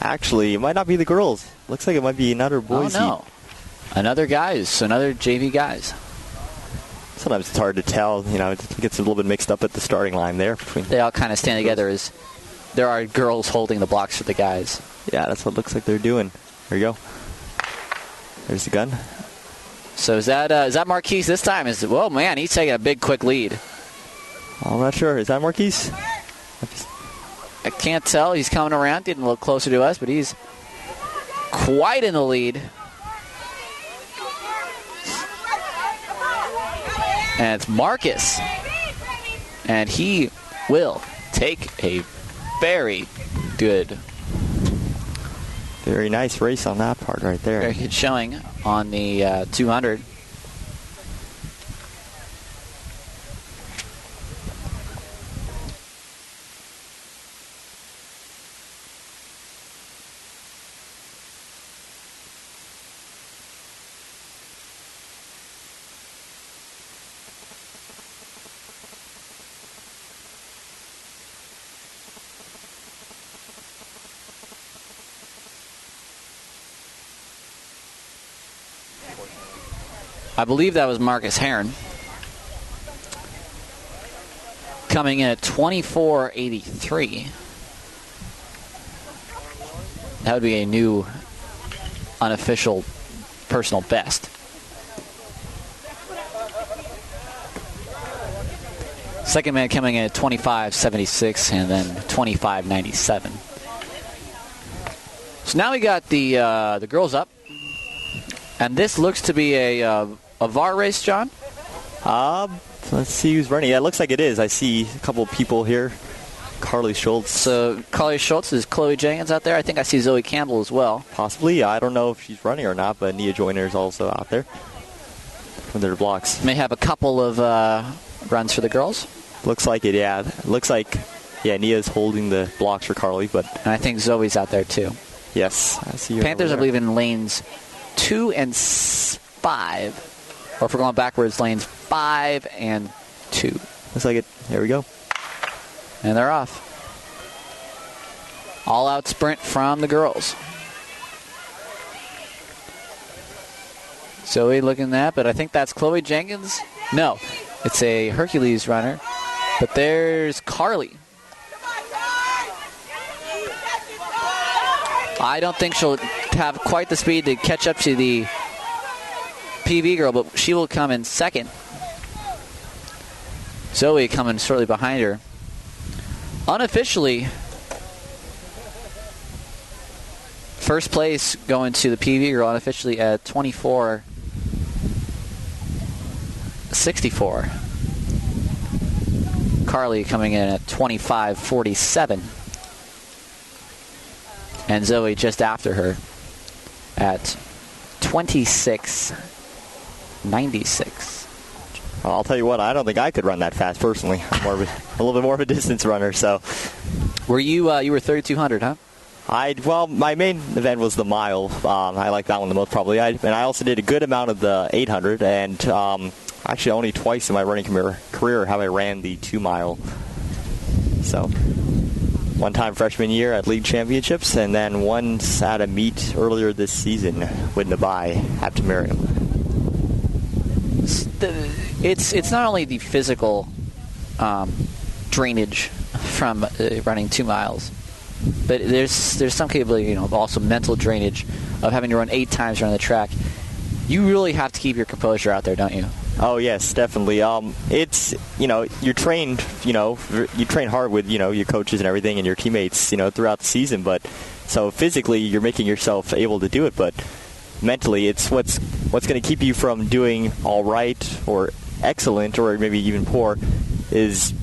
Actually, it might not be the girls. Looks like it might be another boys' Oh, no. Another JV guys. Sometimes it's hard to tell. You know, it gets a little bit mixed up at the starting line there. They all kind of stand together as there are girls holding the blocks for the guys. Yeah, that's what it looks like they're doing. There you go. There's the gun. So is that Marquise this time? Whoa, man, he's taking a big, quick lead. I'm not sure. Is that Marquise? I can't tell. He's coming around, getting a little closer to us, but he's quite in the lead. And it's Marcus. And he will take a very good, very nice race on that part right there. very good showing on the 200. I believe that was Marcus Heron. Coming in at 24.83. That would be a new unofficial personal best. Second man coming in at 25.76 and then 25.97. So now we got the girls up. And this looks to be a VAR race, John? Let's see who's running. Yeah, it looks like it is. I see a couple of people here. Carly Schultz. So Carly Schultz, is Chloe Jenkins out there? I think I see Zoe Campbell as well. Possibly. I don't know if she's running or not, but Nia Joyner is also out there with their blocks. May have a couple of runs for the girls. Looks like it, yeah. Looks like, yeah, Nia's holding the blocks for Carly, but... And I think Zoe's out there, too. Yes, I see her. Panthers, I believe, in lanes 2 and 5. Or if we're going backwards, lanes 5 and 2. Looks like it. There we go. And they're off. All-out sprint from the girls. Zoe looking at that, but I think that's Chloe Jenkins. No, it's a Hercules runner. But there's Carly. I don't think she'll have quite the speed to catch up to the PV girl, but she will come in second. Zoe coming shortly behind her. Unofficially, first place going to the PV girl unofficially at 24.64. Carly coming in at 25.47. And Zoe just after her at 26.96. I'll tell you what, I don't think I could run that fast personally. I'm a little bit more of a distance runner. So, were you were 3,200, huh? Well, my main event was the mile. I like that one the most probably. And I also did a good amount of the 800, and actually only twice in my running career have I ran the 2 mile. So, one time freshman year at league championships, and then once at a meet earlier this season with Nabai at Miriam. It's not only the physical drainage from running 2 miles, but there's some capability, also mental drainage of having to run 8 times around the track. You really have to keep your composure out there, don't you? Oh yes, definitely. It's you train hard with your coaches and everything and your teammates throughout the season, but so physically you're making yourself able to do it, but mentally it's what's going to keep you from doing all right or excellent or maybe even poor is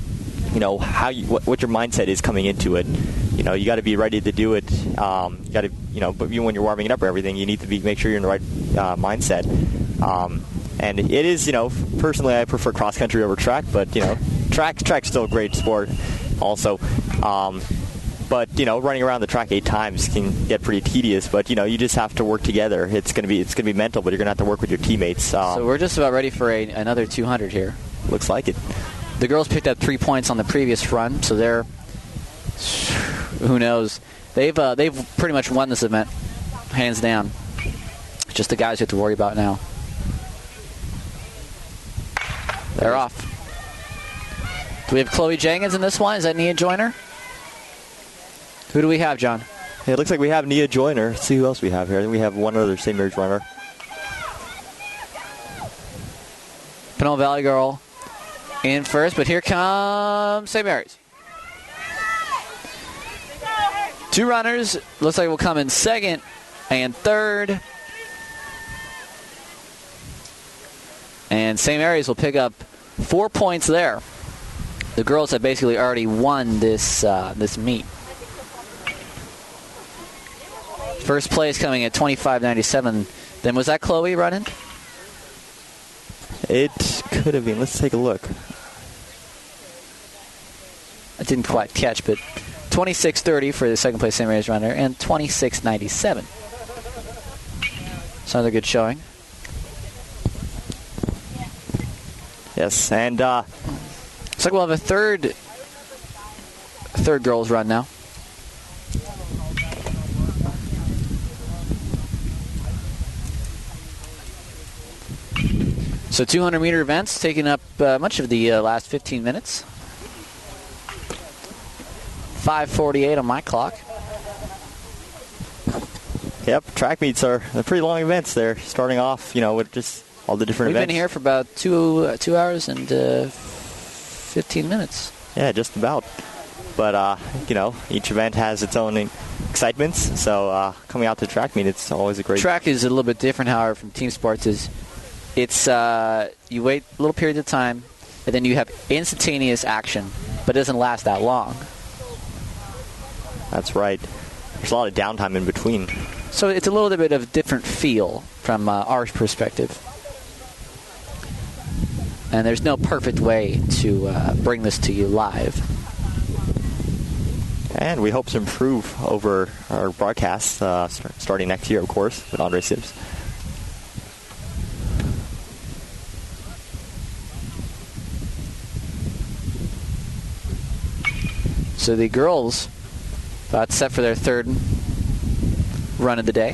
how what your mindset is coming into it. You got to be ready to do it. You got to but even when you're warming it up or everything, you need to make sure you're in the right mindset. And it is, personally I prefer cross country over track, but track's still a great sport also. But running around the track 8 times can get pretty tedious. But you just have to work together. It's gonna be mental, but you're gonna have to work with your teammates. So we're just about ready for another 200 here. Looks like it. The girls picked up 3 points on the previous run, so they're who knows. They've pretty much won this event, hands down. Just the guys you have to worry about now. They're off. Do we have Chloe Jenkins in this one? Is that Nia Joyner? Who do we have, John? Hey, it looks like we have Nia Joyner. Let's see who else we have here. I think we have one other St. Mary's runner. Pinole Valley girl in first, but here comes St. Mary's. 2 runners. Looks like will come in second and third. And St. Mary's will pick up 4 points there. The girls have basically already won this meet. First place coming at 25.97. Then was that Chloe running? It could have been. Let's take a look. I didn't quite catch, but 26.30 for the second place St. Mary's runner and 26.97. It's another good showing. Yes, and looks like we'll have a third girls run now. So 200-meter events taking up much of the last 15 minutes. 5:48 on my clock. Yep, track meets are pretty long events there, starting off, with just all the different events. We've been here for about 2 hours and 15 minutes. Yeah, just about. But, each event has its own excitements. So coming out to track meet, it's always a great... Track is a little bit different, however, from team sports. It's you wait a little period of time, and then you have instantaneous action, but it doesn't last that long. That's right. There's a lot of downtime in between. So it's a little bit of a different feel from our perspective. And there's no perfect way to bring this to you live. And we hope to improve over our broadcasts starting next year, of course, with Andre Sibbs. So the girls about set for their third run of the day.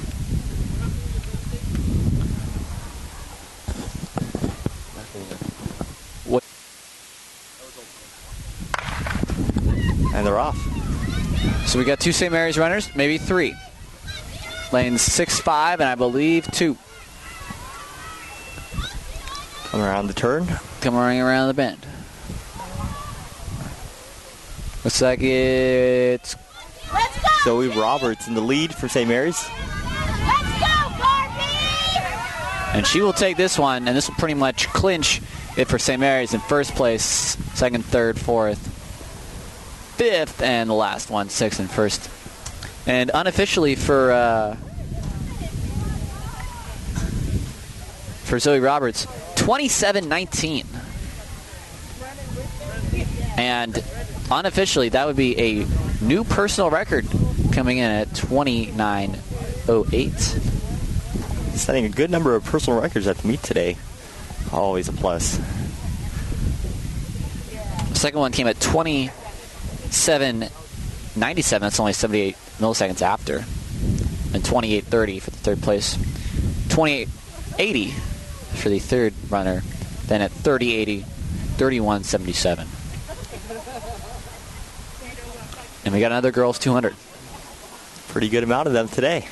And they're off. So we got 2 St. Mary's runners, maybe 3. Lanes 6, 5, and I believe 2. Coming around the turn. Coming around the bend. Looks like it's Zoe Roberts in the lead for St. Mary's. Let's go, Barbie! And she will take this one, and this will pretty much clinch it for St. Mary's in first place, second, third, fourth, fifth, and the last one, sixth and first. And unofficially for Zoe Roberts, 27-19 And unofficially, that would be a new personal record coming in at 29:08. Setting a good number of personal records at the meet today. Always a plus. The second one came at 27:97. That's only 78 milliseconds after. And 28:30 for the third place. 28:80 for the third runner. Then at 30:80, 31:77. And we got another girls 200. Pretty good amount of them today.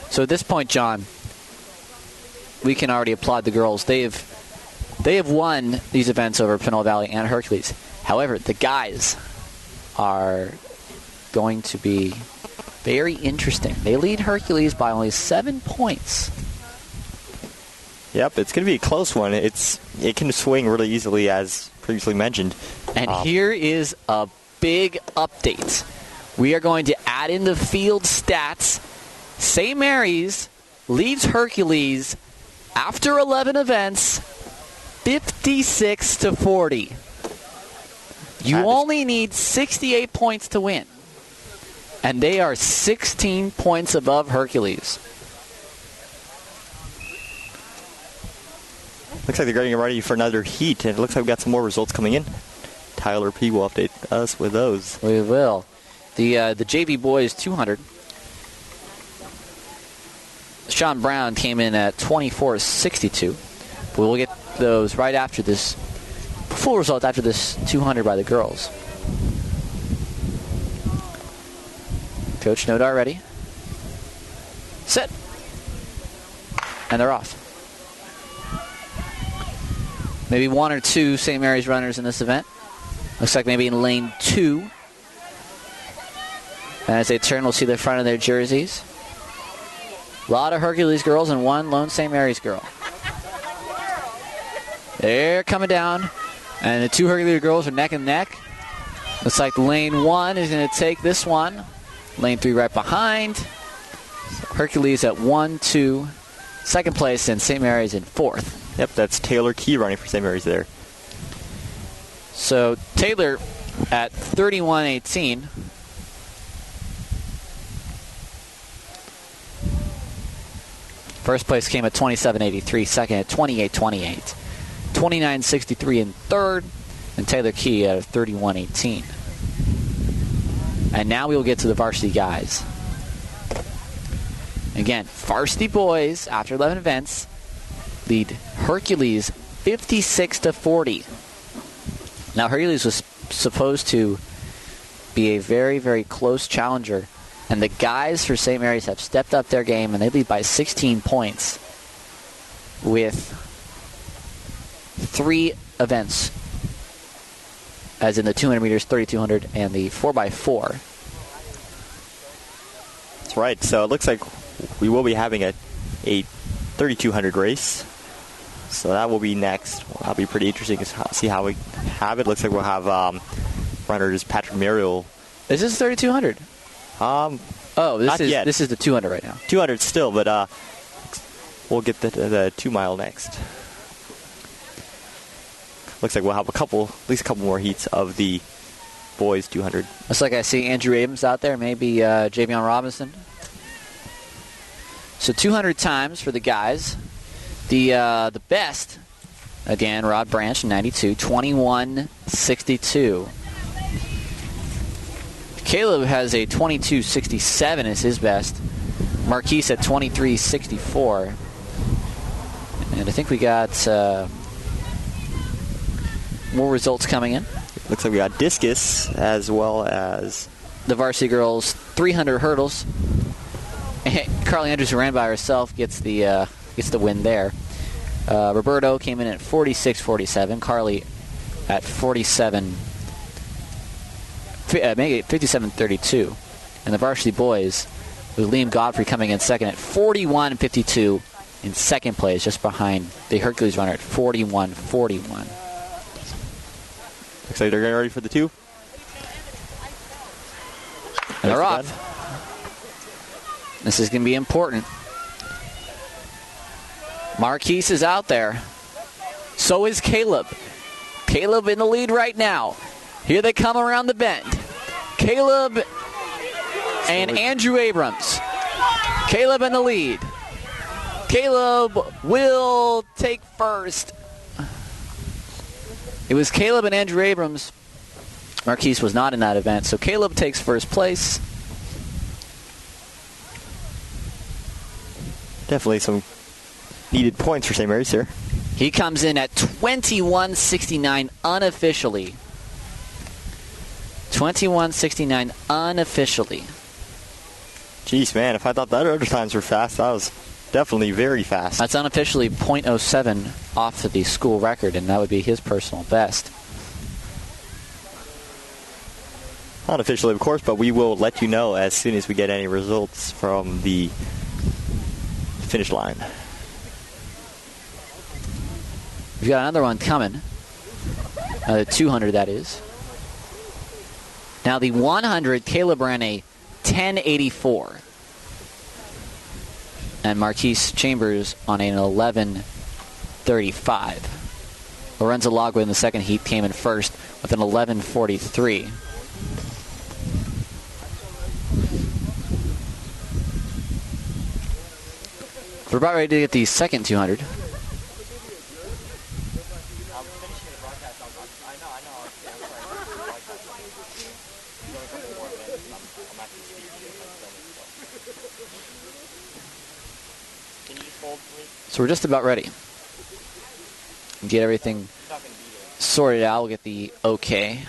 So at this point, John, we can already applaud the girls. They have won these events over Pinole Valley and Hercules. However, the guys are going to be very interesting. They lead Hercules by only 7 points. Yep, it's going to be a close one. It can swing really easily, as previously mentioned. And here is a big update. We are going to add in the field stats. St. Mary's leads Hercules after 11 events, 56-40. You only need 68 points to win. And they are 16 points above Hercules. Looks like they're getting ready for another heat, and it looks like we've got some more results coming in. Tyler P. will update us with those. We will. The JV boys 200. Sean Brown came in at 24:62. But we'll get those right after this full result after this 200 by the girls. Coach Nodar ready. Set. And they're off. Maybe one or two St. Mary's runners in this event. Looks like maybe in lane 2. And as they turn, we'll see the front of their jerseys. A lot of Hercules girls and one lone St. Mary's girl. They're coming down. And the two Hercules girls are neck and neck. Looks like lane 1 is going to take this one. Lane 3 right behind. Hercules at 1, 2. Second place, and St. Mary's in 4th. Yep, that's Taylor Key running for St. Mary's there. So Taylor at 31:18. First place came at 27:83. Second at 28:28. 29:63 in third. And Taylor Key at 31:18. And now we will get to the varsity guys. Again, varsity boys, after 11 events, lead Hercules 56-40. Now, Hercules was supposed to be a very, very close challenger. And the guys for St. Mary's have stepped up their game, and they lead by 16 points with 3 events, as in the 200 meters, 3,200, and the 4x4. That's right. So it looks like we will be having a 3,200 race. So that will be next. That'll be pretty interesting to see how we have it. Looks like we'll have runners Patrick Merrill. Is this 3,200? This is the 200 right now. 200 still, but we'll get the 2 mile next. Looks like we'll have at least a couple more heats of the boys 200. Looks like I see Andrew Abrams out there, maybe Javion Robinson. So 200 times for the guys. The best, again, Rod Branch, 92, 21:62. Caleb has a 22:67 as his best. Marquise at 23:64. And I think we got more results coming in. Looks like we got discus as well as the varsity girls 300 hurdles. Carly Andrews, who ran by herself, gets the win there. Roberto came in at 46:47. Carly at 57:32. And the varsity boys, with Liam Godfrey coming in second at 41:52 in second place, just behind the Hercules runner at 41:41. Looks like they're getting ready for the 2. And they're off. This is going to be important. Marquise is out there. So is Caleb. Caleb in the lead right now. Here they come around the bend. Caleb and Andrew Abrams. Caleb in the lead. Caleb will take first. It was Caleb and Andrew Abrams. Marquise was not in that event, so Caleb takes first place. Definitely some needed points for St. Mary's here. He comes in at 21:69 unofficially. 21:69 unofficially. Jeez, man, if I thought that other times were fast, that was definitely very fast. That's unofficially .07 off of the school record, and that would be his personal best. Unofficially, of course, but we will let you know as soon as we get any results from the finish line. We've got another one coming. The 200, that is. Now the 100, Caleb ran a 10:84. And Marquise Chambers on an 11:35. Lorenzo Lagua in the second heat came in first with an 11:43. We're about ready to get the second 200. So we're just about ready. Get everything sorted out. We'll get the okay.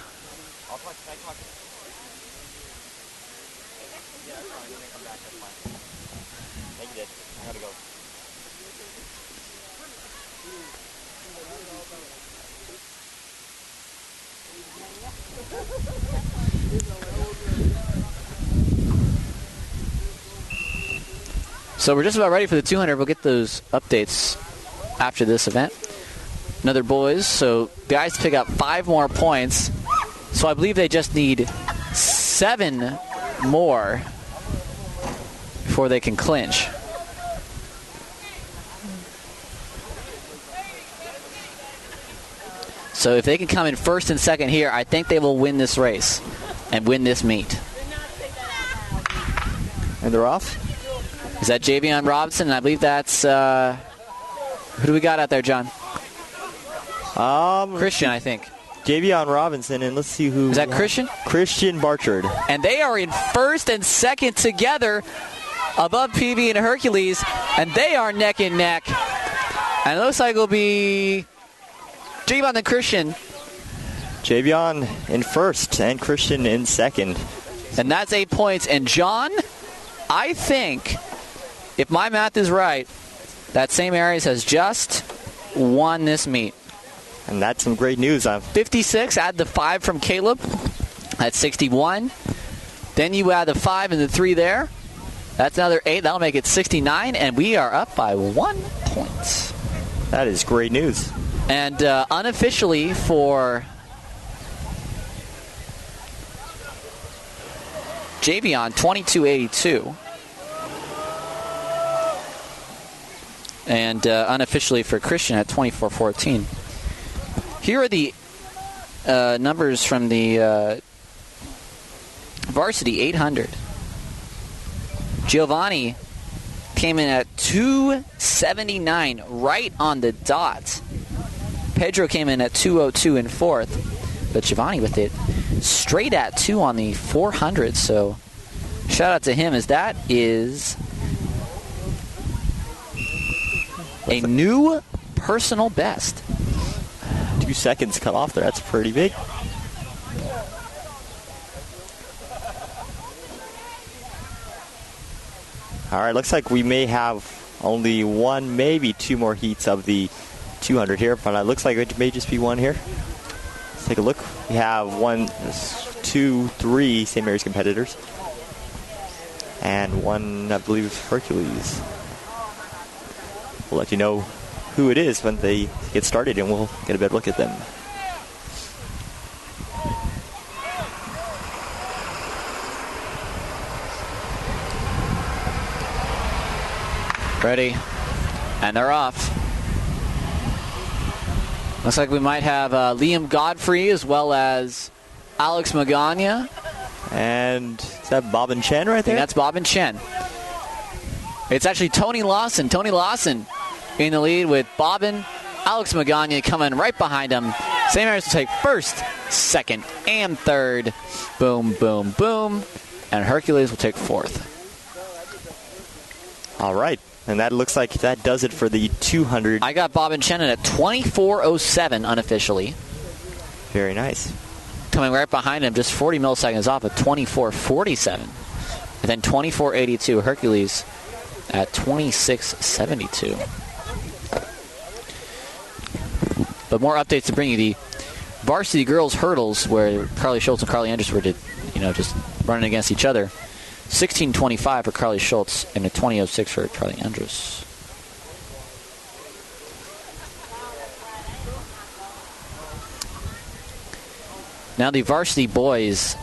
So we're just about ready for the 200. We'll get those updates after this event. Another boys, so guys pick up 5 more points. So I believe they just need 7 more before they can clinch. So if they can come in first and second here, I think they will win this race and win this meet. And they're off. Is that Javion Robinson? And I believe that's, who do we got out there, John? Christian, I think. Javion Robinson, and let's see who. Is that Christian? Christian Barchard. And they are in first and second together above PV and Hercules, and they are neck and neck. And it looks like it'll be Javion and Christian. Javion in first and Christian in second. And that's 8 points. And John, I think, if my math is right, that St. Mary's has just won this meet. And that's some great news. 56, add the 5 from Caleb. That's 61. Then you add the 5 and the 3 there. That's another 8. That'll make it 69. And we are up by 1 point. That is great news. And unofficially for Javion, 22:82. And unofficially for Christian at 24:14. Here are the numbers from the Varsity 800. Giovanni came in at 279, right on the dot. Pedro came in at 202 in fourth, but Giovanni with it straight at 2 on the 400. So shout out to him, as that is a new personal best. 2 seconds cut off there. That's pretty big. All right, looks like we may have only 1, maybe 2 more heats of the 200 here, but it looks like it may just be 1 here. Let's take a look. We have 1, 2, 3 St. Mary's competitors, and 1, I believe, Hercules. We'll let you know who it is when they get started, and we'll get a better look at them. Ready, and they're off. Looks like we might have Liam Godfrey as well as Alex Magana. And is that Bob and Chen right there? That's Bob and Chen. It's actually Tony Lawson. Tony Lawson in the lead with Bobbin. Alex Magana coming right behind him. St. Mary's will take first, second, and third. Boom, boom, boom. And Hercules will take fourth. All right. And that looks like that does it for the 200. I got Bob and Chen at 24:07 unofficially. Very nice. Coming right behind him, just 40 milliseconds off at 24:47. And then 24:82, Hercules at 26:72. But more updates to bring you. The varsity girls hurdles, where Carly Schultz and Carly Andrews were just running against each other. 16:25 for Carly Schultz and a 20:06 for Carly Andrews. Now the varsity boys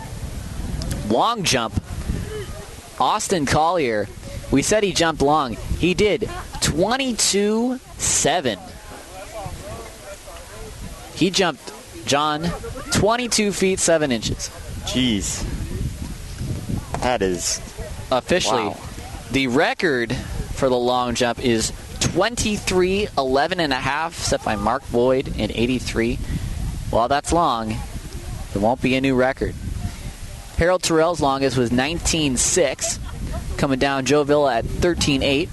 long jump. Austin Collier, we said he jumped long. He did 22.7. He jumped, John, 22 feet 7 inches. Jeez. That is officially. Wow. The record for the long jump is 23:11.5, set by Mark Boyd in 83. While that's long, it won't be a new record. Harold Terrell's longest was 19.6. Coming down, Joe Villa at 13.8.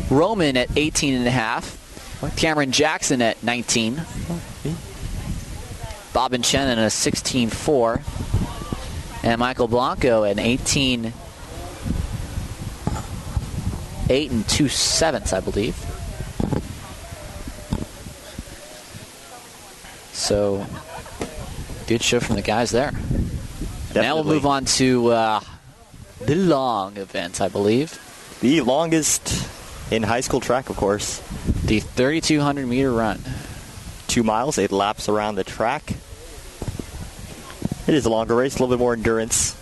Roman at 18.5. Cameron Jackson at 19. Bob and Chen at a 16.4. And Michael Blanco at 18.8 and 2/7, I believe. So, good show from the guys there. Now we'll move on to the long event, I believe. The longest in high school track, of course. The 3,200 meter run. 2 miles, 8 laps around the track. It is a longer race, a little bit more endurance.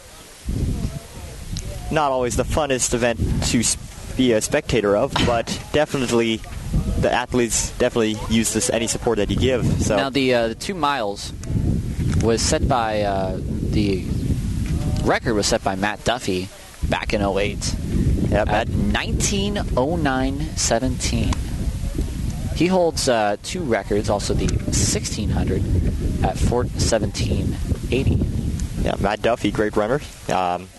Not always the funnest event to be a spectator of, but definitely the athletes definitely use this any support that you give. So now the 2 miles was set by the record was set by Matt Duffy back in 08 at 19:09.17. He holds 2 records, also the 1600 at 17:80. Yeah, Matt Duffy, great runner.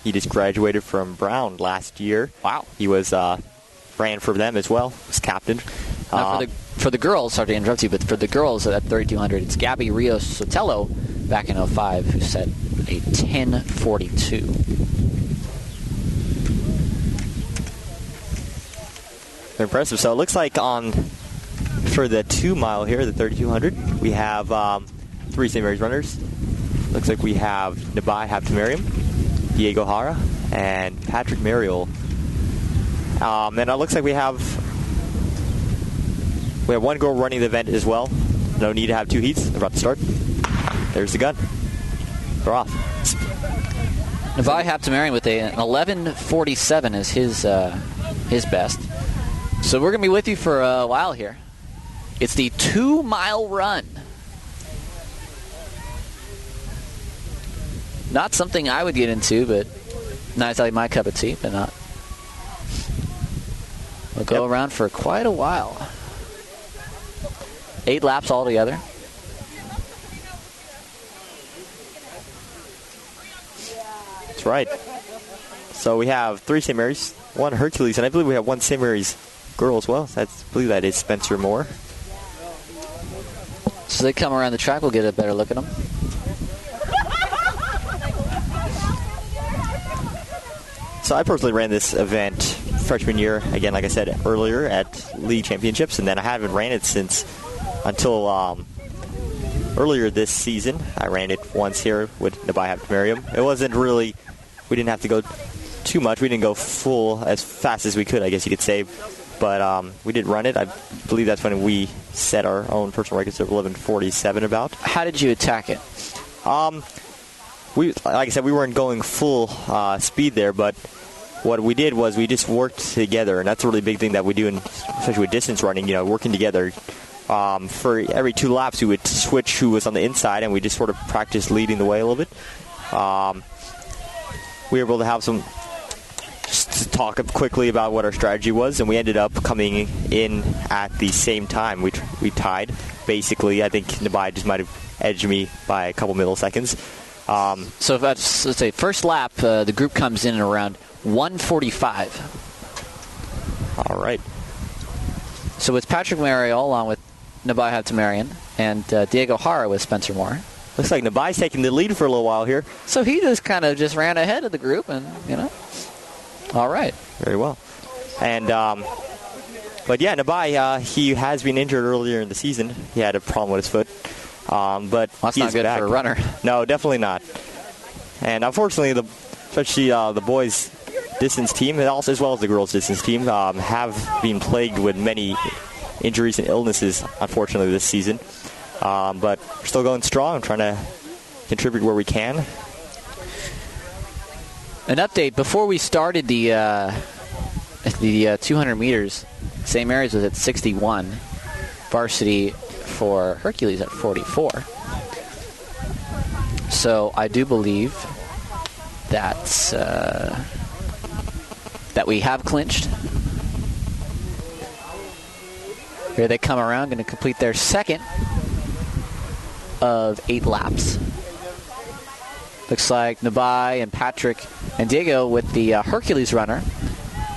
He just graduated from Brown last year. Wow. He was ran for them as well. Was captain. Now for the girls, sorry to interrupt you, but for the girls at 3,200, it's Gabby Rios Sotelo back in 05 who set a 10:42. Impressive. So it looks like for the 2 mile here, the 3,200, we have 3 St. Mary's runners. Looks like we have Nabai Haptamariam, Diego Hara, and Patrick Mariel. And it looks like we have 1 girl running the event as well. No need to have 2 heats. They're about to start. There's the gun. They're off. Nabai Haptamariam with an 11:47 is his best. So we're going to be with you for a while here. It's the 2 mile run. Not something I would get into, but not like my cup of tea, but not. We'll go around for quite a while. 8 laps altogether. That's right. So we have 3 St. Mary's, 1 Hercules, and I believe we have 1 St. Mary's girl as well. I believe that is Spencer Moore. So they come around the track, we'll get a better look at them. So I personally ran this event freshman year, again, like I said earlier, at league championships, and then I haven't ran it until earlier this season. I ran it once here with Nabai Haptamariam. It wasn't really, we didn't have to go too much. We didn't go full as fast as we could, I guess you could say. But we did run it. I believe that's when we set our own personal records of 11:47 about. How did you attack it? Like I said, we weren't going full speed there, but what we did was we just worked together, and that's a really big thing that we do, especially with distance running, working together. for every 2 laps, we would switch who was on the inside, and we just sort of practiced leading the way a little bit. We were able to have some just to talk quickly about what our strategy was, and we ended up coming in at the same time. We tied, basically. I think Nabai just might have edged me by a couple milliseconds. So if that's, let's say, first lap, the group comes in at around 1:45. All right. So it's Patrick Mariel along with Nabai Habtemarian and Diego Hara with Spencer Moore. Looks like Nabai's taking the lead for a little while here. So he just kind of just ran ahead of the group, and, all right. Very well. And, but yeah, Nabai, he has been injured earlier in the season. He had a problem with his foot. But that's not good back. for a runner. No, definitely not. And unfortunately, especially the boys' distance team, and also as well as the girls' distance team, have been plagued with many injuries and illnesses, unfortunately, this season. But we're still going strong, trying to contribute where we can. An update, before we started the 200 meters, St. Mary's was at 61. Varsity for Hercules at 44. So I do believe that we have clinched. Here they come around, going to complete their second of 8 laps. Looks like Nabai and Patrick and Diego with the Hercules runner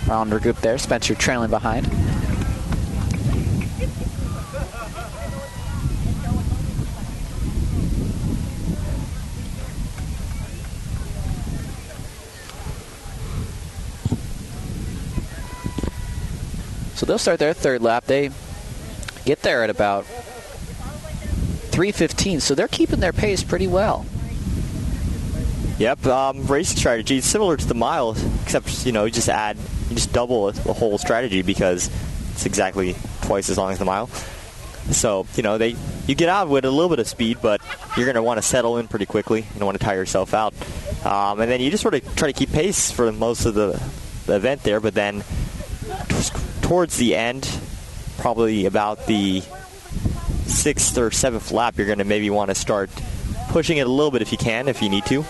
around their group there. Spencer trailing behind. So they'll start their third lap. They get there at about 3:15, so they're keeping their pace pretty well. Yep, racing strategy is similar to the mile, except you just double the whole strategy because it's exactly twice as long as the mile. So you get out with a little bit of speed, but you're going to want to settle in pretty quickly. You don't want to tire yourself out, and then you just sort of try to keep pace for most of the event there. But then towards the end, probably about the 6th or 7th lap, you're going to maybe want to start pushing it a little bit if you can, if you need to.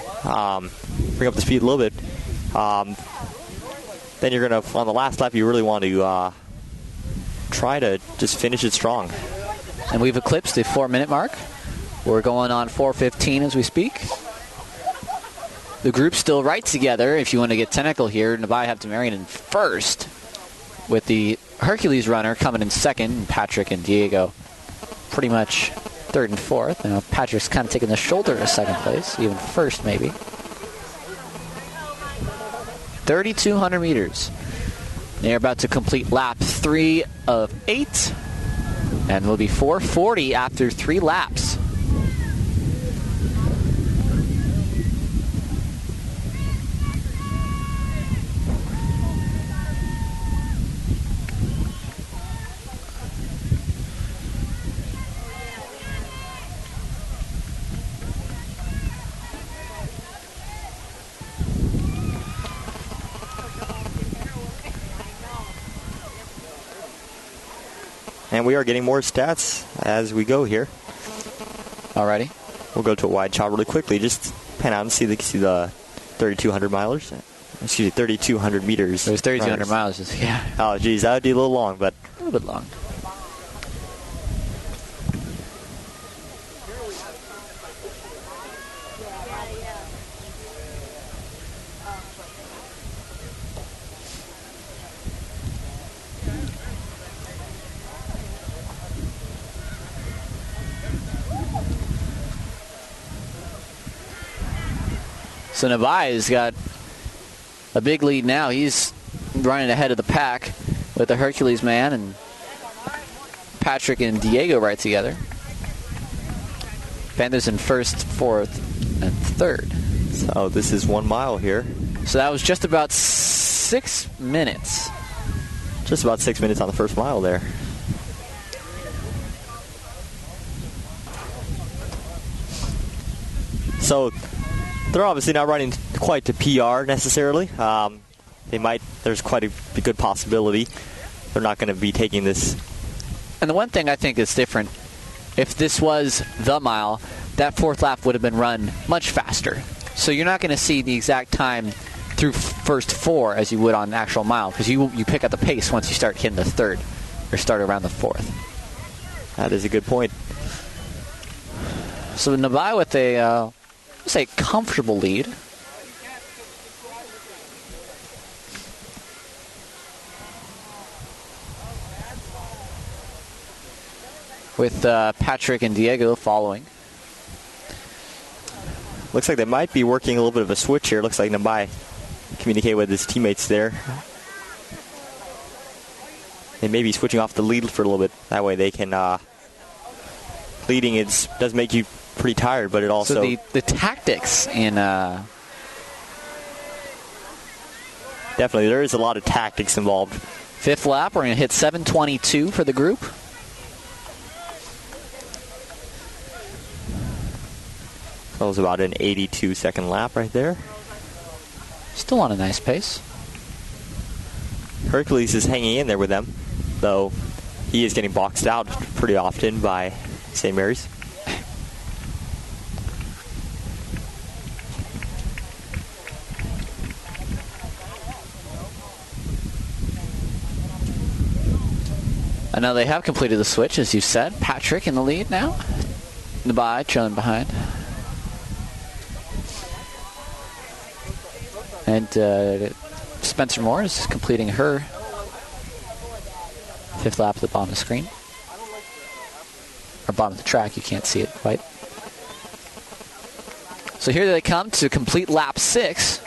Bring up the speed a little bit. Then you're going to, on the last lap, you really want to try to just finish it strong. And we've eclipsed the 4-minute mark. We're going on 4:15 as we speak. The group's still right together. If you want to get technical here, Nabai Habtemarian in first, with the Hercules runner coming in second, and Patrick and Diego pretty much third and fourth. Now Patrick's kind of taking the shoulder to second place, even first maybe. 3,200 meters. They're about to complete lap 3 of 8, and will be 4:40 after 3 laps. And we are getting more stats as we go here. Alrighty. We'll go to a wide shot really quickly. Just pan out and see the 3,200 milers. Excuse me, 3,200 meters. There's 3,200 miles. Yeah. Oh, geez, that would be a little long, but a little bit long. So Nabai has got a big lead now. He's running ahead of the pack with the Hercules man and Patrick and Diego right together. Panthers in first, fourth, and third. So this is 1 mile here. So that was just about 6 minutes. Just about 6 minutes on the first mile there. So they're obviously not running quite to PR necessarily. There's quite a good possibility they're not going to be taking this And the one thing I think is different, if this was the mile, that fourth lap would have been run much faster. So you're not going to see the exact time through first 4 as you would on an actual mile, because you pick up the pace once you start hitting the third or start around the fourth. That is a good point. So Nabai with a, let's say, comfortable lead. With Patrick and Diego following. Looks like they might be working a little bit of a switch here. Looks like Nabai communicate with his teammates there. They may be switching off the lead for a little bit. That way they can... leading does make you pretty tired, but it also... So the tactics in... Definitely, there is a lot of tactics involved. Fifth lap, we're going to hit 7:22 for the group. That was about an 82-second lap right there. Still on a nice pace. Hercules is hanging in there with them, though he is getting boxed out pretty often by St. Mary's. I know they have completed the switch, as you said. Patrick in the lead now. Nabai trailing behind. And Spencer Moore is completing her fifth lap at the bottom of the screen. Or bottom of the track, you can't see it quite. So here they come to complete lap 6.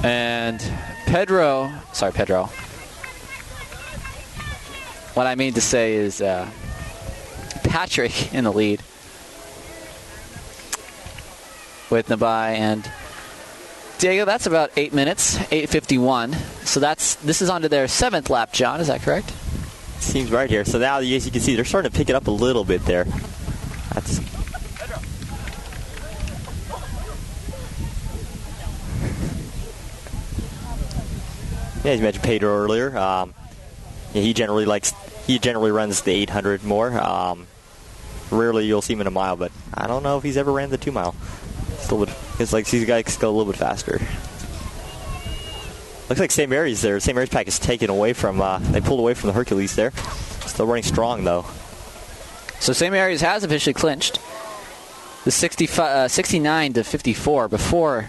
And Pedro. What I mean to say is Patrick in the lead with Nabai and Diego. That's about 8 minutes, 8:51. So this is onto their 7th lap, John. Is that correct? Seems right here. So now, as you can see, they're starting to pick it up a little bit there. That's... Yeah, as you mentioned Pedro earlier. He generally runs the 800 more. Rarely you'll see him in a mile, but I don't know if he's ever ran the 2 mile. It's like these guys go a little bit faster. Looks like St. Mary's there. St. Mary's pack is taken away from. They pulled away from the Hercules there. Still running strong though. So St. Mary's has officially clinched the 69 to 54 before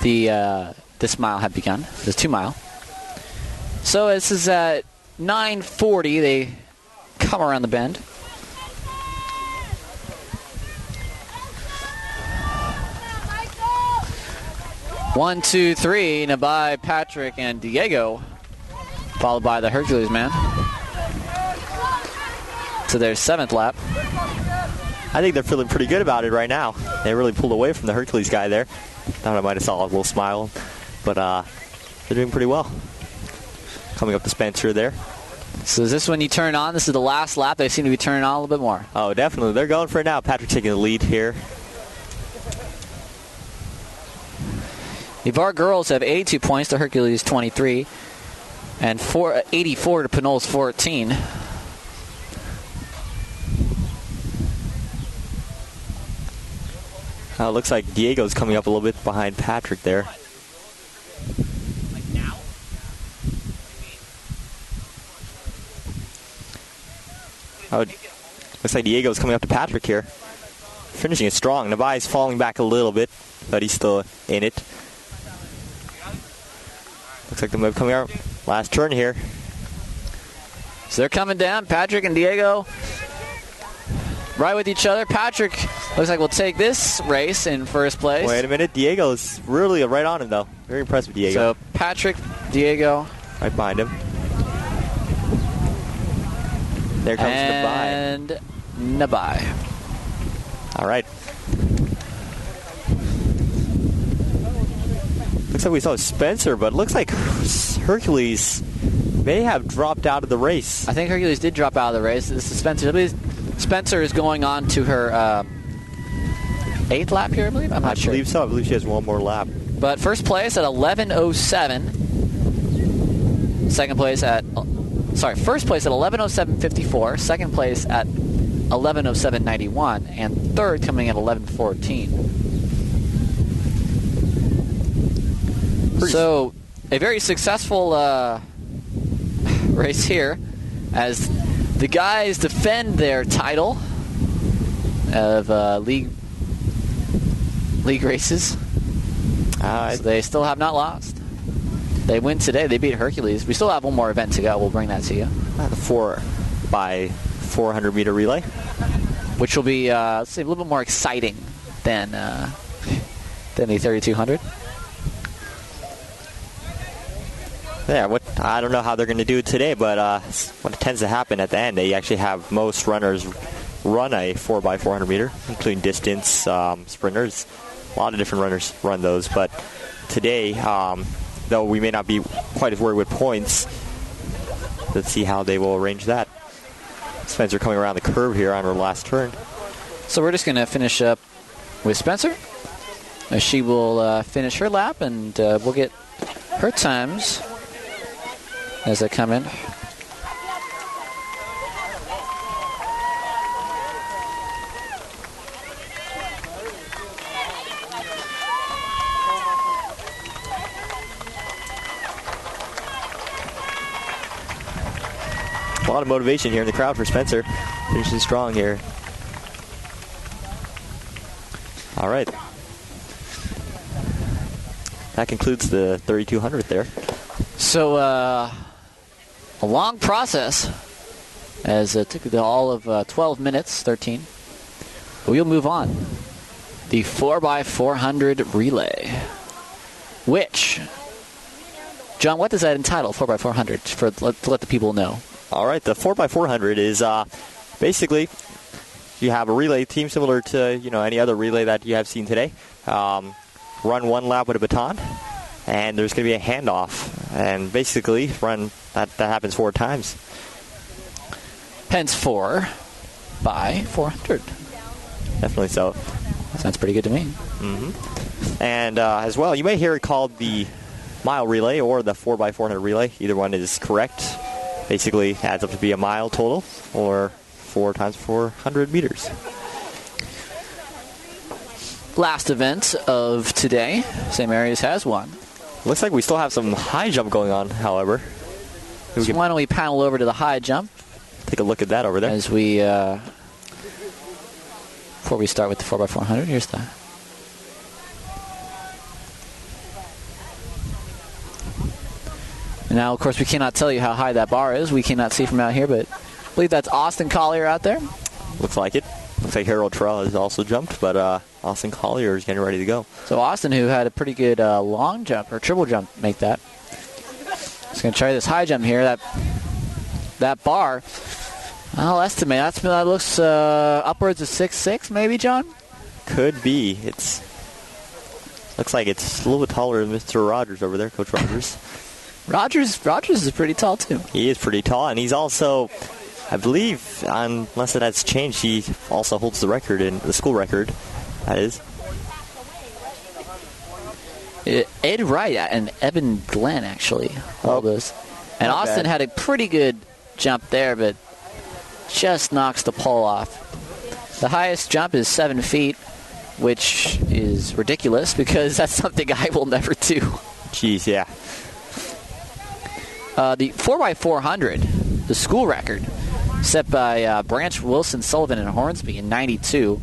the this mile had begun. The 2 mile. So this is at 9:40. They come around the bend. One, two, three. Nabai, Patrick, and Diego, followed by the Hercules man. To their 7th lap. I think they're feeling pretty good about it right now. They really pulled away from the Hercules guy there. Thought I might have saw a little smile, but they're doing pretty well. Coming up to Spencer there. So is this when you turn on? This is the last lap. They seem to be turning on a little bit more. Oh, definitely. They're going for it now. Patrick taking the lead here. The VAR girls have 82 points to Hercules 23, and 84 to Pinole's 14. Looks like Diego's coming up a little bit behind Patrick there. Looks like Diego's coming up to Patrick here. Finishing it strong. Nabai's falling back a little bit, but he's still in it. Looks like the move coming out. Last turn here. So they're coming down. Patrick and Diego right with each other. Patrick looks like we'll take this race in first place. Wait a minute. Diego's really right on him, though. Very impressed with Diego. So Patrick, Diego. Right behind him. There comes Nabai. And Nabai. All right. Looks like we saw Spencer, but it looks like Hercules may have dropped out of the race. I think Hercules did drop out of the race. This is Spencer. Spencer is going on to her 8th lap here, I believe. I'm not sure. I believe so. I believe she has one more lap. But first place at 11:07. First place at 11:07.54. Second place at 11:07.91, and third coming at 11:14. So a very successful race here as the guys defend their title of league races. So they still have not lost. They win today. They beat Hercules. We still have one more event to go. We'll bring that to you. The 4x400 meter relay, which will be let's say a little bit more exciting than the 3200. Yeah, I don't know how they're going to do it today, but what tends to happen at the end, they actually have most runners run a 4x400 meter, including distance, sprinters. A lot of different runners run those, but today, though we may not be quite as worried with points, let's see how they will arrange that. Spencer coming around the curve here on her last turn. So we're just going to finish up with Spencer. She will finish her lap, and we'll get her times as they come in. A lot of motivation here in the crowd for Spencer. Finishing strong here. All right. That concludes the 3200 there. So a long process, as it took all of 12 minutes, 13. But we'll move on. The 4x400 relay, which, John, what does that entitle, 4x400, to let the people know? All right, the 4x400 is basically you have a relay team similar to any other relay that you have seen today. Run one lap with a baton, and there's going to be a handoff, and basically that happens 4 times. Hence 4x400. Definitely so. Sounds pretty good to me. Mm-hmm. And as well, you may hear it called the mile relay or the 4x400 relay. Either one is correct. Basically adds up to be a mile total, or 4 times 400 meters. Last event of today, St. Mary's has one. Looks like we still have some high jump going on, however. So why don't we panel over to the high jump? Take a look at that over there. As we, before we start with the 4x400, here's the... Now, of course, we cannot tell you how high that bar is. We cannot see from out here, but I believe that's Austin Collier out there. Looks like it. Looks like Harold Terrell has also jumped, but Austin Collier is getting ready to go. So Austin, who had a pretty good long jump, or triple jump, make that. Just going to try this high jump here. That bar, I'll estimate, that looks upwards of 6'6", maybe, John? Could be. Looks like it's a little bit taller than Mr. Rogers over there, Coach Rogers. Rogers is pretty tall, too. He is pretty tall, and he's also, I believe, unless that's changed, he also holds the record, in the school record, that is. Ed Wright and Evan Glenn, actually, all those. And Austin had a pretty good jump there, but just knocks the pole off. The highest jump is 7 feet, which is ridiculous because that's something I will never do. Jeez, yeah. The 4x400, the school record, set by Branch Wilson Sullivan in Hornsby in 92,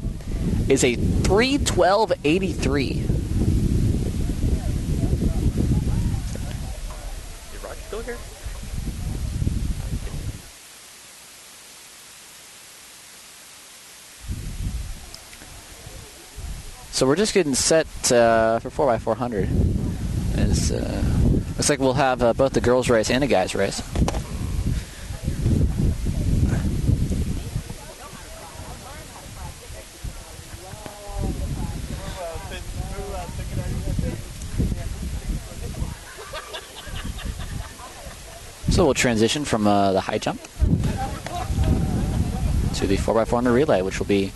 is a 3:12.83. Is Roger still here? So we're just getting set for 4x400. Looks like we'll have both the girls' race and the guys' race. So we'll transition from the high jump to the 4x400 relay, which will be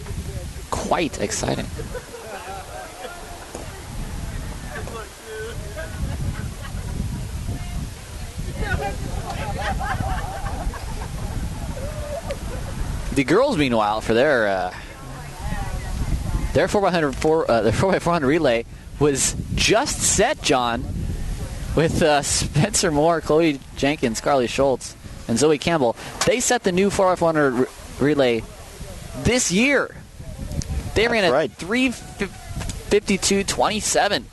quite exciting. The girls, meanwhile, for their 4x400 relay was just set, John, with Spencer Moore, Chloe Jenkins, Carly Schultz, and Zoe Campbell. They set the new 4x400 relay this year. They ran at 3:52.27.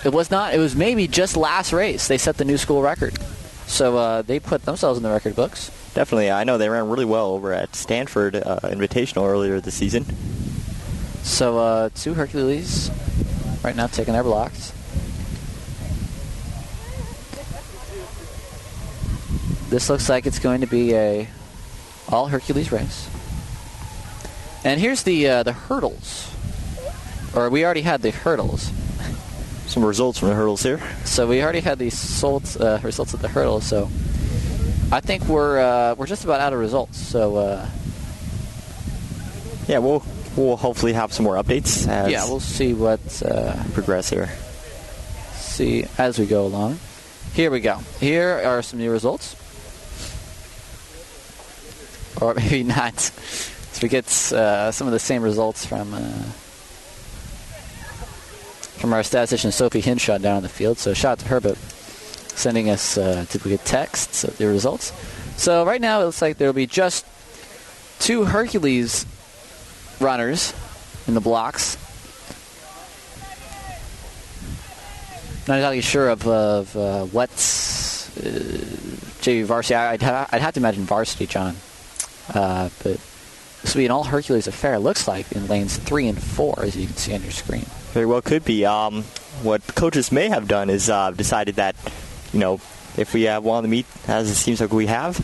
It was maybe just last race they set the new school record. So they put themselves in the record books. Definitely. I know they ran really well over at Stanford Invitational earlier this season. So 2 Hercules right now taking their blocks. This looks like it's going to be a all Hercules race. And here's the hurdles. Or we already had the hurdles. Some results from the hurdles here. So we already had the results of the hurdles. So I think we're just about out of results. So yeah, we'll hopefully have some more updates. We'll see what progress here. See as we go along. Here we go. Here are some new results, or maybe not. So we get some of the same results from our statistician Sophie Hinshaw down in the field. So shout out to her, but sending us duplicate texts of the results. So right now it looks like there will be just 2 Hercules runners in the blocks. Not exactly sure of what's JV Varsity. I'd have to imagine Varsity, John. But this will be an all Hercules affair, it looks like, in lanes 3 and 4, as you can see on your screen. Very well could be. What coaches may have done is decided that, if we have one of the meet, as it seems like we have,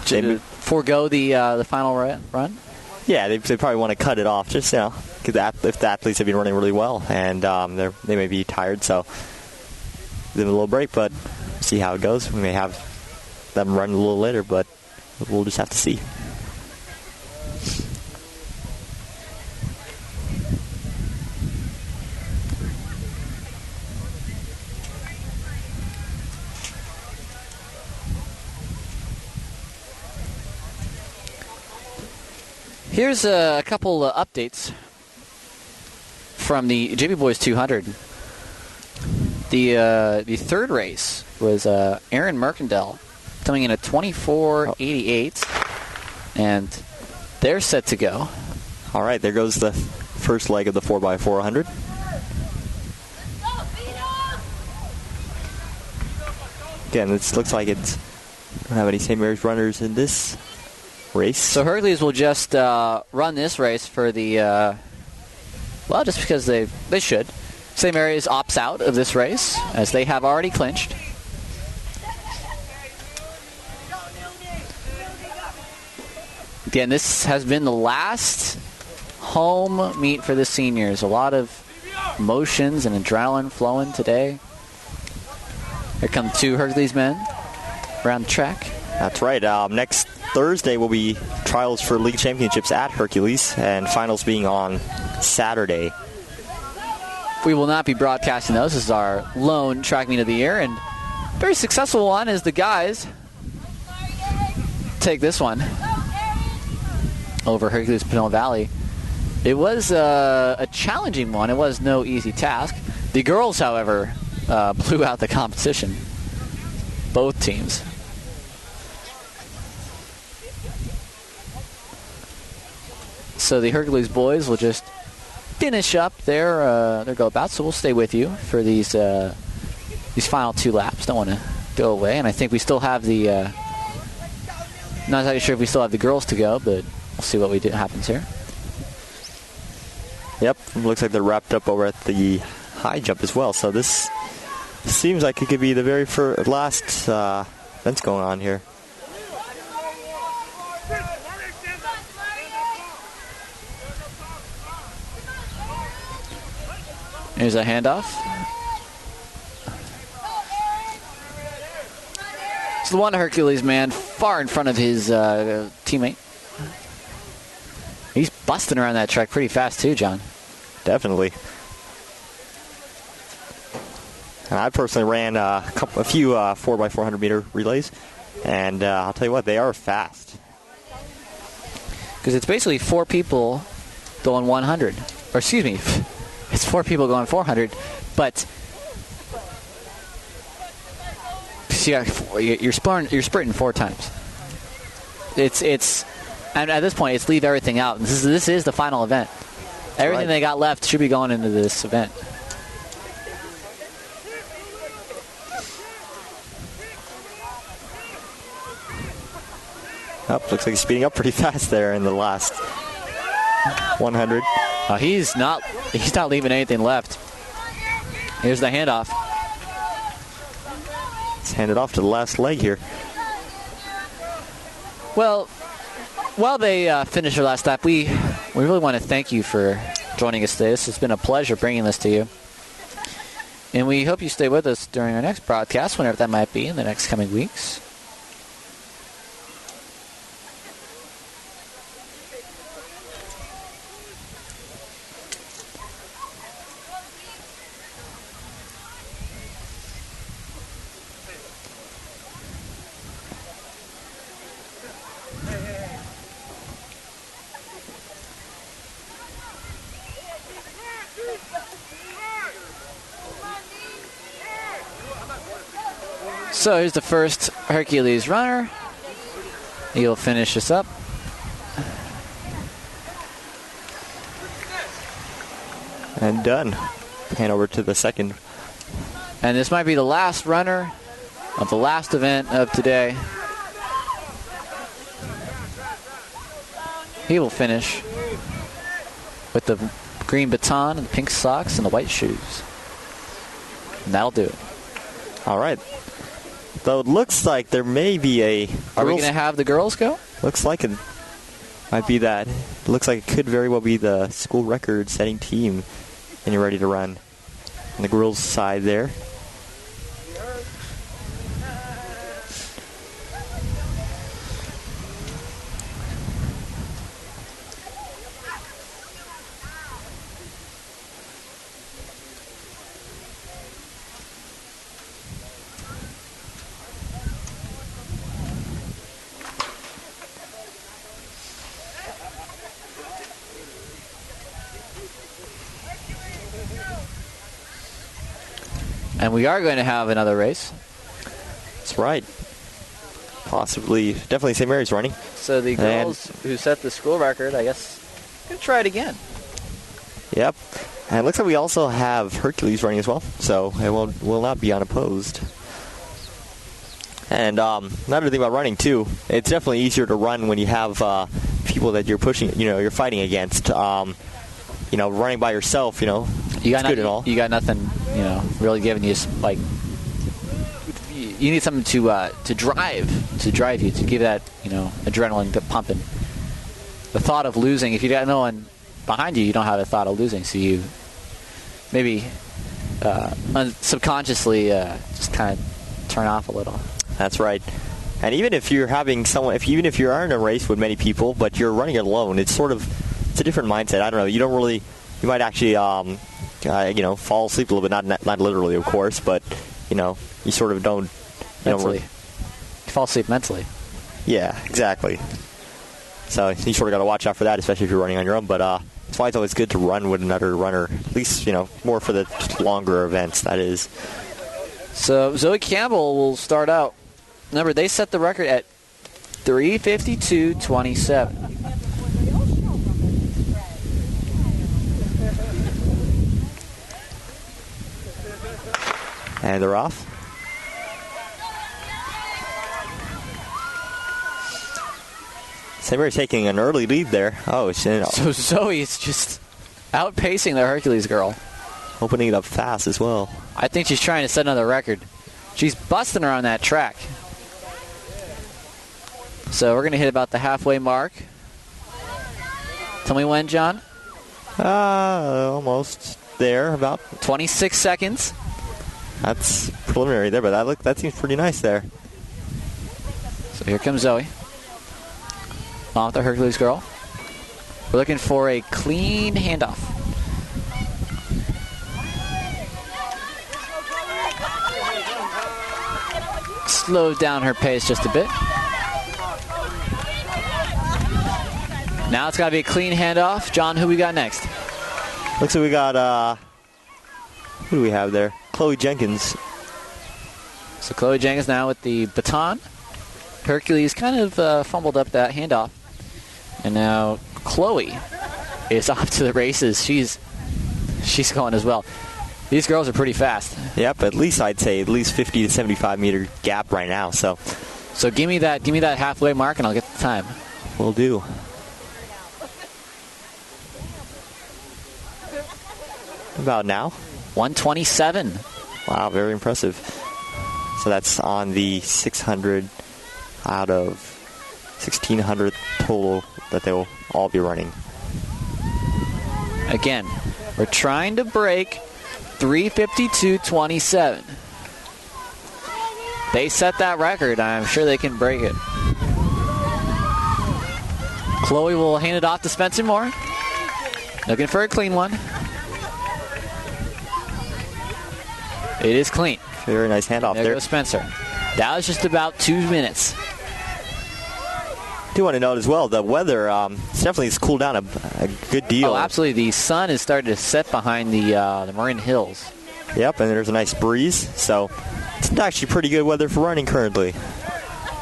to forego the final run? Yeah, they probably want to cut it off, just, because if the athletes have been running really well, and they may be tired, so give them a little break, but see how it goes. We may have them run a little later, but we'll just have to see. Here's a couple updates from the JV Boys 200. The third race was Aaron Mercandell coming in at 24:88, and they're set to go. All right, there goes the first leg of the 4x400. Again, this looks like it's don't have any St. Mary's runners in this race. So Hercules will just run this race for the, just because they should. St. Mary's opts out of this race, as they have already clinched. Again, this has been the last home meet for the seniors. A lot of emotions and adrenaline flowing today. Here come 2 Hercules men around the track. That's right. Next Thursday will be trials for league championships at Hercules, and finals being on Saturday. We will not be broadcasting those. This is our lone track meet of the year, and very successful one as the guys take this one over Hercules Pinole Valley. It was a challenging one. It was no easy task. The girls, however, blew out the competition. Both teams. So the Hercules boys will just finish up their go about. So we'll stay with you for these final 2 laps. Don't want to go away. And I think we still have the. Not exactly sure if we still have the girls to go, but we'll see what happens here. Yep, looks like they're wrapped up over at the high jump as well. So this seems like it could be the very last events going on here. Here's a handoff. It's the one Hercules man far in front of his teammate. He's busting around that track pretty fast too, John. Definitely. And I personally ran a few 4x400 meter relays, and I'll tell you what, they are fast. Because it's basically 4 people going 100. Or excuse me, it's 4 people going 400, but you're sprinting 4 times. And at this point, it's leave everything out. This is the final event. Everything they got left should be going into this event. Oh, looks like he's speeding up pretty fast there in the last 100. He's not leaving anything left. Here's the handoff. Let's hand it off to the last leg here. Well, while they finish their last lap, we really want to thank you for joining us today. This has been a pleasure bringing this to you. And we hope you stay with us during our next broadcast, whenever that might be in the next coming weeks. So here's the first Hercules runner. He'll finish this up. And done. Hand over to the second. And this might be the last runner of the last event of today. He will finish with the green baton and the pink socks and the white shoes. And that'll do it. All right. Though it looks like there may be a... Are we going to have the girls go? Looks like it might be that. It looks like it could very well be the school record setting team, and you're ready to run. On the girls' side there. And we are going to have another race. That's right. Possibly, definitely St. Mary's running. So the girls who set the school record, I guess, going to try it again. Yep. And it looks like we also have Hercules running as well, so it will not be unopposed. And another thing about running, too, it's definitely easier to run when you have people that you're pushing, you're fighting against. Running by yourself, it's good and all. You got nothing, really giving you, like, you need something to drive you, to give that, adrenaline to pumping. The thought of losing, if you got no one behind you, you don't have a thought of losing, so you maybe subconsciously just kind of turn off a little. That's right. And even if you're having someone, even if you are in a race with many people, but you're running it alone, it's a different mindset. I don't know. You might actually, fall asleep a little bit. Not literally, of course, but you sort of don't. Mentally. You fall asleep mentally. Yeah, exactly. So you sort of got to watch out for that, especially if you're running on your own. But that's why it's always good to run with another runner, at least more for the longer events. That is. So Zoe Campbell will start out. Remember, they set the record at 3:52:27. And they're off. St. Mary's taking an early lead there. Oh, shit. So Zoe's just outpacing the Hercules girl. Opening it up fast as well. I think she's trying to set another record. She's busting around that track. So we're going to hit about the halfway mark. Tell me when, John? Almost there, about 26 seconds. That's preliminary there, but that seems pretty nice there. So here comes Zoe. On with the Hercules girl. We're looking for a clean handoff. Slowed down her pace just a bit. Now it's got to be a clean handoff. John, who we got next? Looks like we got, who do we have there? Chloe Jenkins. So Chloe Jenkins now with the baton. Hercules kind of fumbled up that handoff. And now Chloe is off to the races. She's going as well. These girls are pretty fast. Yep, at least I'd say at least 50 to 75 meter gap right now. So give me that halfway mark and I'll get the time. Will do. About now? 127. Wow, very impressive. So that's on the 600 out of 1,600 total that they'll all be running. Again, we're trying to break 3:52.27. They set that record. I'm sure they can break it. Chloe will hand it off to Spencer Moore. Looking for a clean one. It is clean. Very nice handoff there. There goes Spencer. That was just about 2 minutes. I do want to note as well, the weather it's definitely has cooled down a good deal. Oh, absolutely. The sun is starting to set behind the Marin Hills. Yep, and there's a nice breeze, so it's actually pretty good weather for running currently.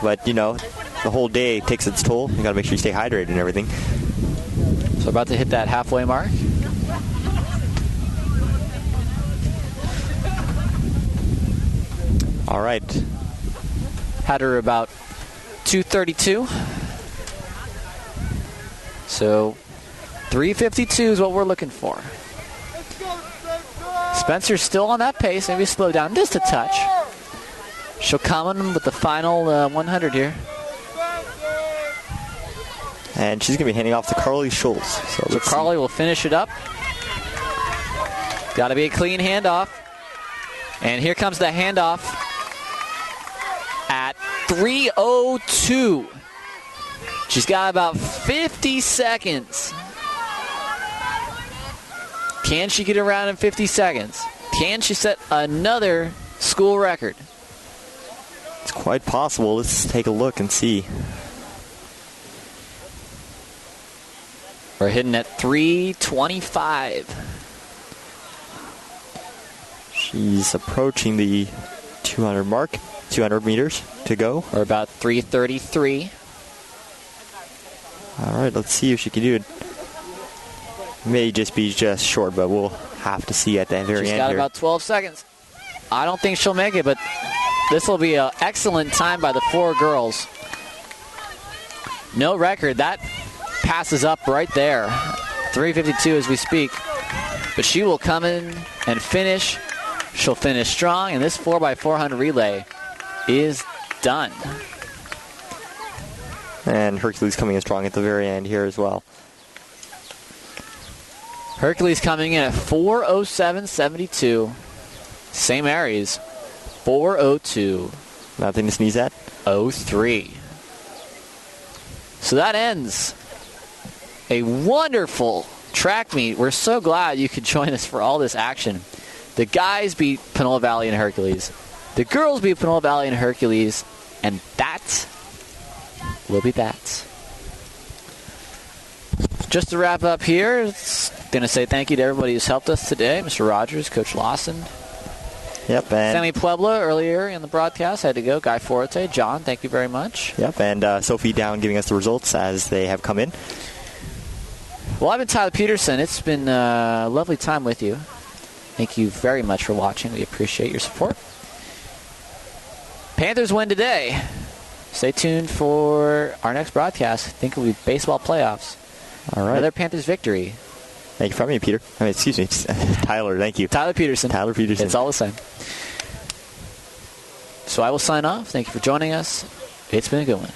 But, you know, the whole day takes its toll. You got to make sure you stay hydrated and everything. So about to hit that halfway mark. All right. Had her about 2:32. So 3:52 is what we're looking for. Spencer's still on that pace. Maybe slow down just a touch. She'll come in with the final 100 here. And she's going to be handing off to Carly Schultz. So Carly will finish it up. Got to be a clean handoff. And here comes the handoff at 3:02. She's got about 50 seconds. Can she get around in 50 seconds? Can she set another school record? It's quite possible. Let's take a look and see. We're hitting at 3:25. She's approaching the 200 mark. 200 meters to go. We're about 3:33. All right, let's see if she can do it. May just be just short, but we'll have to see at the very end here. She's got about 12 seconds. I don't think she'll make it, but this will be an excellent time by the four girls. No record. That passes up right there. 3:52 as we speak. But she will come in and finish. She'll finish strong, and this 4x400 relay is done. And Hercules coming in strong at the very end here as well. Hercules coming in at 4:07.72. St. Mary's 4:02. Nothing to sneeze at. 03. So that ends a wonderful track meet. We're so glad you could join us for all this action. The guys beat Pinole Valley and Hercules. The girls beat Pinole Valley and Hercules. And that will be that. Just to wrap up here, going to say thank you to everybody who's helped us today. Mr. Rogers, Coach Lawson. Yep, and Sammy Puebla earlier in the broadcast had to go. Guy Forte. John, thank you very much. Yep, and Sophie Down giving us the results as they have come in. Well, I've been Tyler Petersen. It's been a lovely time with you. Thank you very much for watching. We appreciate your support. Panthers win today. Stay tuned for our next broadcast. I think it'll be baseball playoffs. All right. Another Panthers victory. Thank you for having me, Peter. I mean, excuse me, Tyler. Thank you. Tyler Petersen. Tyler Petersen. It's all the same. So I will sign off. Thank you for joining us. It's been a good one.